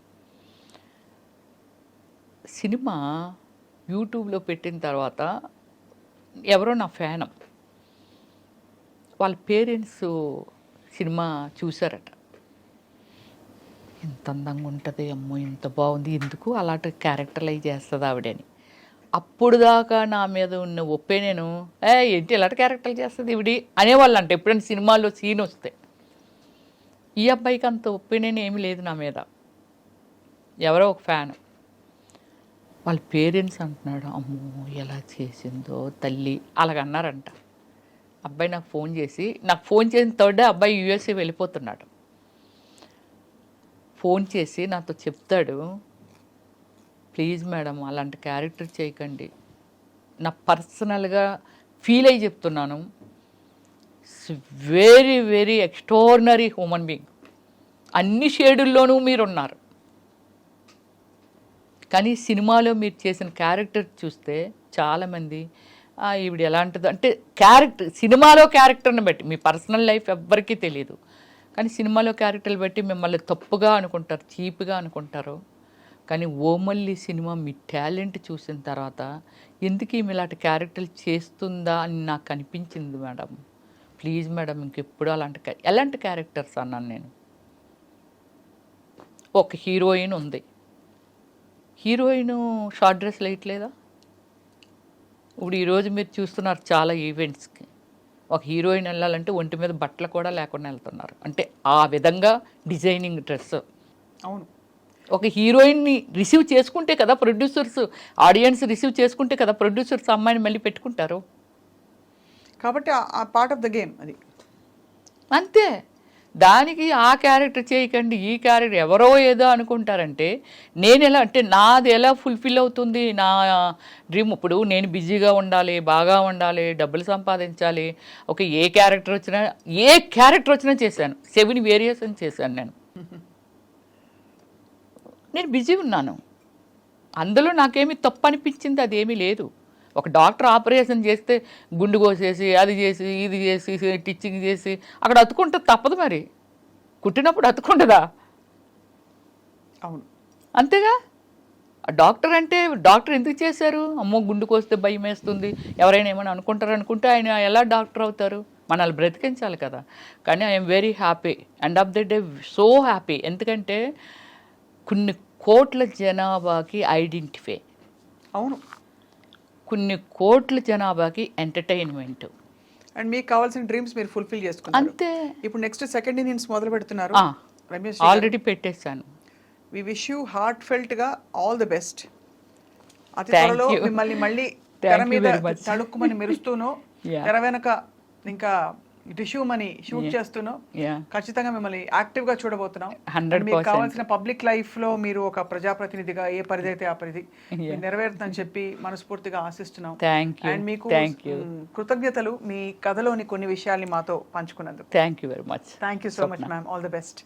సినిమా యూట్యూబ్లో పెట్టిన తర్వాత ఎవరో నా ఫ్యాన్, వాళ్ళ పేరెంట్స్ సినిమా చూసారట. ఇంత అందంగా ఉంటుంది, అమ్మో ఇంత బాగుంది, ఎందుకు అలాంటి క్యారెక్టర్లైజ్ చేస్తుంది ఆవిడని. అప్పుడు దాకా నా మీద ఉన్న ఒపీనియను, ఏంటి ఇలాంటి క్యారెక్టర్లు చేస్తుంది ఇవిడి అనేవాళ్ళు. అంటే ఎప్పుడైనా సినిమాల్లో సీన్ వస్తే, ఈ అబ్బాయికి అంత ఒపీనియన్ ఏమీ లేదు నా మీద. ఎవరో ఒక ఫ్యాన్, వాళ్ళ పేరెంట్స్ అంటున్నాడు, అమ్మో ఎలా చేసిందో తల్లి అలాగన్నారంట. అబ్బాయి నాకు ఫోన్ చేసిన థర్డ్ డే అబ్బాయి యూఎస్ఏ వెళ్ళిపోతున్నాడు. ఫోన్ చేసి నాతో చెప్తాడు, ప్లీజ్ మేడం అలాంటి క్యారెక్టర్ చేయకండి, నా పర్సనల్గా ఫీల్ అయ్యి చెప్తున్నాను, very very extraordinary human being, అన్ని షేడుల్లోనూ మీరున్నారు, కానీ సినిమాలో మీరు చేసిన క్యారెక్టర్ చూస్తే చాలామంది ఈవిడ ఎలాంటిదో అంటే క్యారెక్టర్, సినిమాలో క్యారెక్టర్ని బట్టి, మీ పర్సనల్ లైఫ్ ఎవ్వరికీ తెలియదు, కానీ సినిమాలో క్యారెక్టర్లు బట్టి మిమ్మల్ని తప్పుగా అనుకుంటారు, చీప్గా అనుకుంటారు. కానీ ఓమల్లి సినిమా మీ టాలెంట్ చూసిన తర్వాత ఎందుకు ఈమె ఇలాంటి క్యారెక్టర్లు చేస్తుందా అని నాకు అనిపించింది మేడం. ప్లీజ్ మేడం ఇంకెప్పుడు ఎలాంటి క్యారెక్టర్స్ అన్నాను నేను. ఒక హీరోయిన్ ఉంది, హీరోయిన్ షార్ట్ డ్రెస్ వేయట్లేదా? ఇప్పుడు ఈరోజు మీరు చూస్తున్నారు చాలా ఈవెంట్స్కి, ఒక హీరోయిన్ వెళ్ళాలంటే ఒంటి మీద బట్టలు కూడా లేకుండా వెళ్తున్నారు, అంటే ఆ విధంగా డిజైనింగ్ డ్రెస్. అవును, ఒక హీరోయిన్ని రిసీవ్ చేసుకుంటే కదా ప్రొడ్యూసర్స్, ఆడియన్స్ రిసీవ్ చేసుకుంటే కదా ప్రొడ్యూసర్స్ అమ్మాయిని మళ్ళీ పెట్టుకుంటారు. కాబట్టి ఆ పార్ట్ ఆఫ్ ద గేమ్ అది అంతే. దానికి ఆ క్యారెక్టర్ చేయకండి, ఈ క్యారెక్టర్ ఎవరో ఏదో అనుకుంటారంటే నేను ఎలా, అంటే నాది ఎలా ఫుల్ఫిల్ అవుతుంది నా డ్రీమ్. ఇప్పుడు నేను బిజీగా ఉండాలి, బాగా ఉండాలి, డబ్బులు సంపాదించాలి, ఏ క్యారెక్టర్ వచ్చినా చేశాను. 7 వేరియేషన్ చేశాను నేను బిజీ ఉన్నాను, అందులో నాకేమీ తప్పు అనిపించింది అదేమీ లేదు. ఒక డాక్టర్ ఆపరేషన్ చేస్తే గుండు కోసేసి అది చేసి ఇది చేసి టిచ్చింగ్ చేసి అక్కడ అతుకుంటుంది, తప్పదు మరి, కుట్టినప్పుడు అతుకుంటుందా? అవును, అంతేగా. డాక్టర్ అంటే డాక్టర్ ఎందుకు చేశారు? అమ్మో గుండు కోస్తే భయం వేస్తుంది, ఎవరైనా ఏమైనా అనుకుంటారు అనుకుంటే ఆయన ఎలా డాక్టర్ అవుతారు? మనల్ని బ్రతికించాలి కదా. కానీ I'm very happy, end of the day so happy. ఎందుకంటే కొన్ని కోట్ల జనాభాకి ఐడెంటిఫై, అవును, కొన్ని కోట్ల జనాభాకి ఎంటర్టైన్మెంట్, అండ్ మీకు కావాల్సిన డ్రీమ్స్ మీరు ఫుల్ఫిల్ చేసుకున్నారు అంతే. ఇప్పుడు నెక్స్ట్ సెకండ్ ఇన్నింగ్స్ మొదలు పెడుతున్నారు రమేష్, ఆల్రెడీ పెట్టేశాను. వి విష్ యూ హార్ట్ ఫెల్ట్గా ఆల్ ది బెస్ట్. అతి త్వరలో మిమ్మల్ని మళ్ళీ తెర మీద తడుక్కుమని మెరుస్తూనో, తెర వెనక ఇంకా టిష్యూ మనీ షూట్ చేస్తూనో ఖచ్చితంగా మిమ్మల్ని యాక్టివ్ గా చూడబోతున్నాం. మీకు కావాల్సిన పబ్లిక్ లైఫ్ లో మీరు ఒక ప్రజాప్రతినిధిగా ఏ పరిధి అయితే ఆ పరిధి నెరవేరుతుందని చెప్పి మనస్ఫూర్తిగా ఆశిస్తున్నాం. అండ్ మీకు కృతజ్ఞతలు మీ కథలోని కొన్ని విషయాల్ని మాతో పంచుకున్నందుకు. Thank you very much. Thank you so much ma'am. All the best.